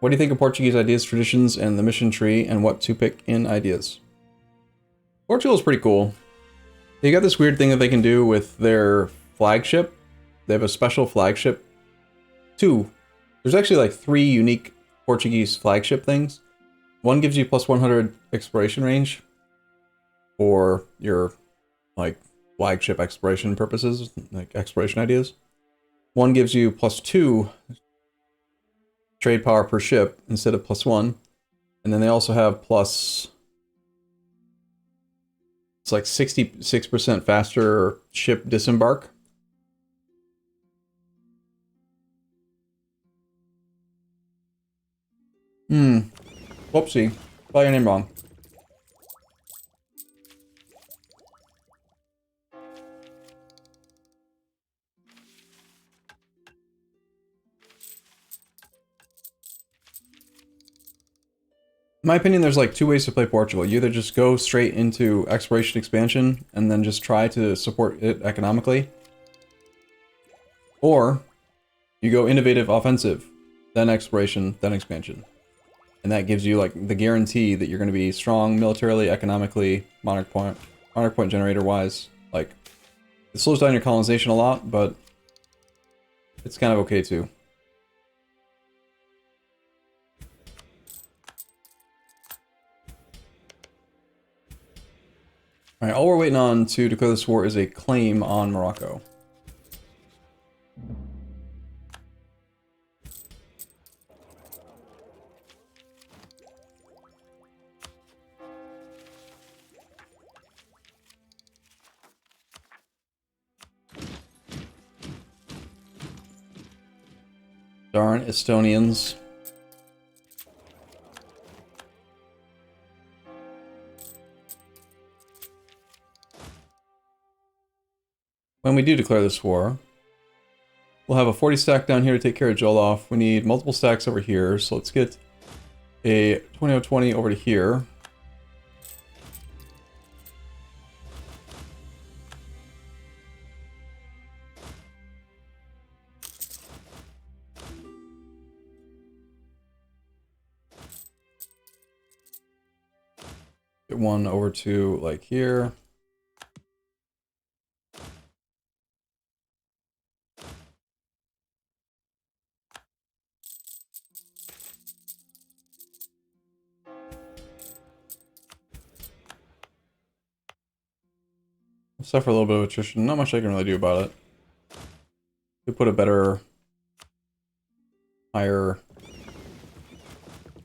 what do you think of Portuguese ideas, traditions, and the mission tree, and what to pick in ideas? Portugal is pretty cool. They got this weird thing that they can do with their flagship. They have a special flagship. There's actually like 3 unique Portuguese flagship things. One gives you plus 100 exploration range for your like flagship exploration purposes, like exploration ideas. One gives you plus 2 trade power per ship instead of plus 1. And then they also have plus... It's like 66% faster ship disembark. Whoopsie. Spell your name wrong. In my opinion, there's like 2 ways to play Portugal. You either just go straight into exploration expansion and then just try to support it economically. Or you go innovative offensive, then exploration, then expansion. And that gives you like the guarantee that you're going to be strong militarily, economically, monarch point generator wise. Like, it slows down your colonization a lot, but it's kind of okay too. Alright, all we're waiting on to declare this war is a claim on Morocco. Darn Estonians. When we do declare this war, we'll have a 40 stack down here to take care of Joloff. We need multiple stacks over here, so let's get a 20-20 over to here. Get one over to like here. I'll suffer a little bit of attrition. Not much I can really do about it. Could put a better, higher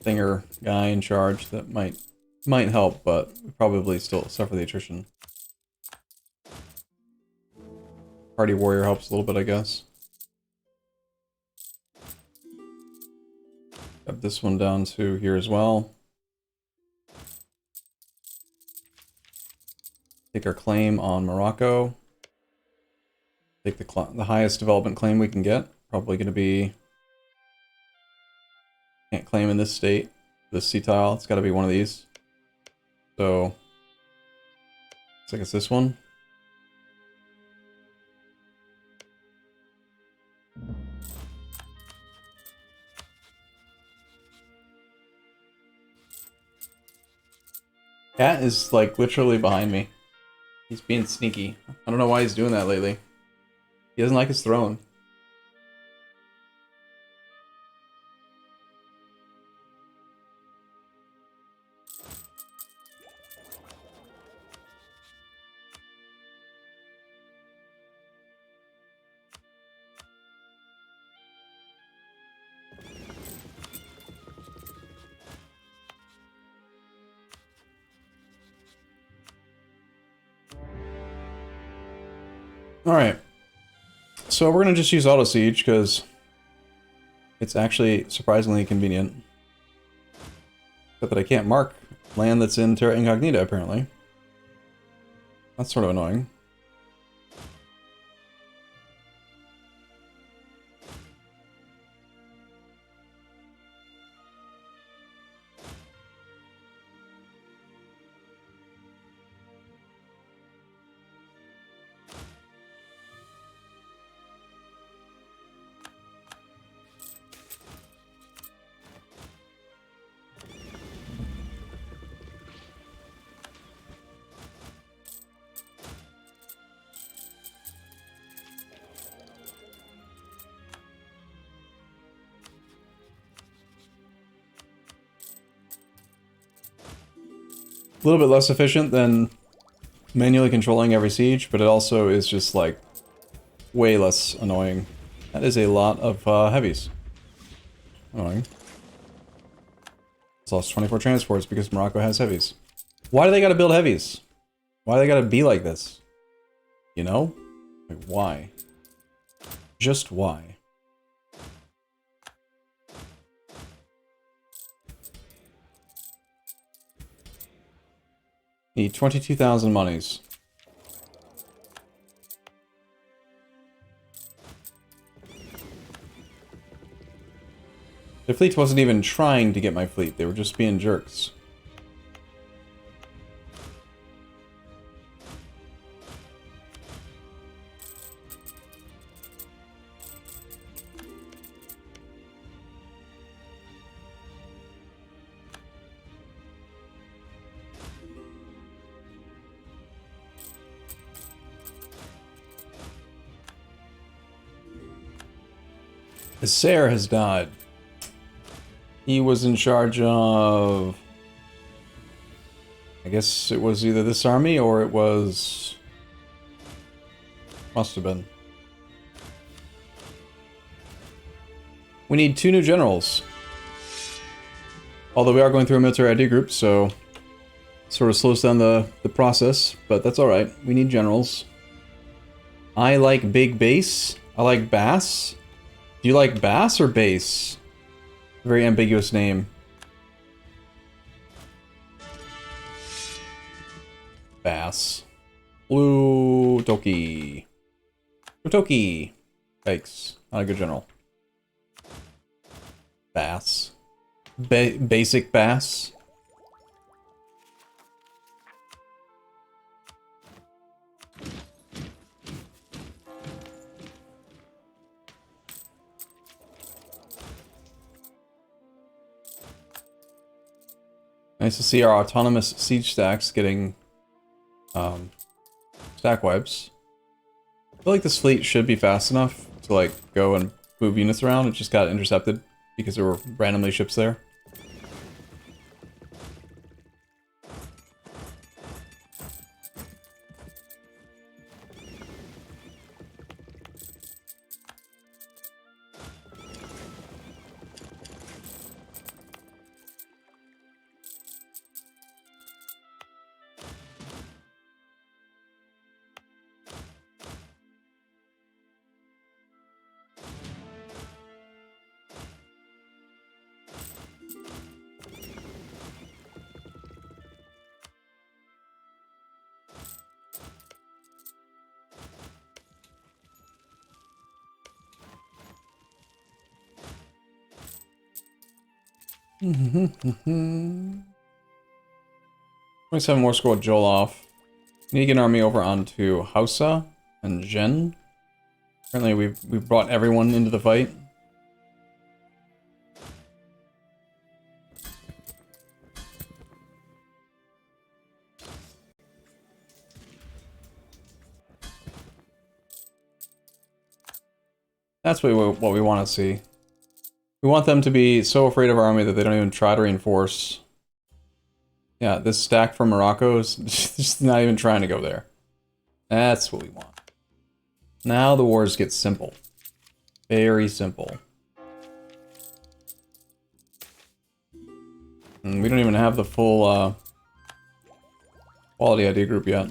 thinger guy in charge that might help, but we probably still suffer the attrition. Party warrior helps a little bit, I guess. Got this one down to here as well. Take our claim on Morocco. Take the highest development claim we can get. Probably going to be... Can't claim in this state. This sea tile. It's got to be one of these. So... Looks like it's this one. Cat is, like, literally behind me. He's being sneaky. I don't know why he's doing that lately. He doesn't like his throne. Alright. So we're going to just use auto siege because it's actually surprisingly convenient. Except that I can't mark land that's in Terra Incognita, apparently. That's sort of annoying. A little bit less efficient than manually controlling every siege, but it also is just, like, way less annoying. That is a lot of heavies. Annoying. It's lost 24 transports because Morocco has heavies. Why do they gotta build heavies? Why do they gotta be like this? You know? Like, why? Just why? Need 22,000 monies. The fleet wasn't even trying to get my fleet, they were just being jerks. Issair has died. He was in charge of... I guess it was either this army or it was... Must have been. We need 2 new generals. Although we are going through a military ID group, so... Sort of slows down the process, but that's alright. We need generals. I like big base. I like bass. Do you like bass or base? Very ambiguous name. Bass. Blue Toki. Blue Toki. Yikes. Not a good general. Bass. Basic bass. Nice to see our autonomous siege stacks getting stack wipes. I feel like this fleet should be fast enough to like go and move units around. It just got intercepted because there were randomly ships there. Mm-hmm. 27 more score with Joloff. Need to get an army over onto Hausa and Jen. Apparently we've brought everyone into the fight. That's what we want to see. We want them to be so afraid of our army that they don't even try to reinforce. Yeah, this stack from Morocco is just not even trying to go there. That's what we want. Now the wars get simple. Very simple. And we don't even have the full quality ID group yet.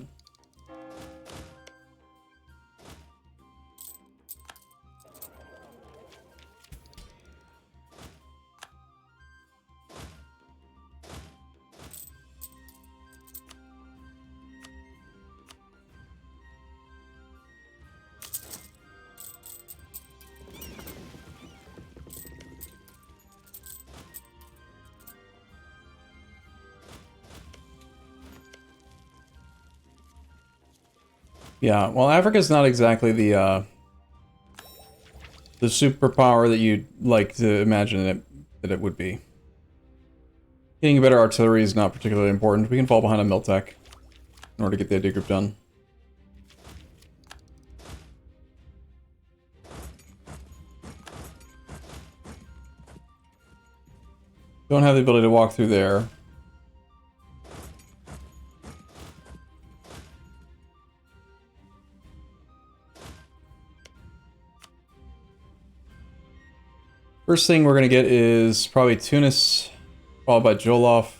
Yeah, well, Africa's not exactly the superpower that you'd like to imagine that it would be. Getting better artillery is not particularly important. We can fall behind a Miltech in order to get the ID group done. Don't have the ability to walk through there. First thing we're going to get is probably Tunis, followed by Joloff.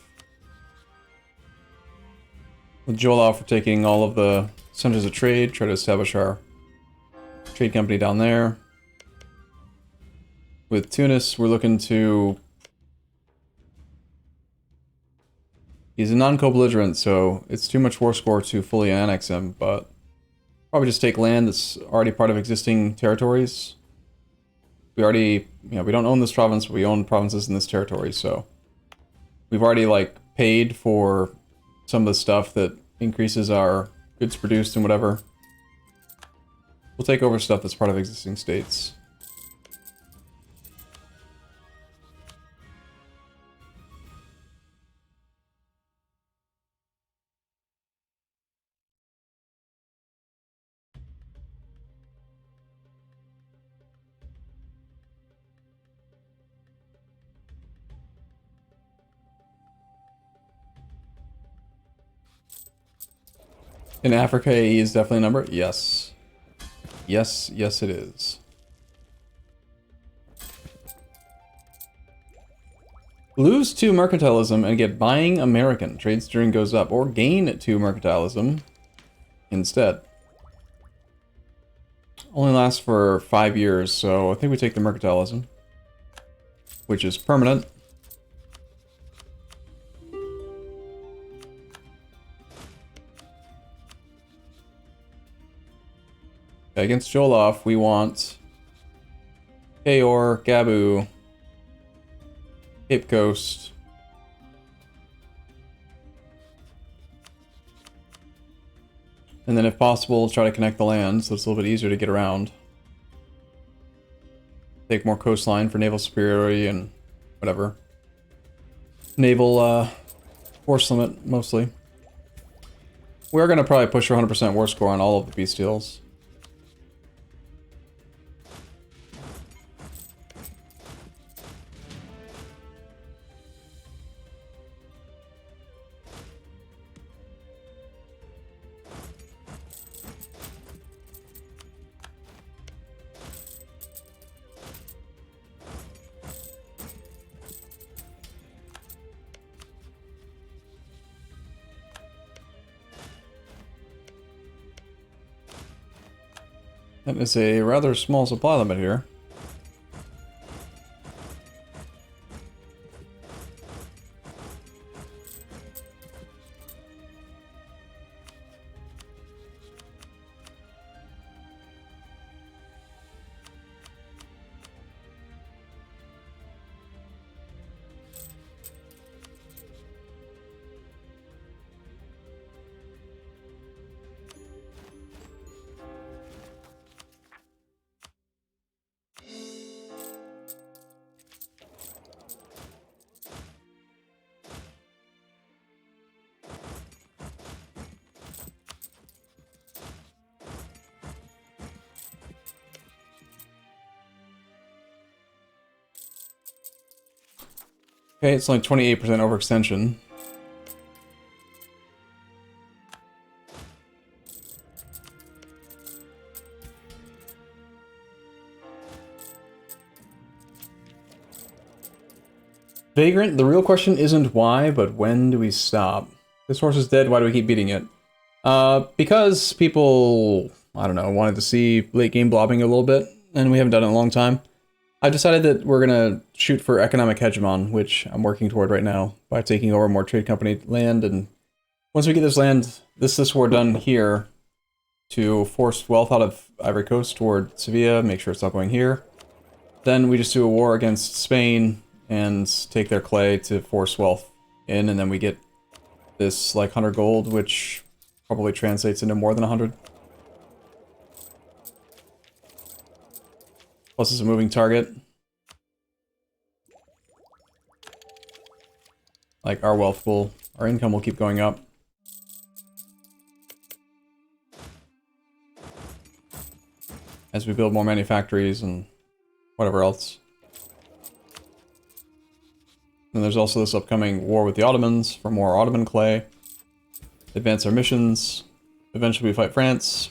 With Joloff, we're taking all of the centers of trade, try to establish our trade company down there. With Tunis, we're looking to... He's a non-co-belligerent, so it's too much war score to fully annex him, but probably just take land that's already part of existing territories. We already, you know, we don't own this province, but we own provinces in this territory, so we've already, like, paid for some of the stuff that increases our goods produced and whatever. We'll take over stuff that's part of existing states. In Africa, AE is definitely a number? Yes. Yes, yes it is. Lose 2 mercantilism and get buying American. Trade steering goes up. Or gain 2 mercantilism instead. Only lasts for 5 years, so I think we take the mercantilism. Which is permanent. Against Joloff, we want Kayor, Gabu, Cape Coast. And then if possible, try to connect the land so it's a little bit easier to get around. Take more coastline for naval superiority and whatever. Naval Force limit, mostly. We're gonna probably push for 100% war score on all of the bestials. That is a rather small supply limit here. Okay, it's only 28% overextension. Vagrant, the real question isn't why, but when do we stop? This horse is dead, why do we keep beating it? Because people, I don't know, wanted to see late game blobbing a little bit, and we haven't done it in a long time. I decided that we're gonna shoot for economic hegemon, which I'm working toward right now by taking over more trade company land, and once we get this land, this war done here, to force wealth out of Ivory Coast toward Sevilla, make sure it's not going here. Then we just do a war against Spain and take their clay to force wealth in, and then we get this like 100 gold, which probably translates into more than 100. Plus it's a moving target. Like our wealth will, our income will keep going up. As we build more manufactories and whatever else. And there's also this upcoming war with the Ottomans for more Ottoman clay. Advance our missions. Eventually we fight France.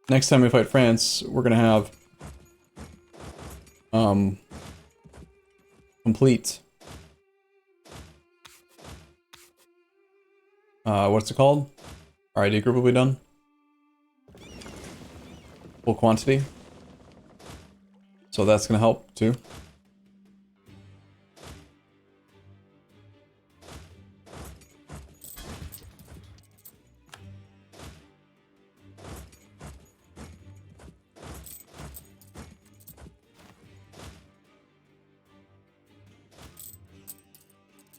Next time we fight France, we're gonna have complete what's it called? Our ID group will be done. Full quantity. So that's gonna help too.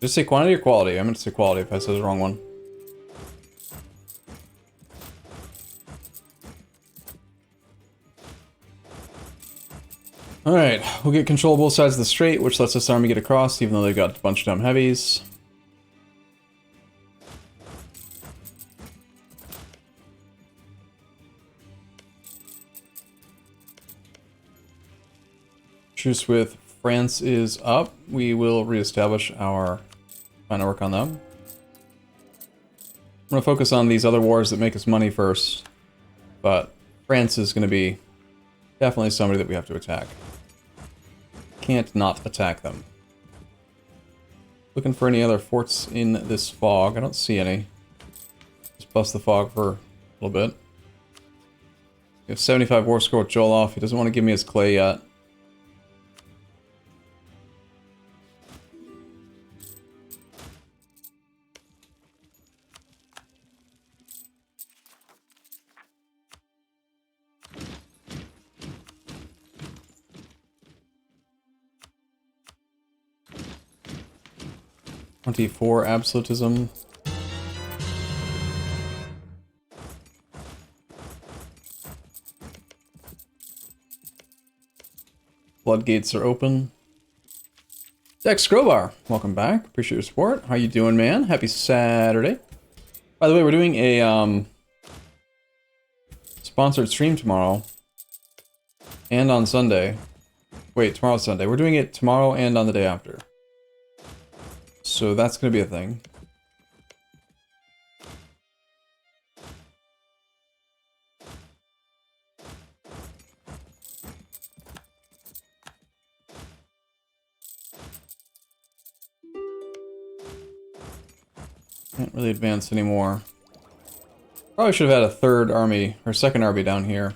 Just say quantity or quality? I meant to say quality if I said the wrong one. Alright, we'll get control of both sides of the strait, which lets this army get across, even though they've got a bunch of dumb heavies. Truce with France is up. We will reestablish our line of work on them. I'm going to focus on these other wars that make us money first, but France is going to be definitely somebody that we have to attack. Can't not attack them. Looking for any other forts in this fog. I don't see any. Just bust the fog for a little bit. We have 75 war score with Joloff. He doesn't want to give me his clay yet. For Absolutism. Floodgates are open. Dex Crowbar, welcome back. Appreciate your support. How you doing, man? Happy Saturday. By the way, we're doing a sponsored stream tomorrow and on Sunday. Wait, tomorrow's Sunday. We're doing it tomorrow and on the day after. So that's going to be a thing. Can't really advance anymore. Probably should have had a third army, or second army down here.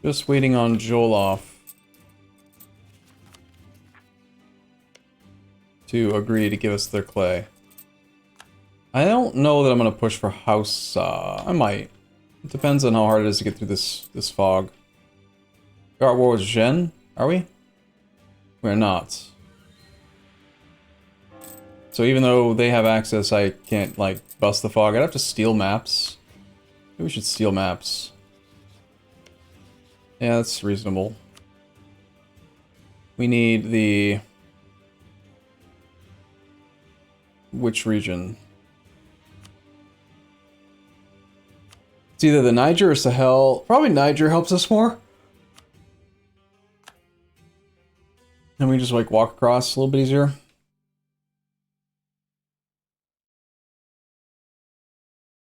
Just waiting on Joloff to agree to give us their clay. I don't know that I'm gonna push for House. I might. It depends on how hard it is to get through this fog. We're at war with Zhen, are we? We're not. So even though they have access, I can't like bust the fog. I'd have to steal maps. Maybe we should steal maps. Yeah, that's reasonable. We need the... Which region? It's either the Niger or Sahel. Probably Niger helps us more. And we just like walk across a little bit easier.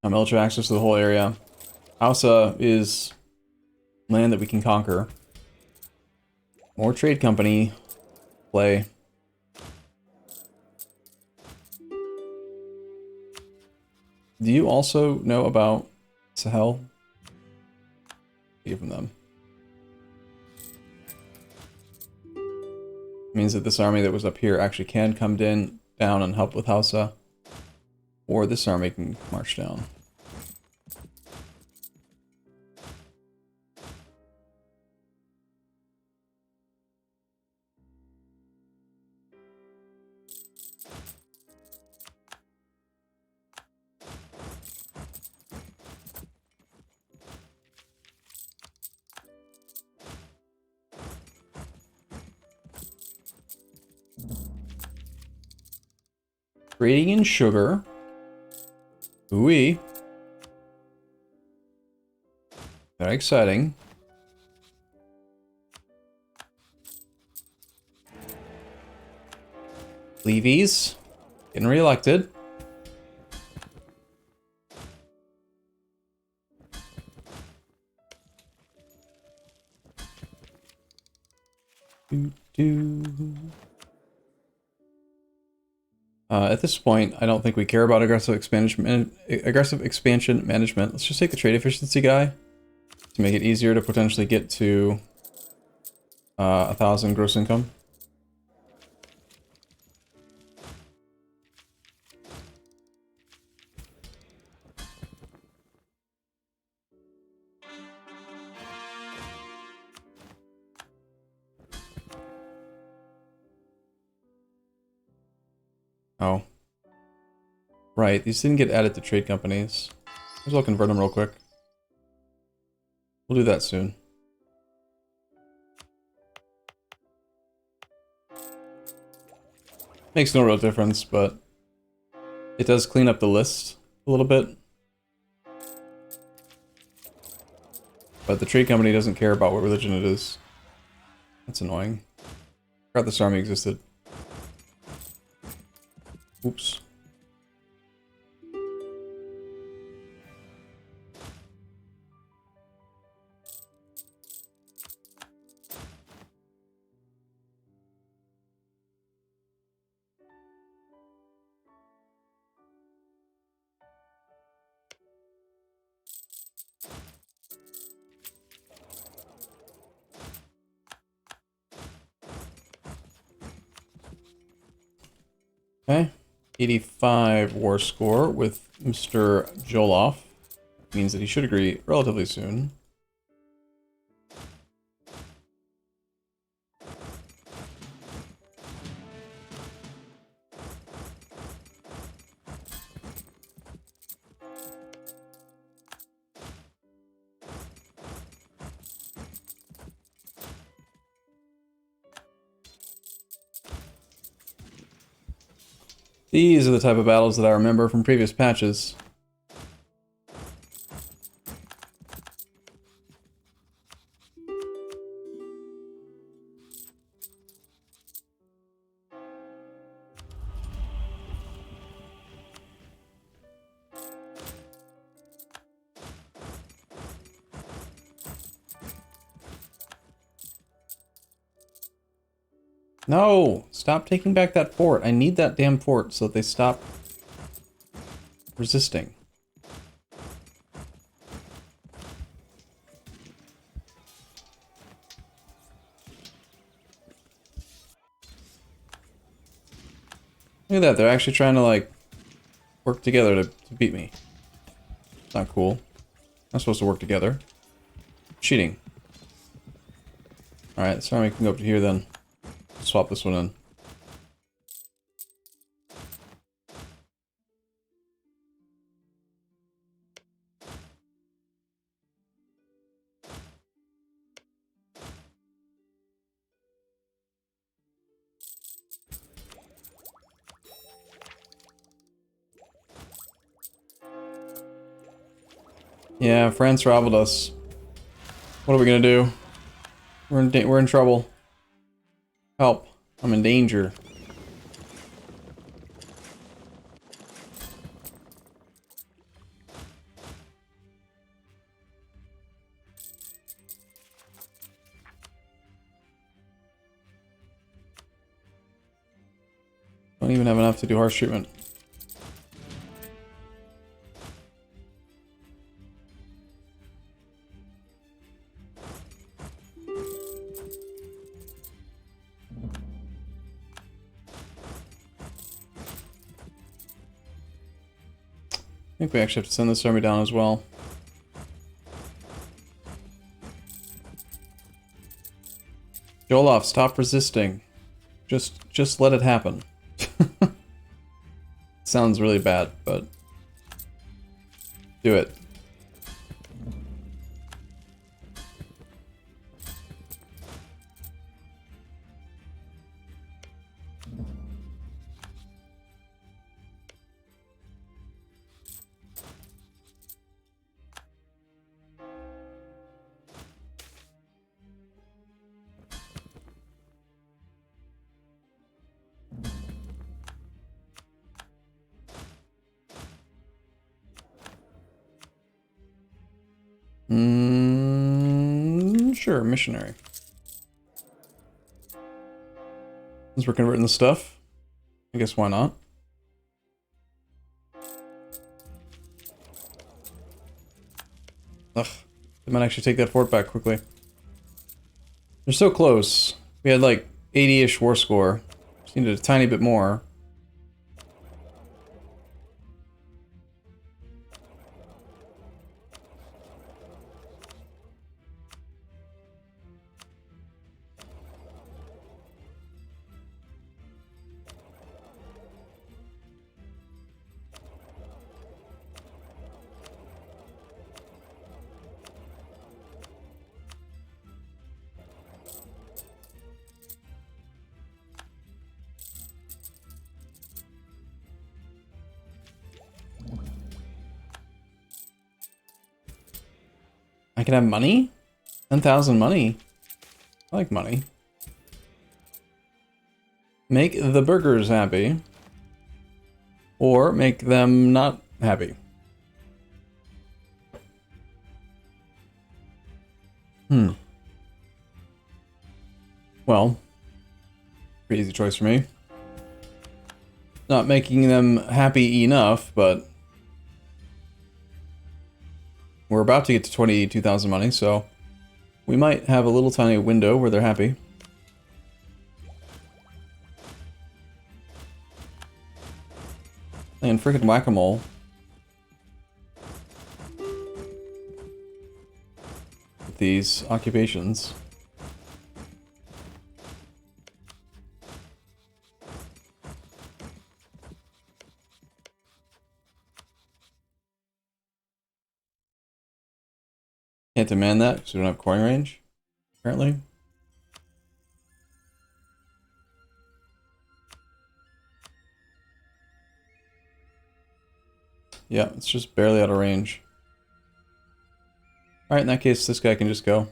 Military access to the whole area. Hausa is land that we can conquer. More trade company play. Do you also know about Sahel? Even them. Means that this army that was up here actually can come down and help with Hausa. Or this army can march down. Trading in sugar. Ooh-wee. Very exciting. Levies. Getting reelected. At this point, I don't think we care about aggressive expansion management. Let's just take the trade efficiency guy to make it easier to potentially get to 1,000 gross income. Oh. Right, these didn't get added to trade companies. Might as well convert them real quick. We'll do that soon. Makes no real difference, but it does clean up the list a little bit. But the trade company doesn't care about what religion it is. That's annoying. Forgot this army existed. Oops. Okay. 85 war score with Mr. Joloff. Means that he should agree relatively soon. These are the type of battles that I remember from previous patches. No! Stop taking back that fort. I need that damn fort so that they stop resisting. Look at that, they're actually trying to, like, work together to beat me. It's not cool. Not supposed to work together. Cheating. Alright, so we can go up to here then. Swap this one in. Yeah, France rivaled us. What are we gonna do? We're in trouble. Help. I'm in danger. Don't even have enough to do harsh treatment. I think we actually have to send this army down as well. Joloff, stop resisting. Just let it happen. Sounds really bad, but do it. Sure, missionary. Since we're converting the stuff, I guess why not? Ugh, they might actually take that fort back quickly. They're so close. We had like 80-ish war score. Just needed a tiny bit more. I can have money? 10,000 money? I like money. Make the burgers happy. Or make them not happy. Well, pretty easy choice for me. Not making them happy enough, but we're about to get to 22,000 money, so we might have a little tiny window where they're happy. Playing freaking whack-a-mole. With these occupations. Can't demand that because we don't have coin range, apparently. Yeah, it's just barely out of range. Alright, in that case, this guy can just go.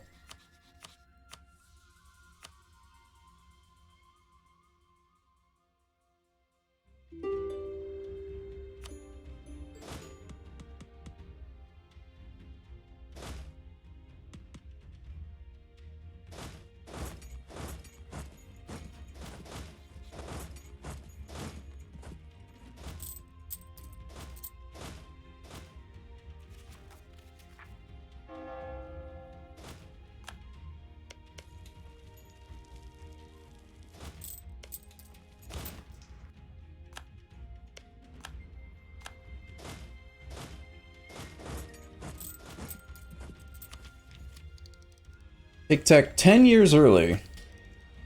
Take tech 10 years early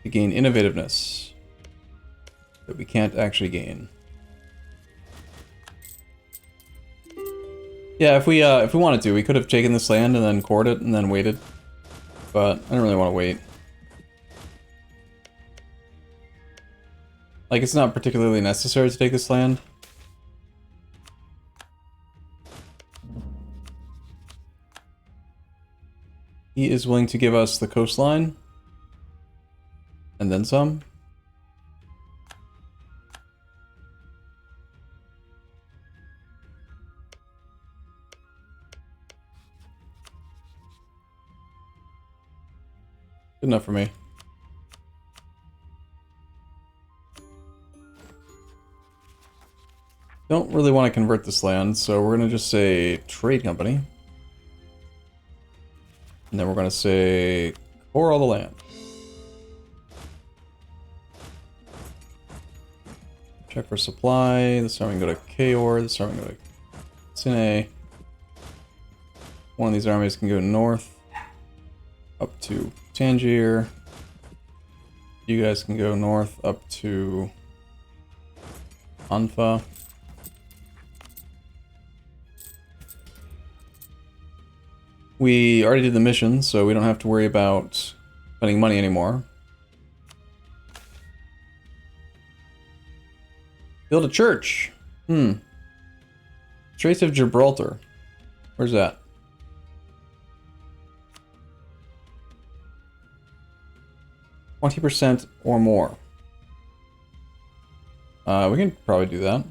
to gain innovativeness that we can't actually gain. Yeah, if we wanted to, we could have taken this land and then cored it and then waited. But I don't really want to wait. Like, it's not particularly necessary to take this land. He is willing to give us the coastline. And then some. Good enough for me. Don't really want to convert this land, so we're going to just say trade company. And then we're going to say core all the land. Check for supply. This time we can go to Kaor. This time we can go to Sine. One of these armies can go north up to Tangier. You guys can go north up to Anfa. We already did the mission, so we don't have to worry about spending money anymore. Build a church. Straits of Gibraltar. Where's that? %20 or more. We can probably do that.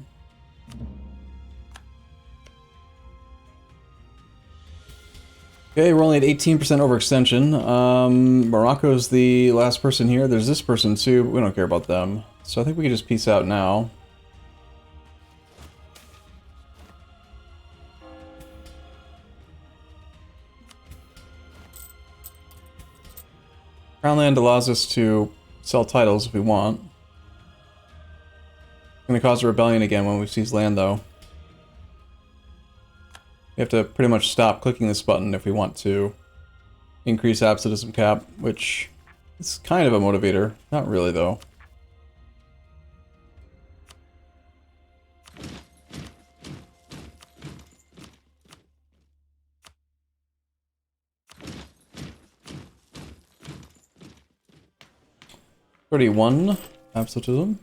Okay, we're only at 18% overextension. Morocco's the last person here. There's this person too, but we don't care about them. So I think we can just peace out now. Crown land allows us to sell titles if we want. It's going to cause a rebellion again when we seize land though. We have to pretty much stop clicking this button if we want to increase absolutism cap, which is kind of a motivator. Not really, though. $31 absolutism.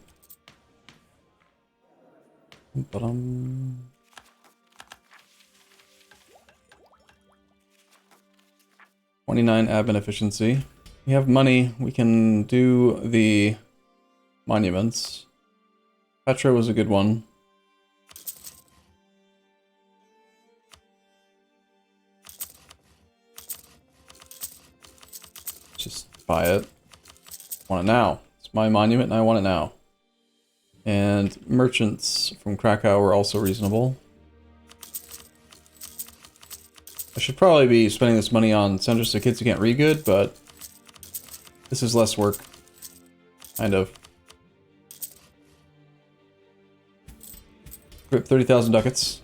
29 admin efficiency. We have money. We can do the monuments. Petra was a good one. Just buy it. Want it now. It's my monument and I want it now. And merchants from Krakow were also reasonable. I should probably be spending this money on centers so kids who can't read good, but this is less work. Kind of. Rip 30,000 ducats.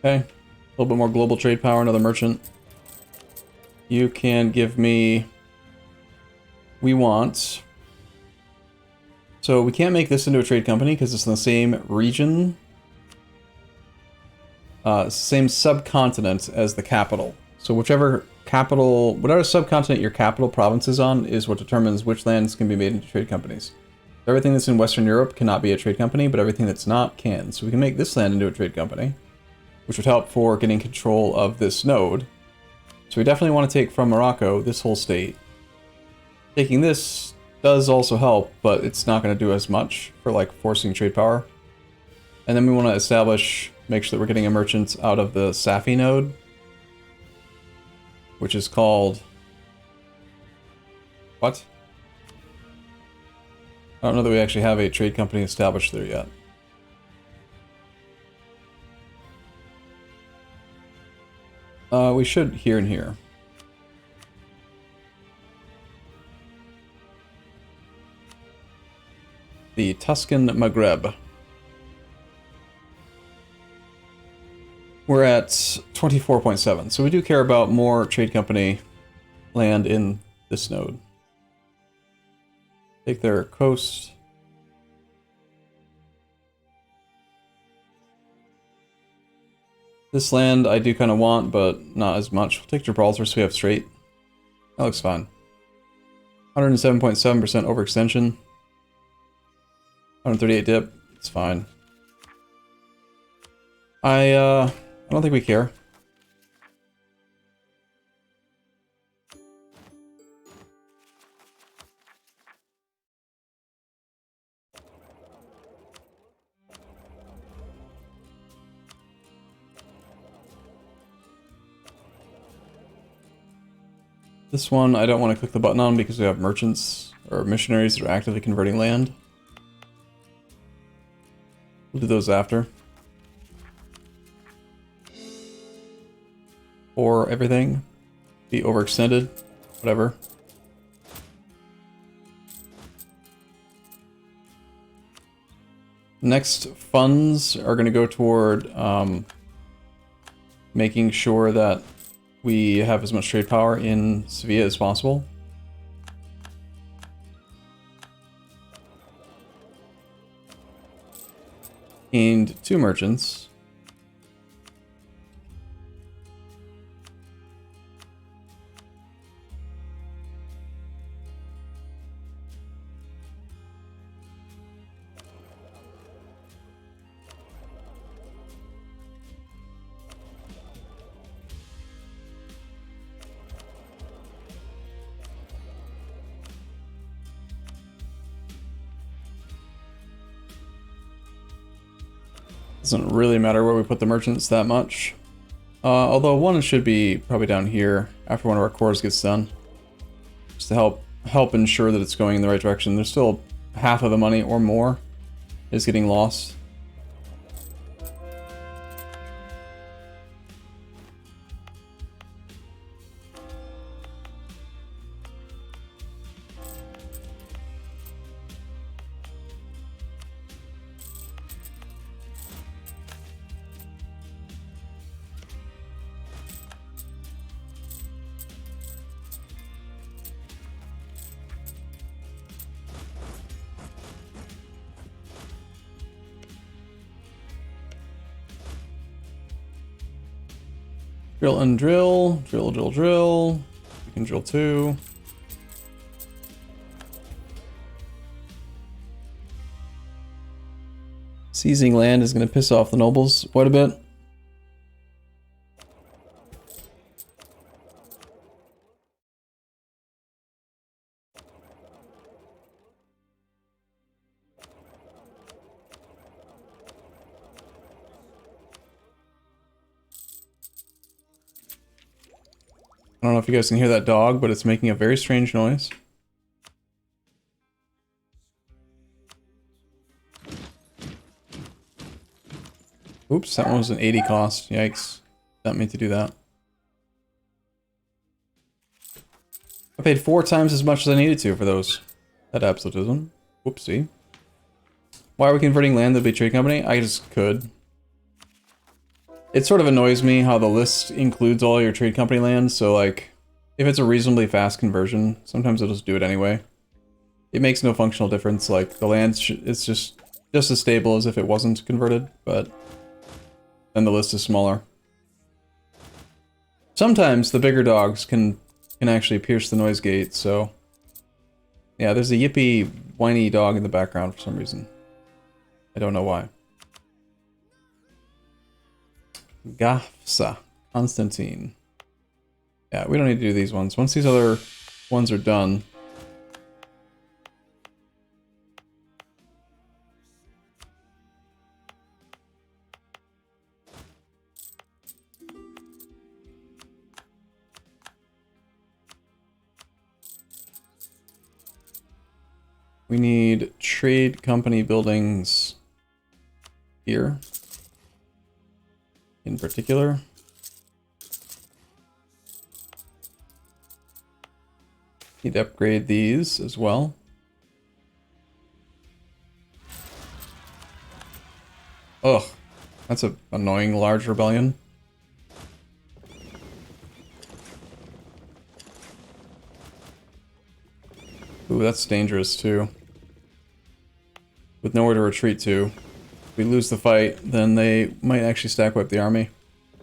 Okay, a little bit more global trade power, another merchant. You can give me... We want... So we can't make this into a trade company because it's in the same region. Same subcontinent as the capital. So whichever capital, whatever subcontinent your capital province is on is what determines which lands can be made into trade companies. Everything that's in Western Europe cannot be a trade company, but everything that's not can. So we can make this land into a trade company, which would help for getting control of this node. So we definitely want to take from Morocco this whole state. Taking this does also help, but it's not going to do as much for like forcing trade power. And then we want to establish, make sure that we're getting a merchant out of the Safi node, which is called... What? I don't know that we actually have a trade company established there yet. We should here and here. The Tuscan Maghreb. We're at 24.7, so we do care about more trade company land in this node. Take their coast. This land I do kind of want, but not as much. We'll take Gibraltar so we have straight. That looks fine. 107.7% overextension. 138 dip. It's fine. I don't think we care. This one I don't want to click the button on because we have merchants or missionaries that are actively converting land. We'll do those after. Or everything. Be overextended. Whatever. Next funds are going to go toward making sure that we have as much trade power in Sevilla as possible. Gained 2 merchants. Doesn't really matter where we put the merchants that much. Although one should be probably down here after one of our cores gets done. Just to help ensure that it's going in the right direction. There's still half of the money or more is getting lost. Drill and drill, drill, drill, drill. We can drill 2. Seizing land is going to piss off the nobles quite a bit. I don't know if you guys can hear that dog, but it's making a very strange noise. Oops, that one was an 80 cost. Yikes. Didn't mean to do that. I paid 4 times as much as I needed to for those. That absolutism. Whoopsie. Why are we converting land to be trade company? I just could. It sort of annoys me how the list includes all your trade company lands, so like, if it's a reasonably fast conversion, sometimes I'll just do it anyway. It makes no functional difference, like, the land it's just as stable as if it wasn't converted, but then the list is smaller. Sometimes the bigger dogs can actually pierce the noise gate, so... Yeah, there's a yippy, whiny dog in the background for some reason. I don't know why. Gafsa. Constantine. Yeah, we don't need to do these ones. Once these other ones are done... We need trade company buildings here, in particular. Need to upgrade these as well. Ugh, that's an annoying large rebellion. Ooh, that's dangerous too. With nowhere to retreat to. If we lose the fight, then they might actually stack wipe the army.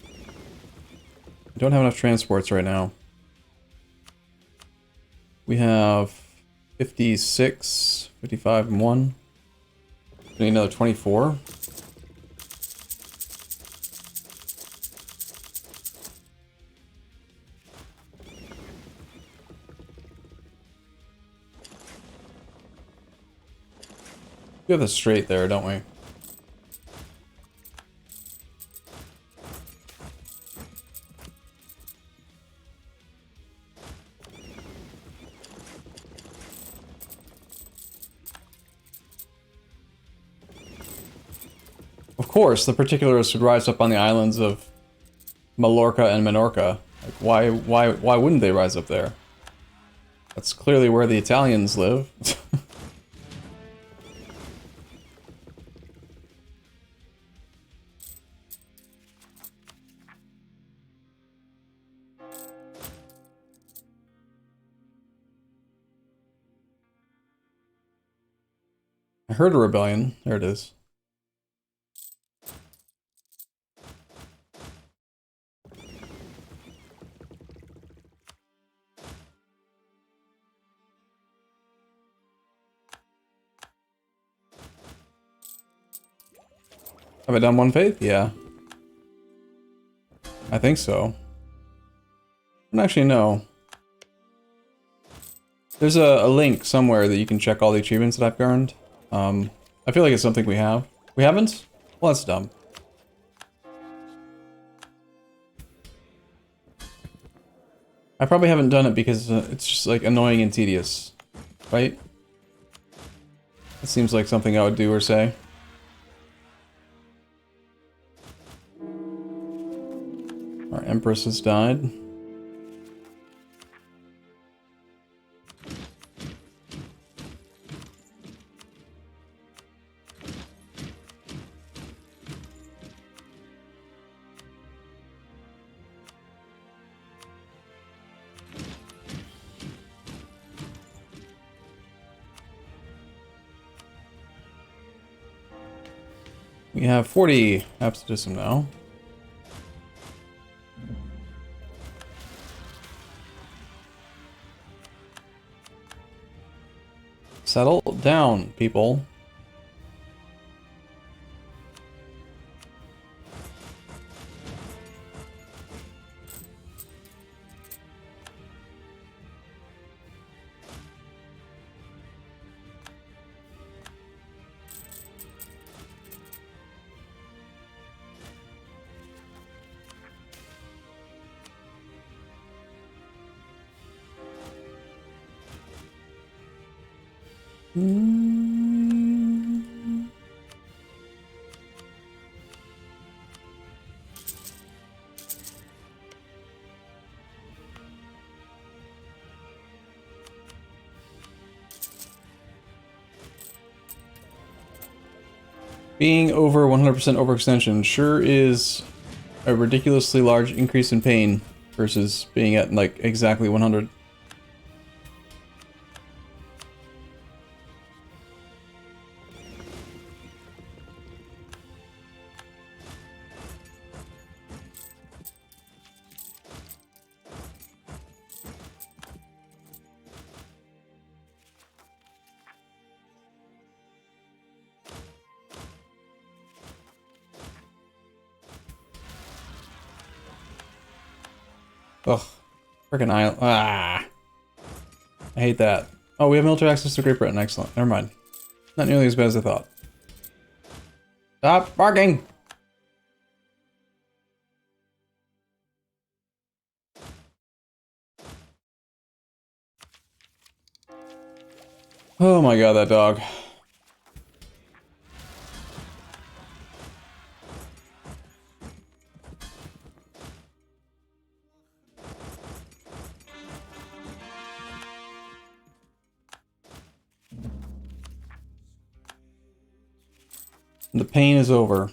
I don't have enough transports right now. We have 56, 55, and 1. We need another 24. We have the straight there, don't we? Of course, the particularists would rise up on the islands of Mallorca and Minorca. Like, why wouldn't they rise up there? That's clearly where the Italians live. I heard a rebellion. There it is. Have I done one faith? Yeah. I think so. I don't actually know. There's a link somewhere that you can check all the achievements that I've earned. I feel like it's something we have. We haven't? Well, that's dumb. I probably haven't done it because it's just like annoying and tedious, right? It seems like something I would do or say. Our Empress has died. We have 40 Absolutism now. Settle down, people. Being over 100% overextension sure is a ridiculously large increase in pain versus being at like exactly 100. Ugh. Freaking island. Ah. I hate that. Oh, we have military access to Great Britain. Excellent. Never mind. Not nearly as bad as I thought. Stop barking! Oh my god, that dog. The pain is over.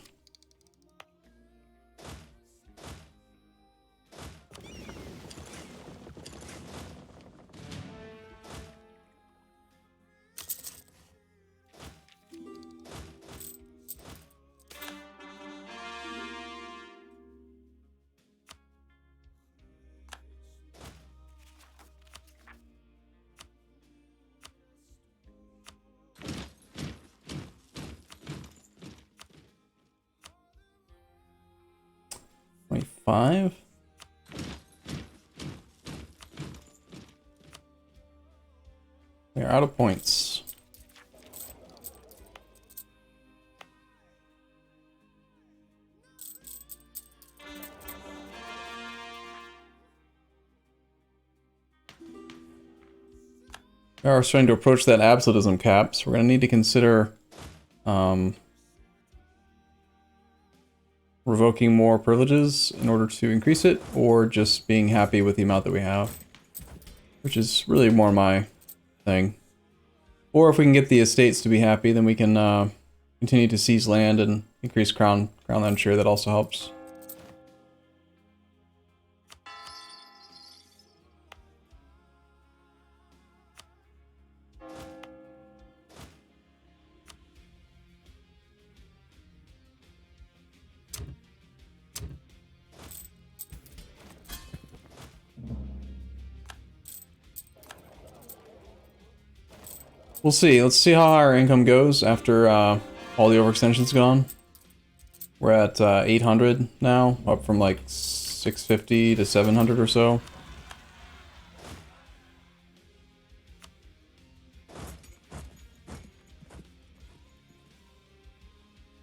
Five. They're out of points. We are starting to approach that absolutism cap, so we're going to need to consider revoking more privileges in order to increase it, or just being happy with the amount that we have, which is really more my thing. Or if we can get the estates to be happy, then we can continue to seize land and increase crown land share. That also helps. We'll see. Let's see how our income goes after all the overextension's gone. We're at 800 now, up from like 650 to 700 or so.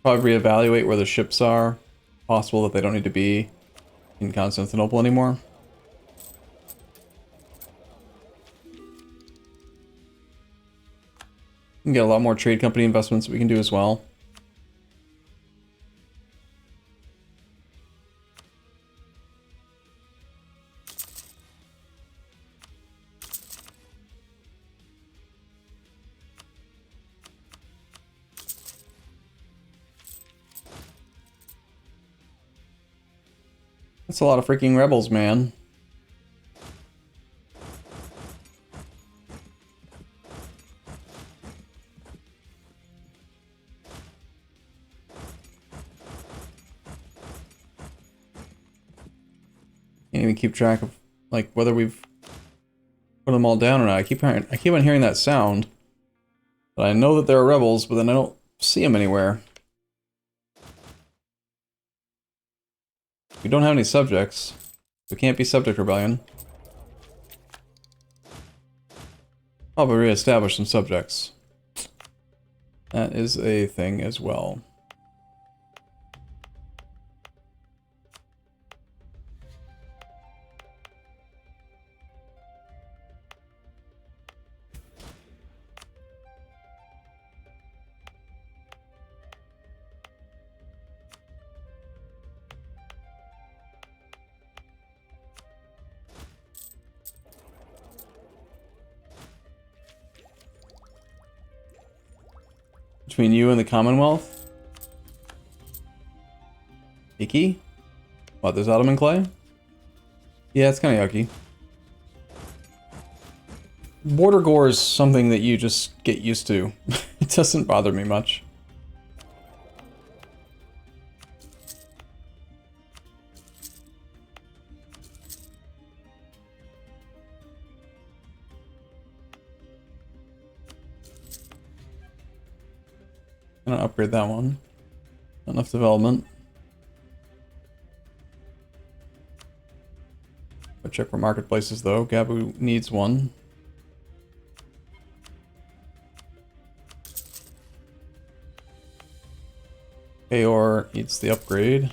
Probably reevaluate where the ships are. Possible that they don't need to be in Constantinople anymore. We can get a lot more trade company investments that we can do as well. That's a lot of freaking rebels, man. Can't even keep track of like whether we've put them all down or not. I keep on hearing that sound, but I know that there are rebels, but then I don't see them anywhere. We don't have any subjects. We can't be subject rebellion. Probably reestablish some subjects. That is a thing as well. Between you and the Commonwealth? Icky? What, there's Ottoman clay? Yeah, it's kind of yucky. Border gore is something that you just get used to. It doesn't bother me much. I'm gonna upgrade that one. Not enough development. I'll check for marketplaces though. Gabu needs one. Aor needs the upgrade.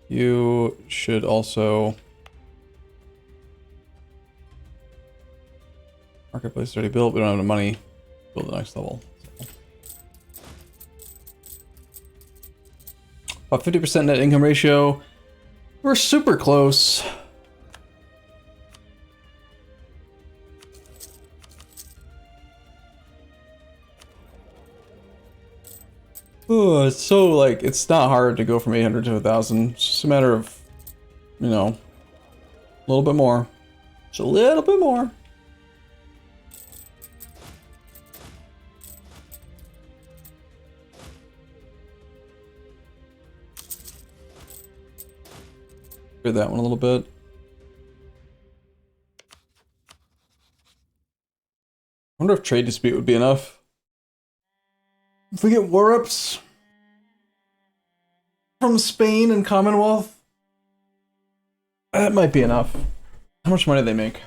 You should also... Marketplace is already built. We don't have the money to build the next level. About 50% net income ratio. We're super close. Oh, it's so like, it's not hard to go from 800 to 1,000. It's just a matter of, you know, a little bit more. Just a little bit more. Clear that one a little bit. I wonder if trade dispute would be enough. If we get war ups from Spain and Commonwealth, that might be enough. How much money do they make?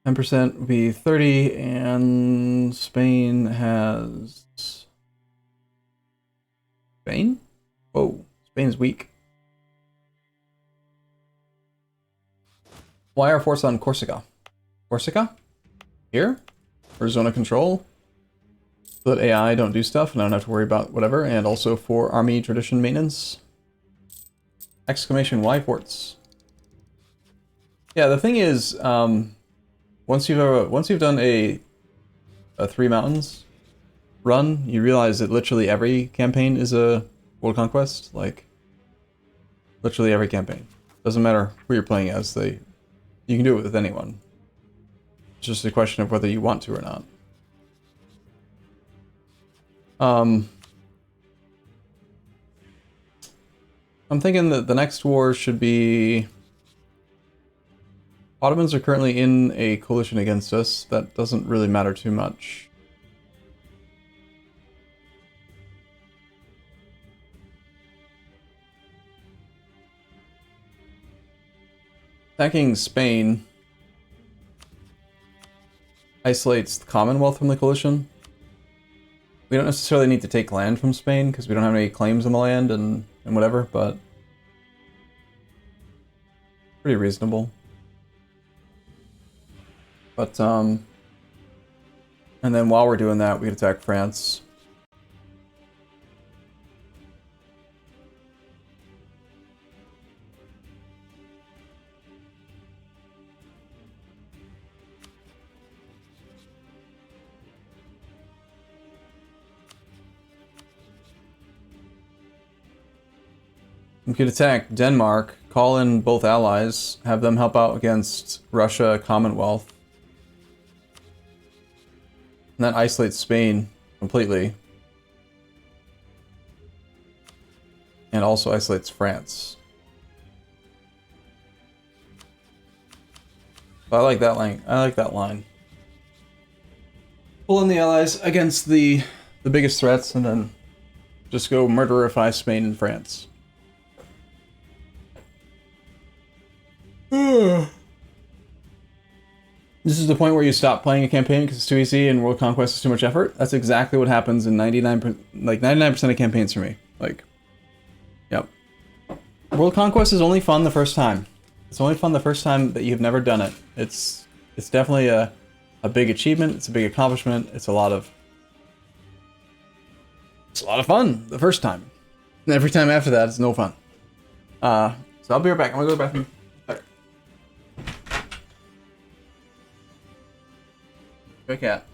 10% would be 30, and Spain has... Spain? Whoa, Spain's weak. Why are forces on Corsica? Corsica? Here? For zone of control? So that AI don't do stuff and I don't have to worry about whatever, and also for army tradition maintenance. Exclamation, why forts? Yeah, the thing is, once you've done a 3 mountains run, you realize that literally every campaign is a world conquest. Like, literally every campaign. Doesn't matter who you're playing as, you can do it with anyone. It's just a question of whether you want to or not. I'm thinking that the next war should be... Ottomans are currently in a coalition against us. That doesn't really matter too much. Attacking Spain isolates the Commonwealth from the coalition. We don't necessarily need to take land from Spain because we don't have any claims on the land and whatever, but pretty reasonable. But and then while we're doing that, we could attack France. We could attack Denmark, call in both allies, have them help out against Russia, Commonwealth. And that isolates Spain completely. And also isolates France. But I like that line. I like that line. Pull in the allies against the biggest threats, and then just go murderify Spain and France. This is the point where you stop playing a campaign because it's too easy and world conquest is too much effort. That's exactly what happens in 99% of campaigns for me. Like, yep. World conquest is only fun the first time. It's only fun the first time that you've never done it. It's definitely a big achievement. It's a big accomplishment. It's a lot of fun the first time. And every time after that, it's no fun. So I'll be right back. I'm gonna go to the bathroom. Good cat.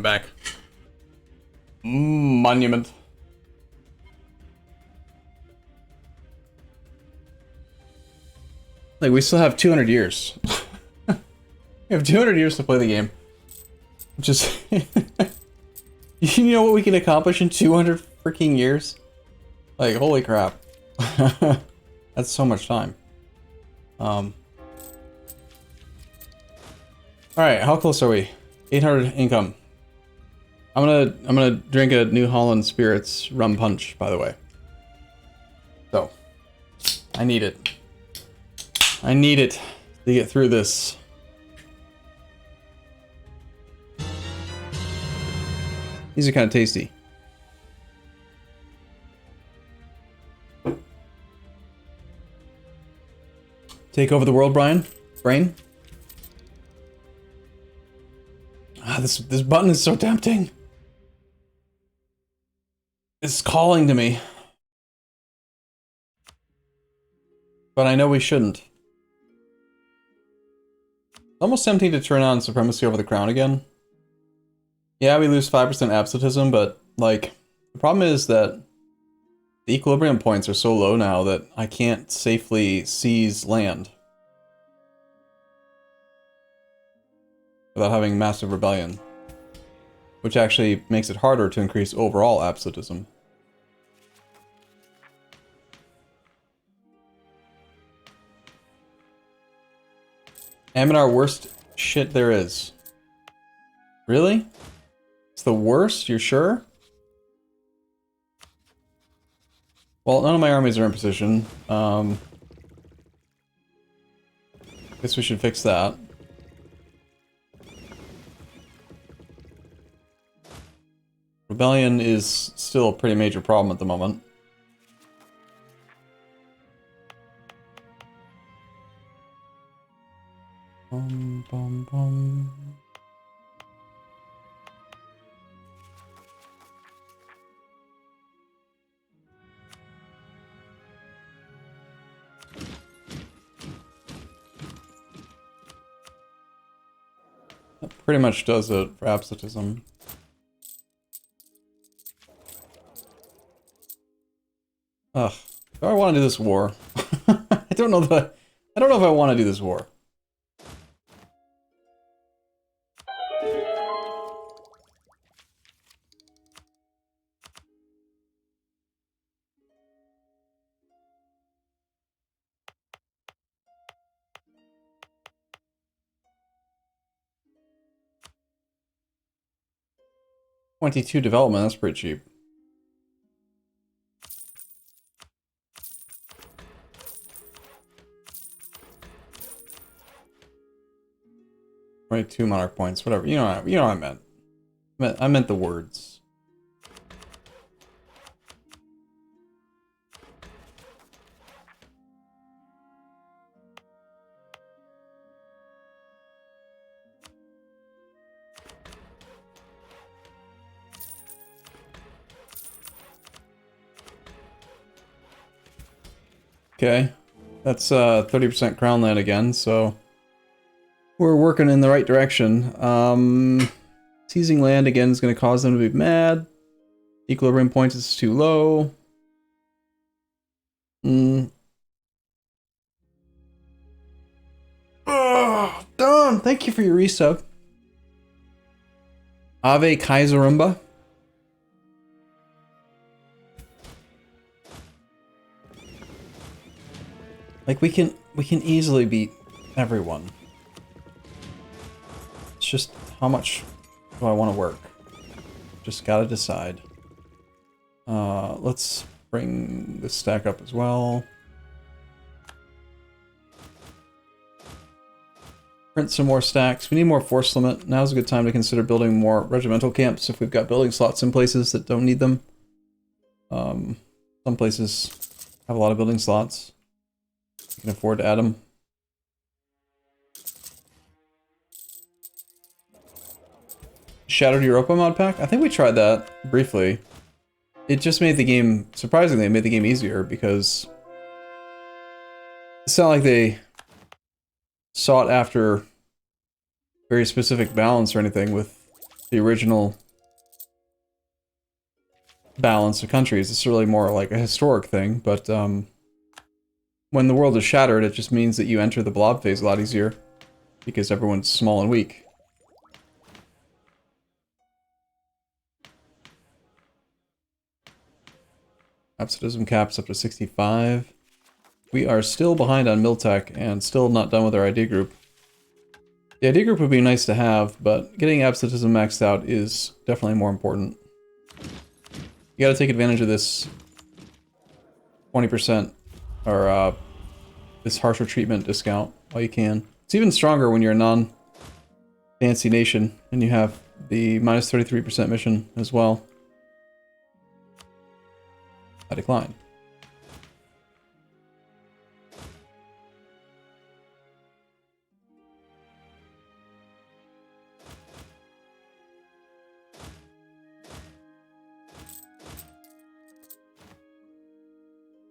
I'm back. Monument. Like, we still have 200 years. We have 200 years to play the game. Just... You know what we can accomplish in 200 freaking years? Like, holy crap. That's so much time. Alright, how close are we? 800 income. I'm gonna drink a New Holland Spirits rum punch, by the way. So, I need it. I need it to get through this. These are kind of tasty. Take over the world, Brian? Brain? Ah, this button is so tempting. It's calling to me. But I know we shouldn't. Almost tempting to turn on supremacy over the crown again. Yeah, we lose 5% absolutism, but, like, the problem is that the equilibrium points are so low now that I can't safely seize land without having massive rebellion, which actually makes it harder to increase overall absolutism. Aminar, worst shit there is. Really? It's the worst? You're sure? Well, none of my armies are in position. Guess we should fix that. Rebellion is still a pretty major problem at the moment. Bum, bum, bum. That pretty much does it for absolutism. Ugh. Do I want to do this war? I don't know if I want to do this war. $22 development, that's pretty cheap. $22 monarch points, whatever. You know what I meant. I meant the words. Okay, that's 30% crown land again, so we're working in the right direction. Seizing land again is going to cause them to be mad. Equilibrium points is too low. Oh, Don, thank you for your resub. Ave Kaiserumba. Like, we can easily beat everyone. It's just how much do I want to work? Just gotta decide. Let's bring this stack up as well. Print some more stacks. We need more force limit. Now's a good time to consider building more regimental camps if we've got building slots in places that don't need them. Some places have a lot of building slots. You can afford to add them. Shattered Europa mod pack? I think we tried that briefly. It just made the game, surprisingly, it made the game easier because it's not like they sought after very specific balance or anything with the original balance of countries. It's really more like a historic thing, but when the world is shattered, it just means that you enter the blob phase a lot easier, because everyone's small and weak. Absolutism caps up to 65. We are still behind on Miltech and still not done with our ID group. The ID group would be nice to have, but getting Absolutism maxed out is definitely more important. You gotta take advantage of this 20% or this harsher treatment discount while you can. It's even stronger when you're a non-fancy nation and you have the minus 33% mission as well. I decline.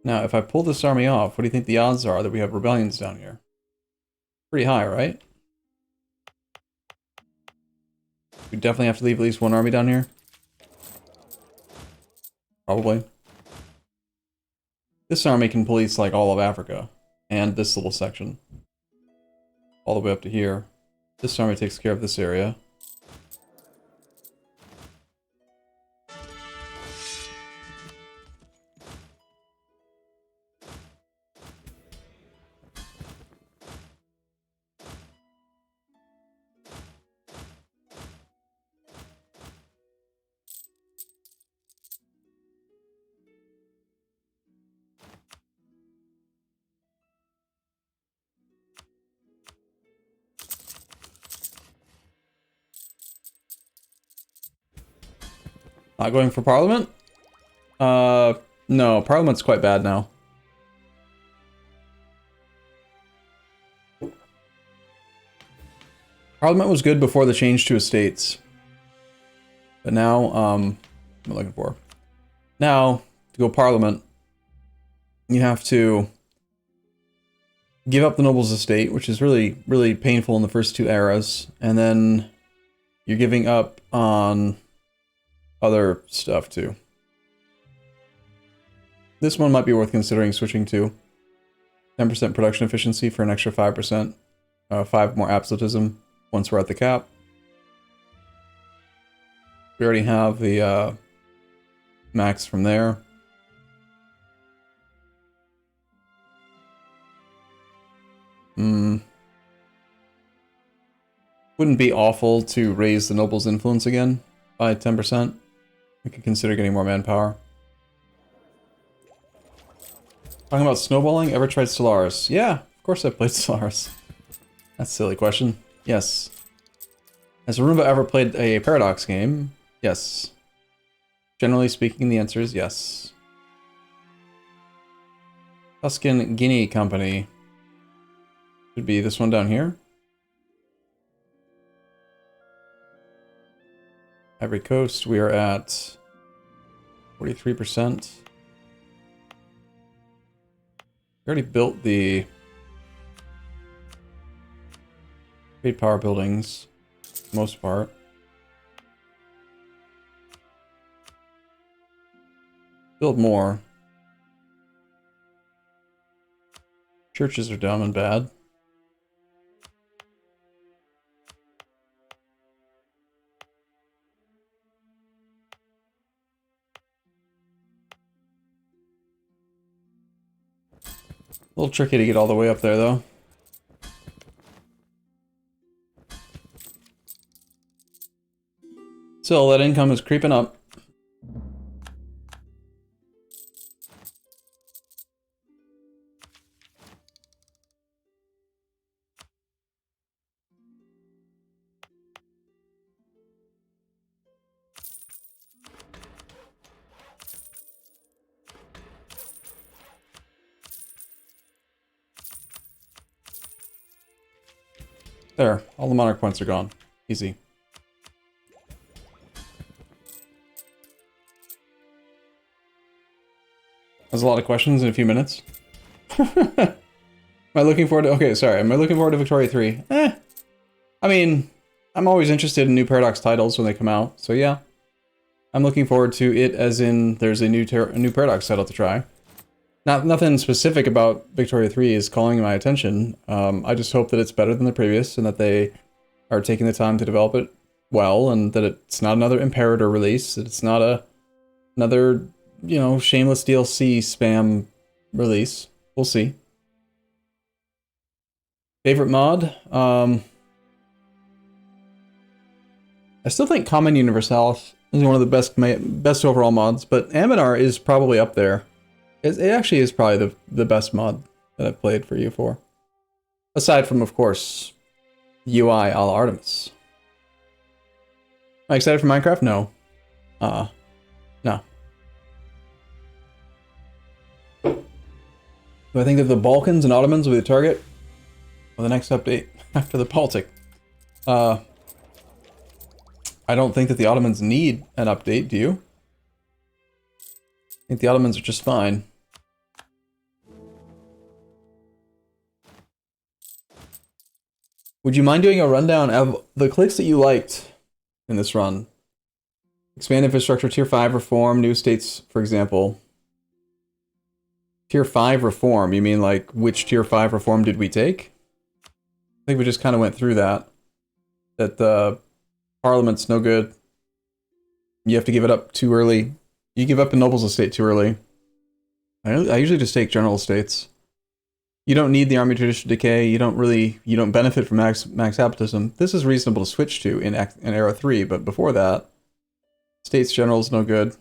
Now, if I pull this army off, what do you think the odds are that we have rebellions down here? Pretty high, right? We definitely have to leave at least one army down here. Probably. This army can police like all of Africa, and this little section. All the way up to here. This army takes care of this area. Not going for Parliament? No, Parliament's quite bad now. Parliament was good before the change to estates. But now, what am I looking for? Now, to go Parliament, you have to give up the noble's estate, which is really, really painful in the first two eras, and then you're giving up on other stuff too. This one might be worth considering switching to. 10% production efficiency for an extra 5%. 5 more absolutism once we're at the cap. We already have the max from there. Wouldn't be awful to raise the noble's influence again by 10%. We could consider getting more manpower. Talking about snowballing, ever tried Stellaris? Yeah, of course I played Stellaris. That's a silly question. Yes. Has Roomba ever played a Paradox game? Yes. Generally speaking, the answer is yes. Tuscan Guinea Company. Should be this one down here. Ivory Coast, we are at 43%. We already built the trade power buildings, for the most part. Build more. Churches are dumb and bad. A little tricky to get all the way up there, though. Still, that income is creeping up. There, all the monarch points are gone. Easy. That's a lot of questions in a few minutes. Am I looking forward to... Okay, sorry. Am I looking forward to Victoria 3? I mean, I'm always interested in new Paradox titles when they come out, so yeah. I'm looking forward to it as in there's a new Paradox title to try. Nothing specific about Victoria 3 is calling my attention. I just hope that it's better than the previous and that they are taking the time to develop it well and that it's not another Imperator release, that it's not another, you know, shameless DLC spam release. We'll see. Favorite mod? I still think Common Universalis is one of the best overall mods, but Aminar is probably up there. It actually is probably the best mod that I've played for EU4. Aside from, of course, UI a la Artemis. Am I excited for Minecraft? No. No. Do I think that the Balkans and Ottomans will be the target for the next update after the Baltic? I don't think that the Ottomans need an update, do you? I think the Ottomans are just fine. Would you mind doing a rundown of the clicks that you liked in this run? Expand infrastructure, tier 5 reform, new states, for example. Tier 5 reform, you mean like which tier 5 reform did we take? I think we just kind of went through that. That the Parliament's no good. You have to give it up too early. You give up a nobles estate too early. I usually just take general estates. You don't need the army tradition decay. You don't benefit from max absolutism. This is reasonable to switch to in Era 3, but before that, States General's no good.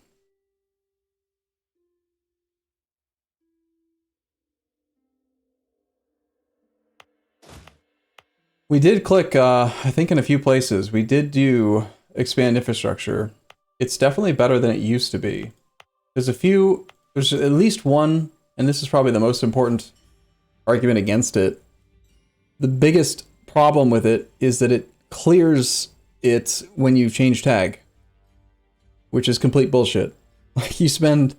We did click, I think in a few places, we did do expand infrastructure. It's definitely better than it used to be. There's at least one, and this is probably the most important argument against it. The biggest problem with it is that it clears it when you change tag, which is complete bullshit. Like, you spend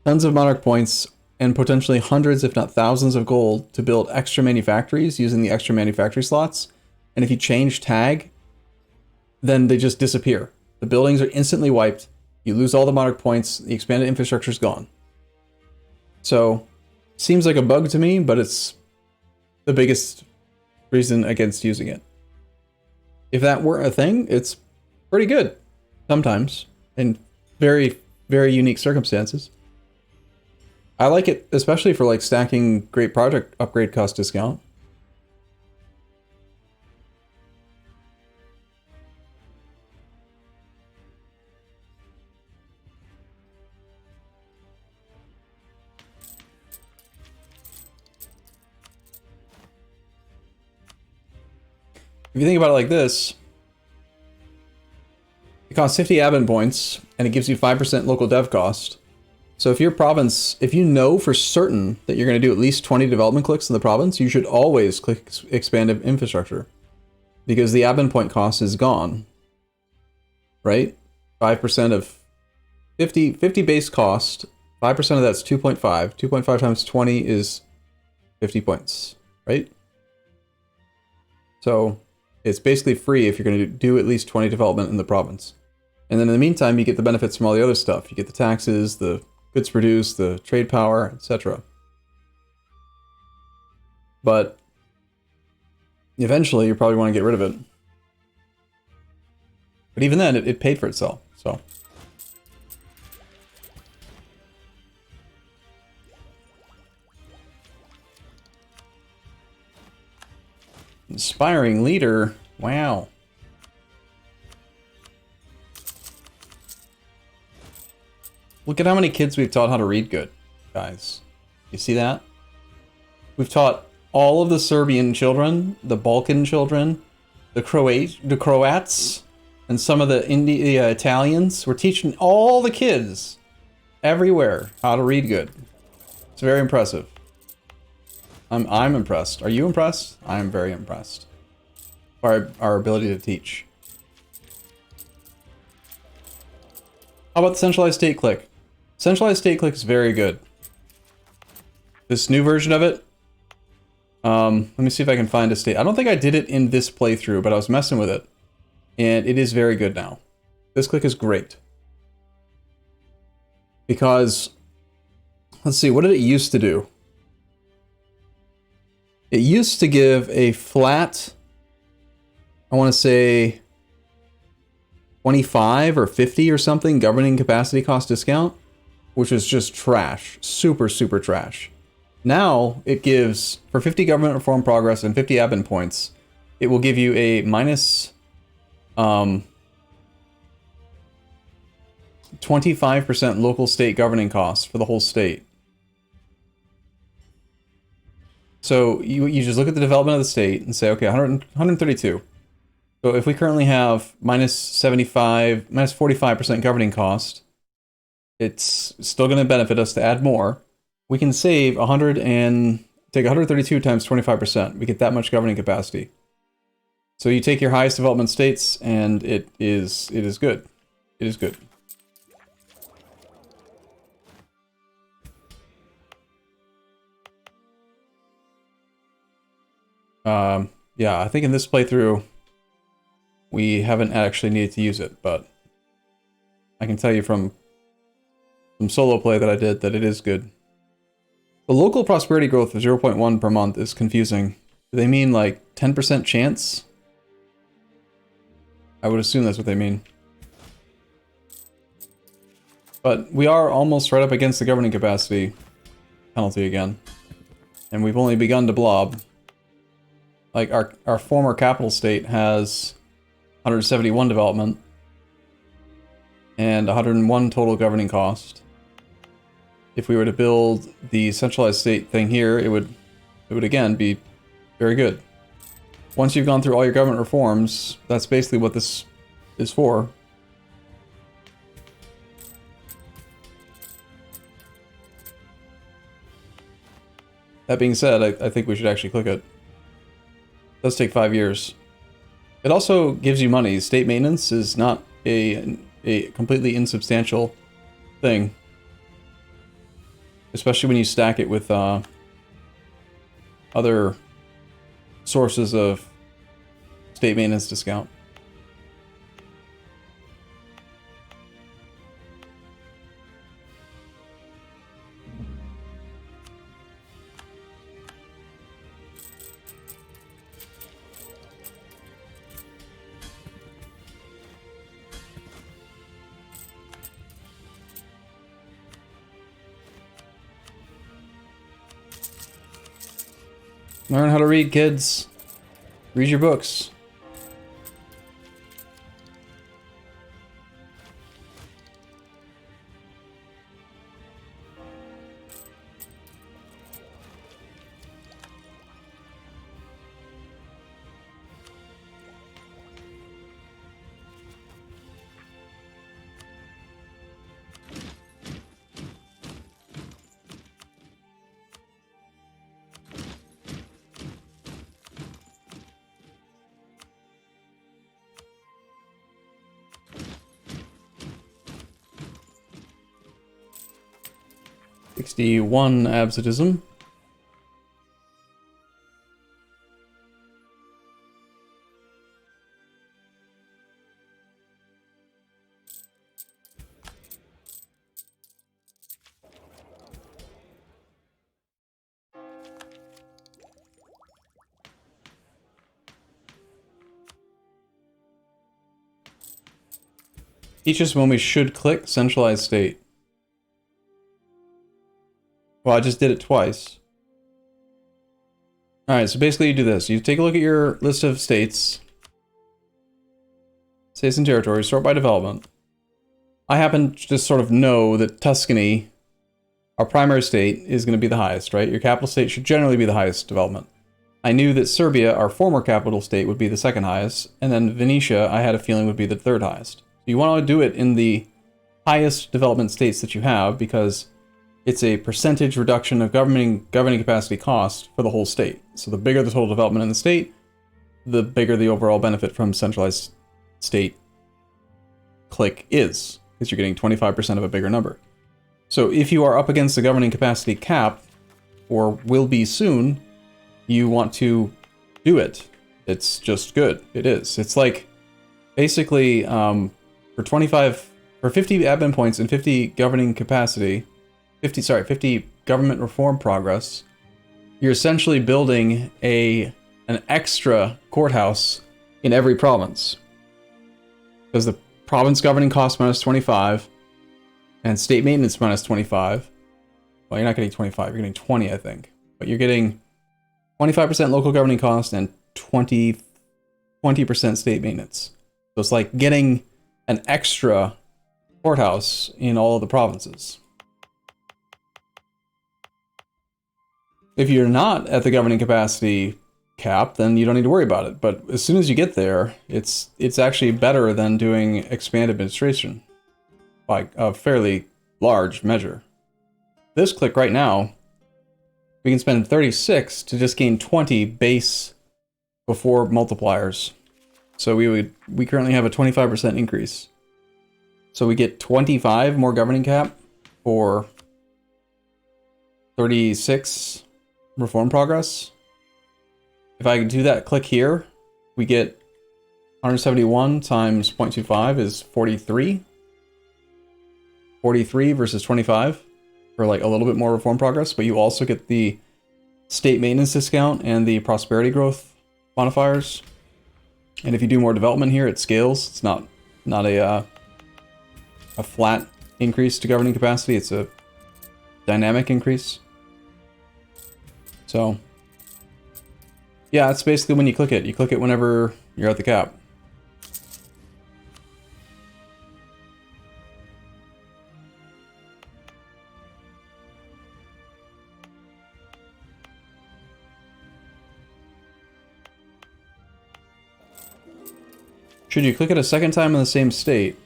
tons of monarch points and potentially hundreds, if not thousands of gold to build extra manufactories using the extra manufactory slots. And if you change tag, then they just disappear. The buildings are instantly wiped. You lose all the monarch points. The expanded infrastructure is gone. So, seems like a bug to me, but it's the biggest reason against using it. If that weren't a thing, it's pretty good. Sometimes. In very, very unique circumstances. I like it, especially for like stacking great project upgrade cost discount. If you think about it like this, it costs 50 admin points, and it gives you 5% local dev cost. So if your province, if you know for certain that you're going to do at least 20 development clicks in the province, you should always click expand infrastructure. Because the admin point cost is gone. Right? 5% of 50 base cost, 5% of that's 2.5. 2.5 times 20 is 50 points. Right? So it's basically free if you're going to do at least 20 development in the province. And then in the meantime, you get the benefits from all the other stuff. You get the taxes, the goods produced, the trade power, etc. But eventually, you probably want to get rid of it. But even then, it paid for itself, so. Inspiring leader. Wow. Look at how many kids we've taught how to read good, guys. You see that? We've taught all of the Serbian children, the Balkan children, the Croats, and some of the Italians. We're teaching all the kids everywhere how to read good. It's very impressive. I'm impressed. Are you impressed? I'm very impressed by our ability to teach. How about the centralized state click? Centralized state click is very good. This new version of it. Let me see if I can find a state. I don't think I did it in this playthrough, but I was messing with it. And it is very good now. This click is great. Because, let's see, what did it used to do? It used to give a flat, I want to say 25 or 50 or something governing capacity cost discount, which is just trash. Super, super trash. Now it gives, for 50 government reform progress and 50 admin points, it will give you a minus 25% local state governing costs for the whole state. So you just look at the development of the state and say, okay, 132. So if we currently have minus 75, minus 45% governing cost, it's still going to benefit us to add more. We can save 100 and take 132 times 25%. We get that much governing capacity. So you take your highest development states, and it is good. It is good. Yeah, I think in this playthrough, we haven't actually needed to use it, but I can tell you from some solo play that I did that it is good. The local prosperity growth of 0.1 per month is confusing. Do they mean like 10% chance? I would assume that's what they mean. But we are almost right up against the governing capacity penalty again. And we've only begun to blob. Like, our former capital state has 171 development and 101 total governing cost. If we were to build the centralized state thing here, it would again be very good. Once you've gone through all your government reforms, that's basically what this is for. That being said, I think we should actually click it. It does take 5 years. It also gives you money. State maintenance is not a completely insubstantial thing. Especially when you stack it with other sources of state maintenance discount. Learn how to read, kids. Read your books. '61 Absolutism. Teach us when we should click centralized state. Well, I just did it twice. Alright, so basically you do this. You take a look at your list of states. States and territories, sort by development. I happen to just sort of know that Tuscany, our primary state, is going to be the highest, right? Your capital state should generally be the highest development. I knew that Serbia, our former capital state, would be the second highest, and then Venetia, I had a feeling would be the third highest. You want to do it in the highest development states that you have, because it's a percentage reduction of governing capacity cost for the whole state. So the bigger the total development in the state, the bigger the overall benefit from centralized state click is, because you're getting 25% of a bigger number. So if you are up against the governing capacity cap, or will be soon, you want to do it. It's just good. It is. It's like Basically, for 50 admin points and 50 governing capacity, 50 government reform progress, you're essentially building an extra courthouse in every province. Because the province governing cost minus 25, and state maintenance minus 25. Well, you're not getting 25, you're getting 20, I think. But you're getting 25% local governing cost and 20% state maintenance. So it's like getting an extra courthouse in all of the provinces. If you're not at the governing capacity cap, then you don't need to worry about it. But as soon as you get there, it's actually better than doing expand administration by a fairly large measure. This click right now, we can spend 36 to just gain 20 base before multipliers. So we currently have a 25% increase. So we get 25 more governing cap for 36 reform progress. If I do that click here, we get 171 times 0.25 is 43. 43 versus 25 for like a little bit more reform progress, but you also get the state maintenance discount and the prosperity growth modifiers. And if you do more development here, it scales. It's not a flat increase to governing capacity. It's a dynamic increase. So yeah, it's basically when you click it. You click it whenever you're at the cap. Should you click it a second time in the same state?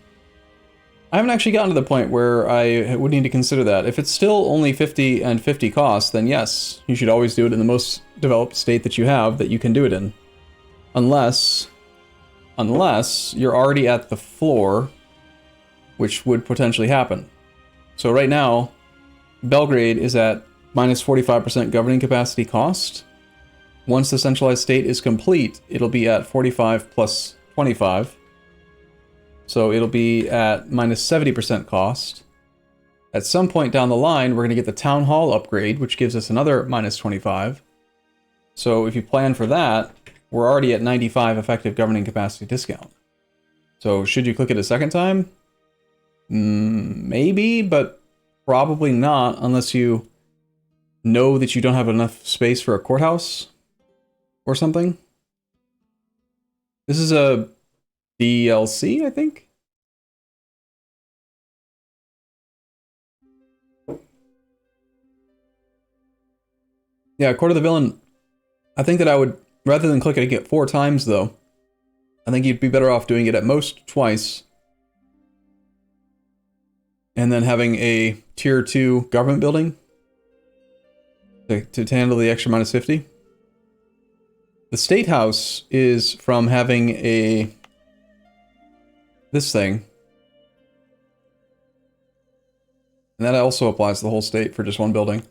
I haven't actually gotten to the point where I would need to consider that. If it's still only 50 and 50 costs, then yes, you should always do it in the most developed state that you have that you can do it in. Unless you're already at the floor, which would potentially happen. So right now, Belgrade is at minus 45% governing capacity cost. Once the centralized state is complete, it'll be at 45 plus 25. So it'll be at minus 70% cost. At some point down the line, we're going to get the town hall upgrade, which gives us another minus 25. So if you plan for that, we're already at 95 effective governing capacity discount. So should you click it a second time? Maybe, but probably not unless you know that you don't have enough space for a courthouse or something. This is a DLC, I think? Yeah, Court of the Villain. I think that I would, rather than clicking it 4 times though, I think you'd be better off doing it at most twice. And then having a tier 2 government building to handle the extra minus 50. The State House is from having this thing. And that also applies to the whole state for just one building.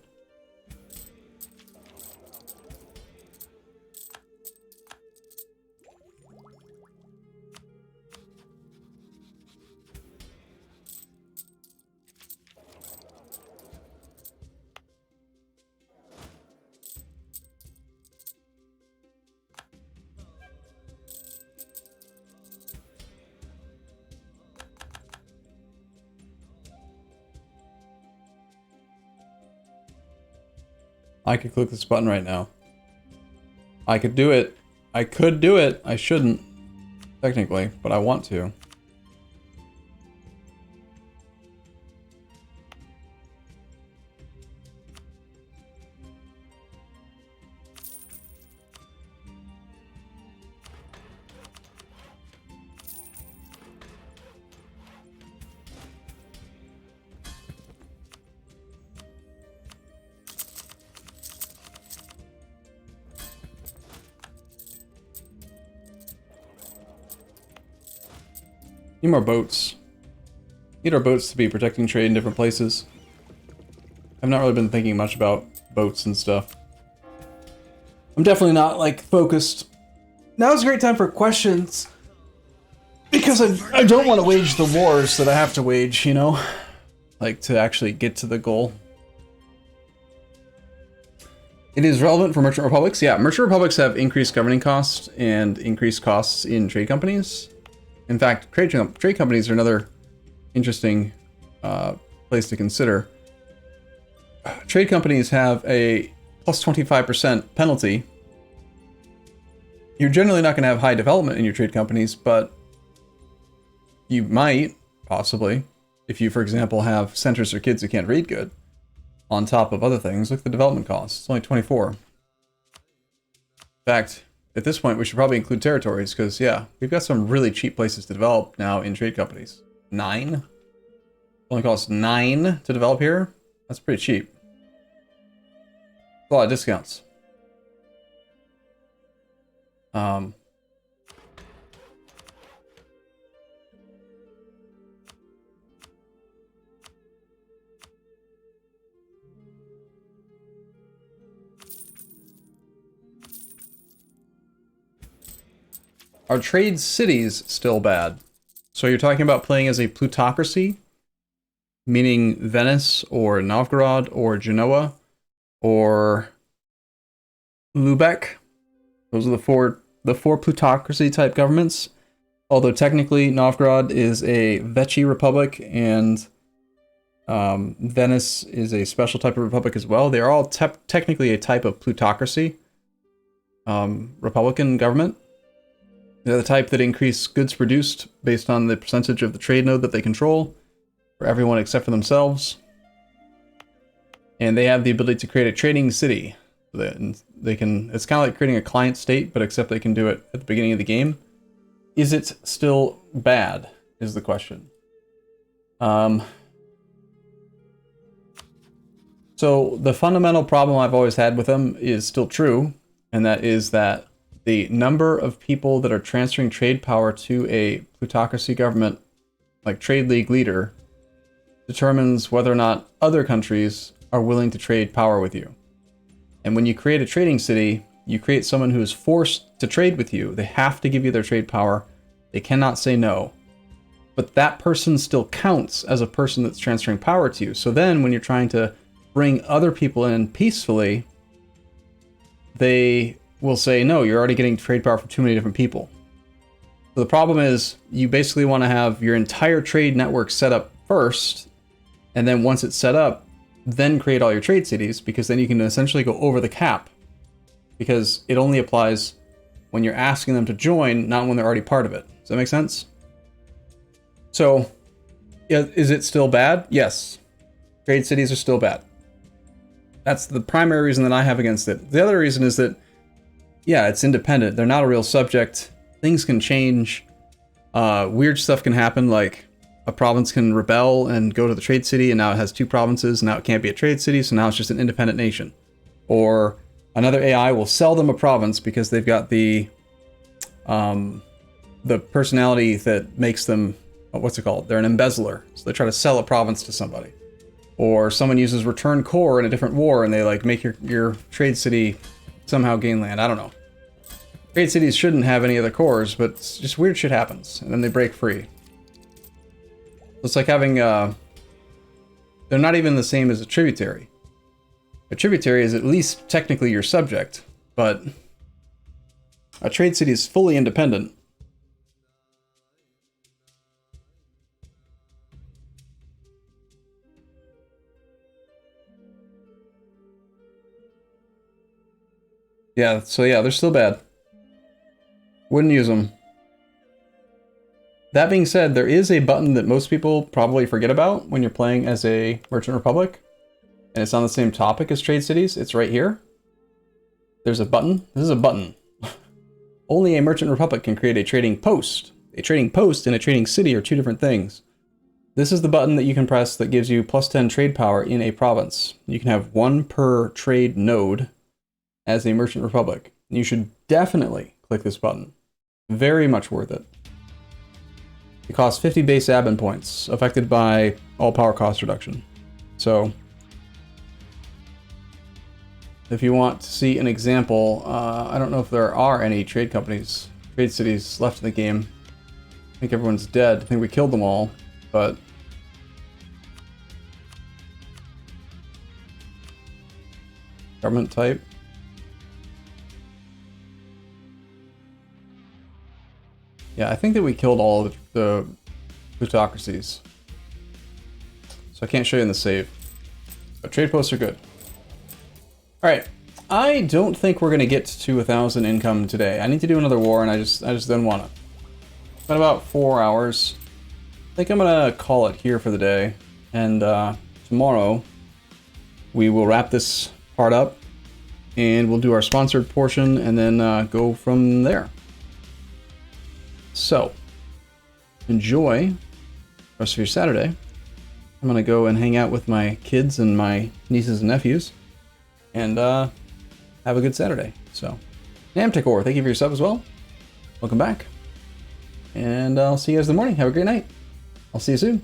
I could click this button right now. I could do it. I could do it. I shouldn't, technically, but I want to. Need more boats. Need our boats to be protecting trade in different places. I've not really been thinking much about boats and stuff. I'm definitely not, like, focused. Now's a great time for questions. Because I don't want to wage the wars that I have to wage, you know? Like, to actually get to the goal. It is relevant for merchant republics. Yeah, merchant republics have increased governing costs and increased costs in trade companies. In fact, trade companies are another interesting place to consider. Trade companies have a plus 25% penalty. You're generally not going to have high development in your trade companies, but you might, possibly, if you, for example, have centers for kids who can't read good, on top of other things. Look at the development costs. It's only 24. In fact, at this point, we should probably include territories, because, yeah, we've got some really cheap places to develop now in trade companies. 9? It only costs 9 to develop here? That's pretty cheap. A lot of discounts. Are trade cities still bad? So you're talking about playing as a plutocracy, meaning Venice or Novgorod or Genoa or Lubeck. Those are the four plutocracy type governments. Although technically Novgorod is a Vichy republic and Venice is a special type of republic as well. They are all technically a type of plutocracy, republican government. They're the type that increase goods produced based on the percentage of the trade node that they control for everyone except for themselves. And they have the ability to create a trading city. They can, it's kind of like creating a client state, but except they can do it at the beginning of the game. Is it still bad, is the question. So the fundamental problem I've always had with them is still true, and that is that the number of people that are transferring trade power to a plutocracy government, like trade league leader, determines whether or not other countries are willing to trade power with you. And when you create a trading city, you create someone who is forced to trade with you. They have to give you their trade power. They cannot say no. But that person still counts as a person that's transferring power to you. So then when you're trying to bring other people in peacefully, they will say, no, you're already getting trade power from too many different people. So the problem is you basically want to have your entire trade network set up first, and then once it's set up, then create all your trade cities, because then you can essentially go over the cap, because it only applies when you're asking them to join, not when they're already part of it. Does that make sense? So, is it still bad? Yes. Trade cities are still bad. That's the primary reason that I have against it. The other reason is that, yeah, it's independent. They're not a real subject. Things can change. Weird stuff can happen, like a province can rebel and go to the trade city, and now it has 2 provinces, and now it can't be a trade city, so now it's just an independent nation. Or another AI will sell them a province because they've got the personality that makes them, what's it called? They're an embezzler, so they try to sell a province to somebody. Or someone uses return core in a different war, and they like make your trade city somehow gain land. I don't know. Trade cities shouldn't have any other cores, but just weird shit happens, and then they break free. It's like having, they're not even the same as a tributary. A tributary is at least technically your subject, but a trade city is fully independent. Yeah, so yeah, they're still bad. Wouldn't use them. That being said, there is a button that most people probably forget about when you're playing as a Merchant Republic, and it's on the same topic as trade cities. It's right here. There's a button. This is a button. Only a Merchant Republic can create a trading post. A trading post and a trading city are 2 different things. This is the button that you can press that gives you plus 10 trade power in a province. You can have 1 per trade node as a Merchant Republic. You should definitely click this button. Very much worth it. It costs 50 base admin points, affected by all power cost reduction. So, if you want to see an example, I don't know if there are any trade companies, trade cities left in the game. think everyone's dead. I think we killed them all, but... Government type. Yeah, I think that we killed all of the plutocracies. So I can't show you in the save. But trade posts are good. Alright. I don't think we're going to get to 1,000 income today. I need to do another war, and I just don't want to. It's been about 4 hours. I think I'm going to call it here for the day. And tomorrow, we will wrap this part up, and we'll do our sponsored portion, and then go from there. So, enjoy the rest of your Saturday. I'm going to go and hang out with my kids and my nieces and nephews, and have a good Saturday. So, Namtekor, thank you for your sub as well. Welcome back. And I'll see you guys in the morning. Have a great night. I'll see you soon.